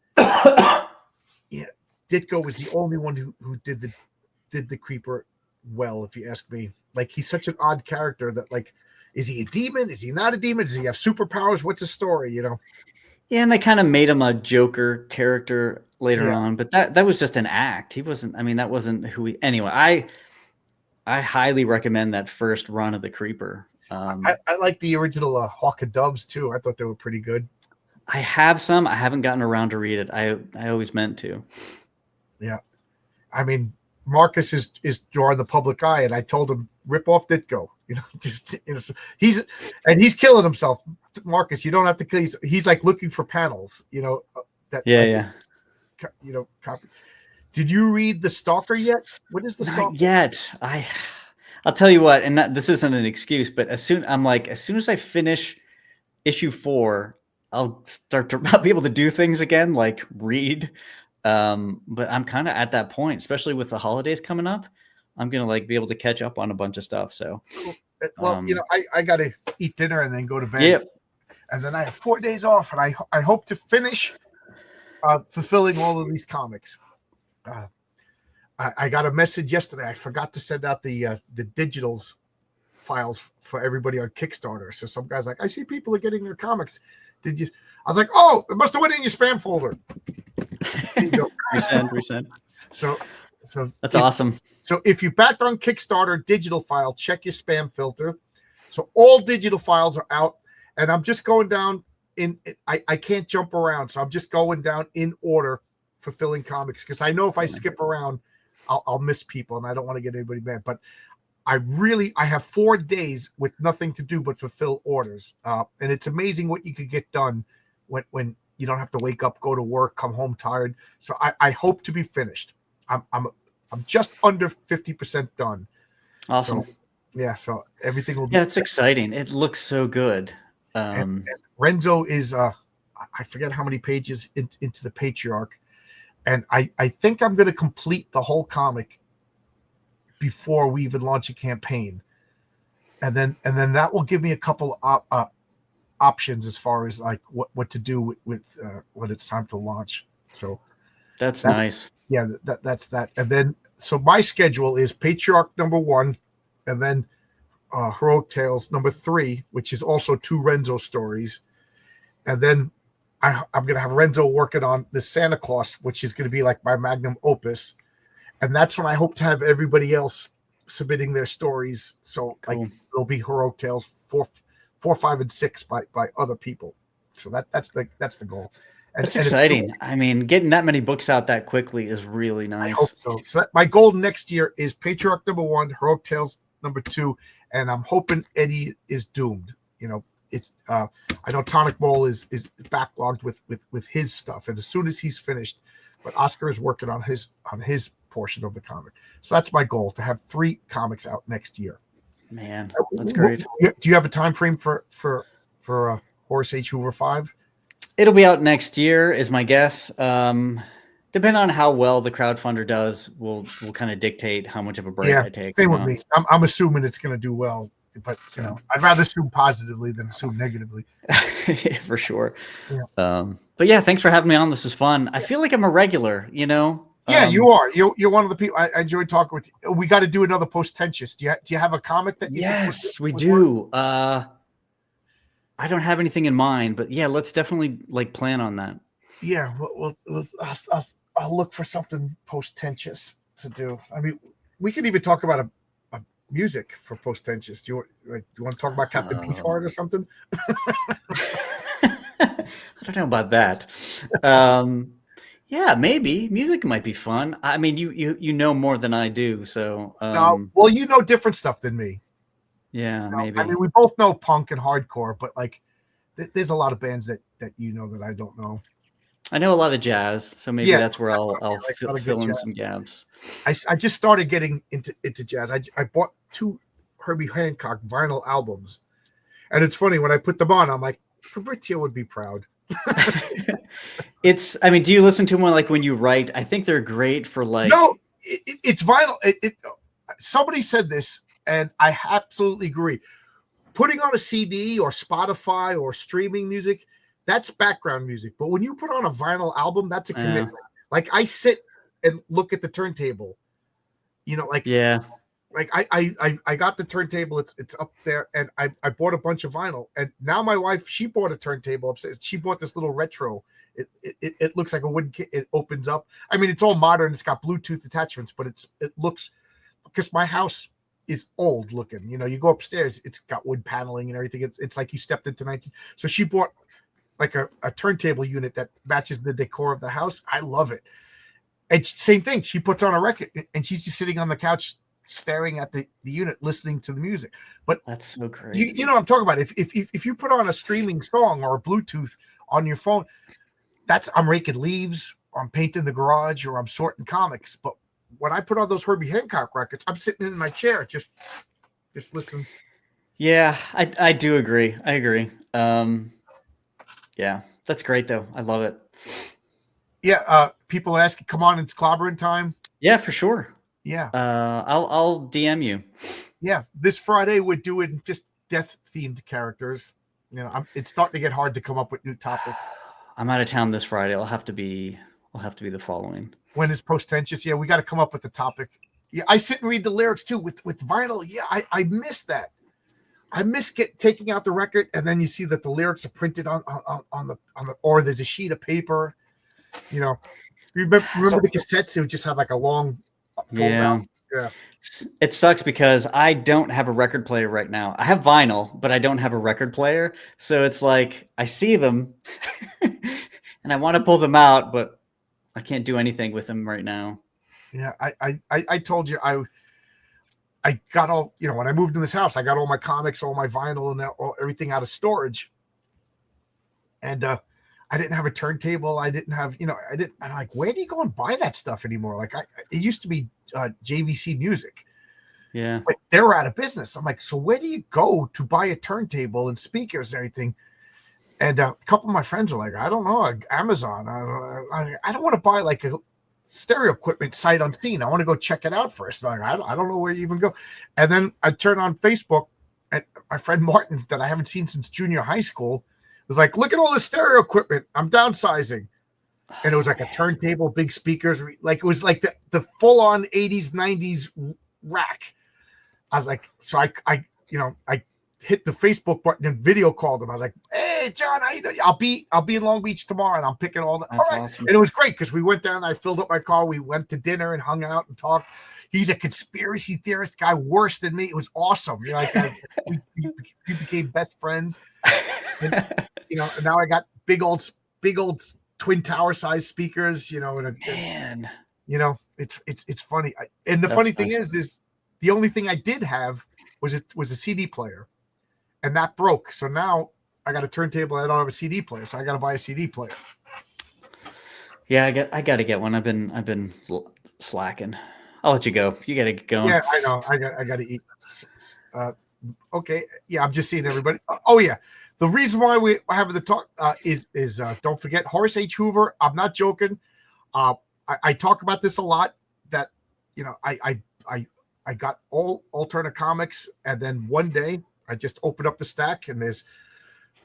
Yeah, Ditko was the only one who did the Creeper well, if you ask me. Like, he's such an odd character that, like, is he a demon? Is he not a demon? Does he have superpowers? What's the story, you know? Yeah, and they kind of made him a Joker character later on, but that was just an act. He wasn't, I mean, that wasn't who he, anyway, I highly recommend that first run of the Creeper. I like the original Hawk and Doves too. I thought they were pretty good. I have some. I haven't gotten around to read it. I always meant to. Yeah. I mean, Marcus is drawing the public eye, and I told him, rip off Ditko. You know, just, you know, he's killing himself. Marcus, you don't have to kill. He's like looking for panels. You know You know, copy. Did you read The Stalker yet? What is The Stalker? Not yet. I'll tell you what, and this isn't an excuse, but as soon as I finish issue 4, I'll be able to do things again, like read. But I'm kind of at that point, especially with the holidays coming up. I'm gonna like be able to catch up on a bunch of stuff. So, well, you know, I gotta eat dinner and then go to bed. Yep. And then I have 4 days off, and I hope to finish fulfilling all of these comics. I got a message yesterday. I forgot to send out the digitals files for everybody on Kickstarter. So some guys like, I see people are getting their comics. Did you? I was like, oh, it must have went in your spam folder. Resend. So that's awesome. So if you backed on Kickstarter digital file, check your spam filter. So all digital files are out, and I'm just going down I can't jump around, so I'm just going down in order, fulfilling comics, because I know if I skip around, I'll miss people, and I don't want to get anybody mad. But I have 4 days with nothing to do but fulfill orders, and it's amazing what you could get done when you don't have to wake up, go to work, come home tired. So I hope to be finished. I'm just under 50% done. Awesome. So everything will be. Yeah, it's exciting. It looks so good. And Renzo is I forget how many pages into the Patriarch, and I think I'm going to complete the whole comic before we even launch a campaign, and then that will give me a couple options as far as like what to do with when it's time to launch. So that's nice. Yeah, that's that. And then so my schedule is Patriarch #1, and then Heroic Tales #3, which is also 2 Renzo stories, and then I'm going to have Renzo working on the Santa Claus, which is going to be like my magnum opus, and that's when I hope to have everybody else submitting their stories. So cool. Like it'll be Heroic Tales 4, 5, and 6 by other people. So that's the goal. That's exciting. I mean, getting that many books out that quickly is really nice. I hope so. So my goal next year is Patriarch #1, Heroic Tales #2, and I'm hoping Eddie is doomed. You know, it's I know Tonic Bowl is backlogged with his stuff, and as soon as he's finished, but Oscar is working on his portion of the comic. So that's my goal, to have 3 comics out next year. Man, that's great. Do you have a time frame for Horace H. Hoover 5? It'll be out next year, is my guess. Depending on how well the crowdfunder does, will kind of dictate how much of a break I take. Same with me. I'm assuming it's going to do well, but you know, I'd rather assume positively than assume negatively. Yeah, for sure. Yeah. But yeah, thanks for having me on. This is fun. I feel like I'm a regular, you know. Yeah, you are. You're one of the people I enjoy talking with. We got to do another Post-Tentious. Do you have a comic that? Yes, we do. I don't have anything in mind, but yeah, let's definitely like plan on that. Yeah, I'll look for something Post-Tentious to do. I mean, we can even talk about a music for Post-Tentious. Do you want to talk about Captain Beefheart or something? I don't know about that. Yeah, maybe music might be fun. I mean, you know more than I do, so. No, well, you know different stuff than me. Yeah, maybe. I mean, we both know punk and hardcore, but like, there's a lot of bands that you know that I don't know. I know a lot of jazz, so maybe that's where I'll fill in some gaps. I just started getting into jazz. I bought 2 Herbie Hancock vinyl albums, and it's funny when I put them on, I'm like, Fabrizio would be proud. I mean, do you listen to them like when you write? I think they're great for like. No, it's vinyl. Somebody said this, and I absolutely agree. Putting on a CD or Spotify or streaming music, that's background music. But when you put on a vinyl album, that's a commitment. Like I sit and look at the turntable, you know, like like I got the turntable. It's up there, and I bought a bunch of vinyl. And now my wife, she bought a turntable upstairs. She bought this little retro. It looks like a wooden kit. It opens up. I mean, it's all modern. It's got Bluetooth attachments, but it looks, because my house is old looking. You know, you go upstairs, it's got wood paneling and everything. It's like you stepped into 19. So she bought like a turntable unit that matches the decor of the house. I love it. And same thing. She puts on a record, and she's just sitting on the couch staring at the unit, listening to the music. But that's so great. You know what I'm talking about. If you put on a streaming song or a Bluetooth on your phone, I'm raking leaves, or I'm painting the garage, or I'm sorting comics. But when I put on those Herbie Hancock records, I'm sitting in my chair just listening. Yeah, I do agree. I agree. Yeah, that's great though. I love it. Yeah, people ask, come on, it's clobbering time. Yeah, for sure. Yeah. I'll DM you. Yeah, this Friday we're doing just death themed characters. You know, it's starting to get hard to come up with new topics. I'm out of town this Friday. I'll have to be the following. When is Post-Tentious? Yeah, we got to come up with a topic. Yeah, I sit and read the lyrics too with vinyl. Yeah, I miss that. I miss taking out the record, and then you see that the lyrics are printed on the or there's a sheet of paper. You know, remember the cassettes? It would just have like a long fold out. Yeah. It sucks because I don't have a record player right now. I have vinyl, but I don't have a record player. So it's like I see them and I want to pull them out, but I can't do anything with them right now. Yeah, I told you I got all, you know, when I moved in this house, I got all my comics, all my vinyl, and everything out of storage. And I didn't have a turntable. I didn't have, you know, I'm like, where do you go and buy that stuff anymore? Like, it used to be JVC Music. Yeah. But they were out of business. I'm like, so where do you go to buy a turntable and speakers and everything? And a couple of my friends were like, I don't know, Amazon. I don't want to buy like a stereo equipment sight unseen. I want to go check it out first. Like, I don't know where you even go. And then I turn on Facebook, and my friend Martin, that I haven't seen since junior high school, was like, look at all this stereo equipment. I'm downsizing. And it was like a turntable, big speakers. Like, it was like the full-on 80s, 90s rack. I was like, so I hit the Facebook button and video called him. I was like, hey, John, I'll be in Long Beach tomorrow, and I'm picking all that. That's all right. awesome. And it was great because we went down, I filled up my car. We went to dinner and hung out and talked. He's a conspiracy theorist guy, worse than me. It was awesome. You know, like we became best friends. And, you know, and now I got big old twin tower size speakers, you know, Man, you know, it's funny. And the funny thing is the only thing I did have was a CD player, and that broke. So now I got a turntable. I don't have a CD player, so I got to buy a CD player. Yeah, I got to get one. I've been slacking. I'll let you go. You got to get going. Yeah, I know. I got to eat. Okay. Yeah, I'm just seeing everybody. Oh yeah. The reason why we're having the talk is don't forget Horace H. Hoover. I'm not joking. I talk about this a lot. That, you know, I got all alternate comics, and then one day I just opened up the stack, and there's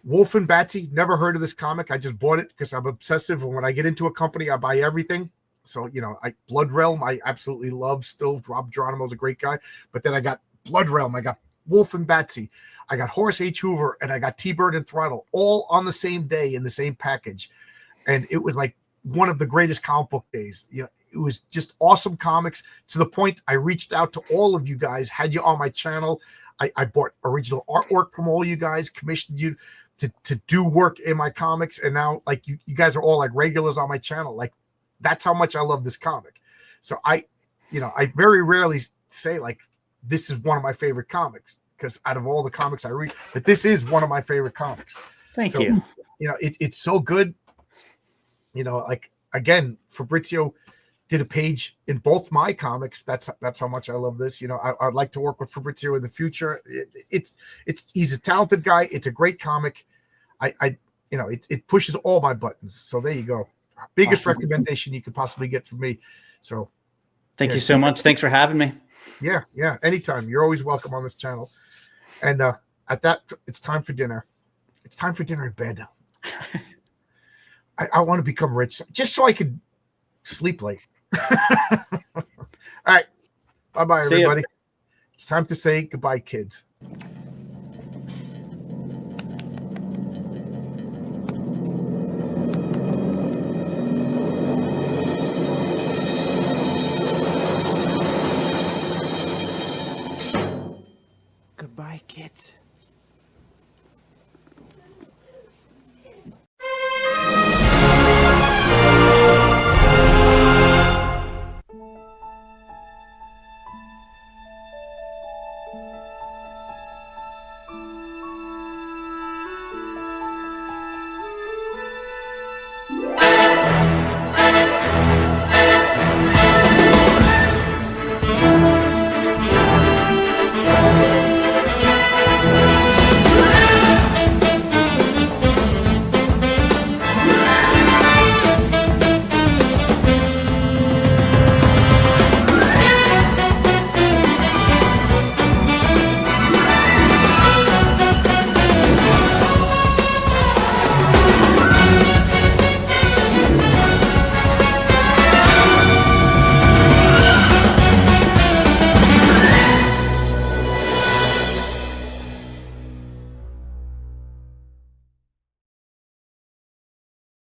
Wolf and Batsy. Never heard of this comic. I just bought it because I'm obsessive, and when I get into a company, I buy everything. So, you know, Blood Realm, I absolutely love still. Rob Geronimo's a great guy. But then I got Blood Realm, I got Wolf and Batsy, I got Horace H. Hoover, and I got T-Bird and Throttle, all on the same day in the same package. And it was like one of the greatest comic book days. You know, it was just awesome comics, to the point I reached out to all of you guys, had you on my channel. I bought original artwork from all you guys, commissioned you to do work in my comics. And now, like, you guys are all like regulars on my channel. Like, that's how much I love this comic. So I very rarely say like, this is one of my favorite comics, because out of all the comics I read, but this is one of my favorite comics. Thank you. You know, it's so good. You know, like, again, Fabrizio did a page in both my comics. That's how much I love this. You know, I'd like to work with Fabrizio in the future. He's a talented guy. It's a great comic. It pushes all my buttons. So there you go. Biggest recommendation you could possibly get from me. So thank you so much. Thanks for having me. Yeah. Anytime. You're always welcome on this channel. And at that, it's time for dinner. It's time for dinner in bed. I want to become rich just so I could sleep late. All right. Bye-bye, everybody. It's time to say goodbye, kids. Goodbye, kids.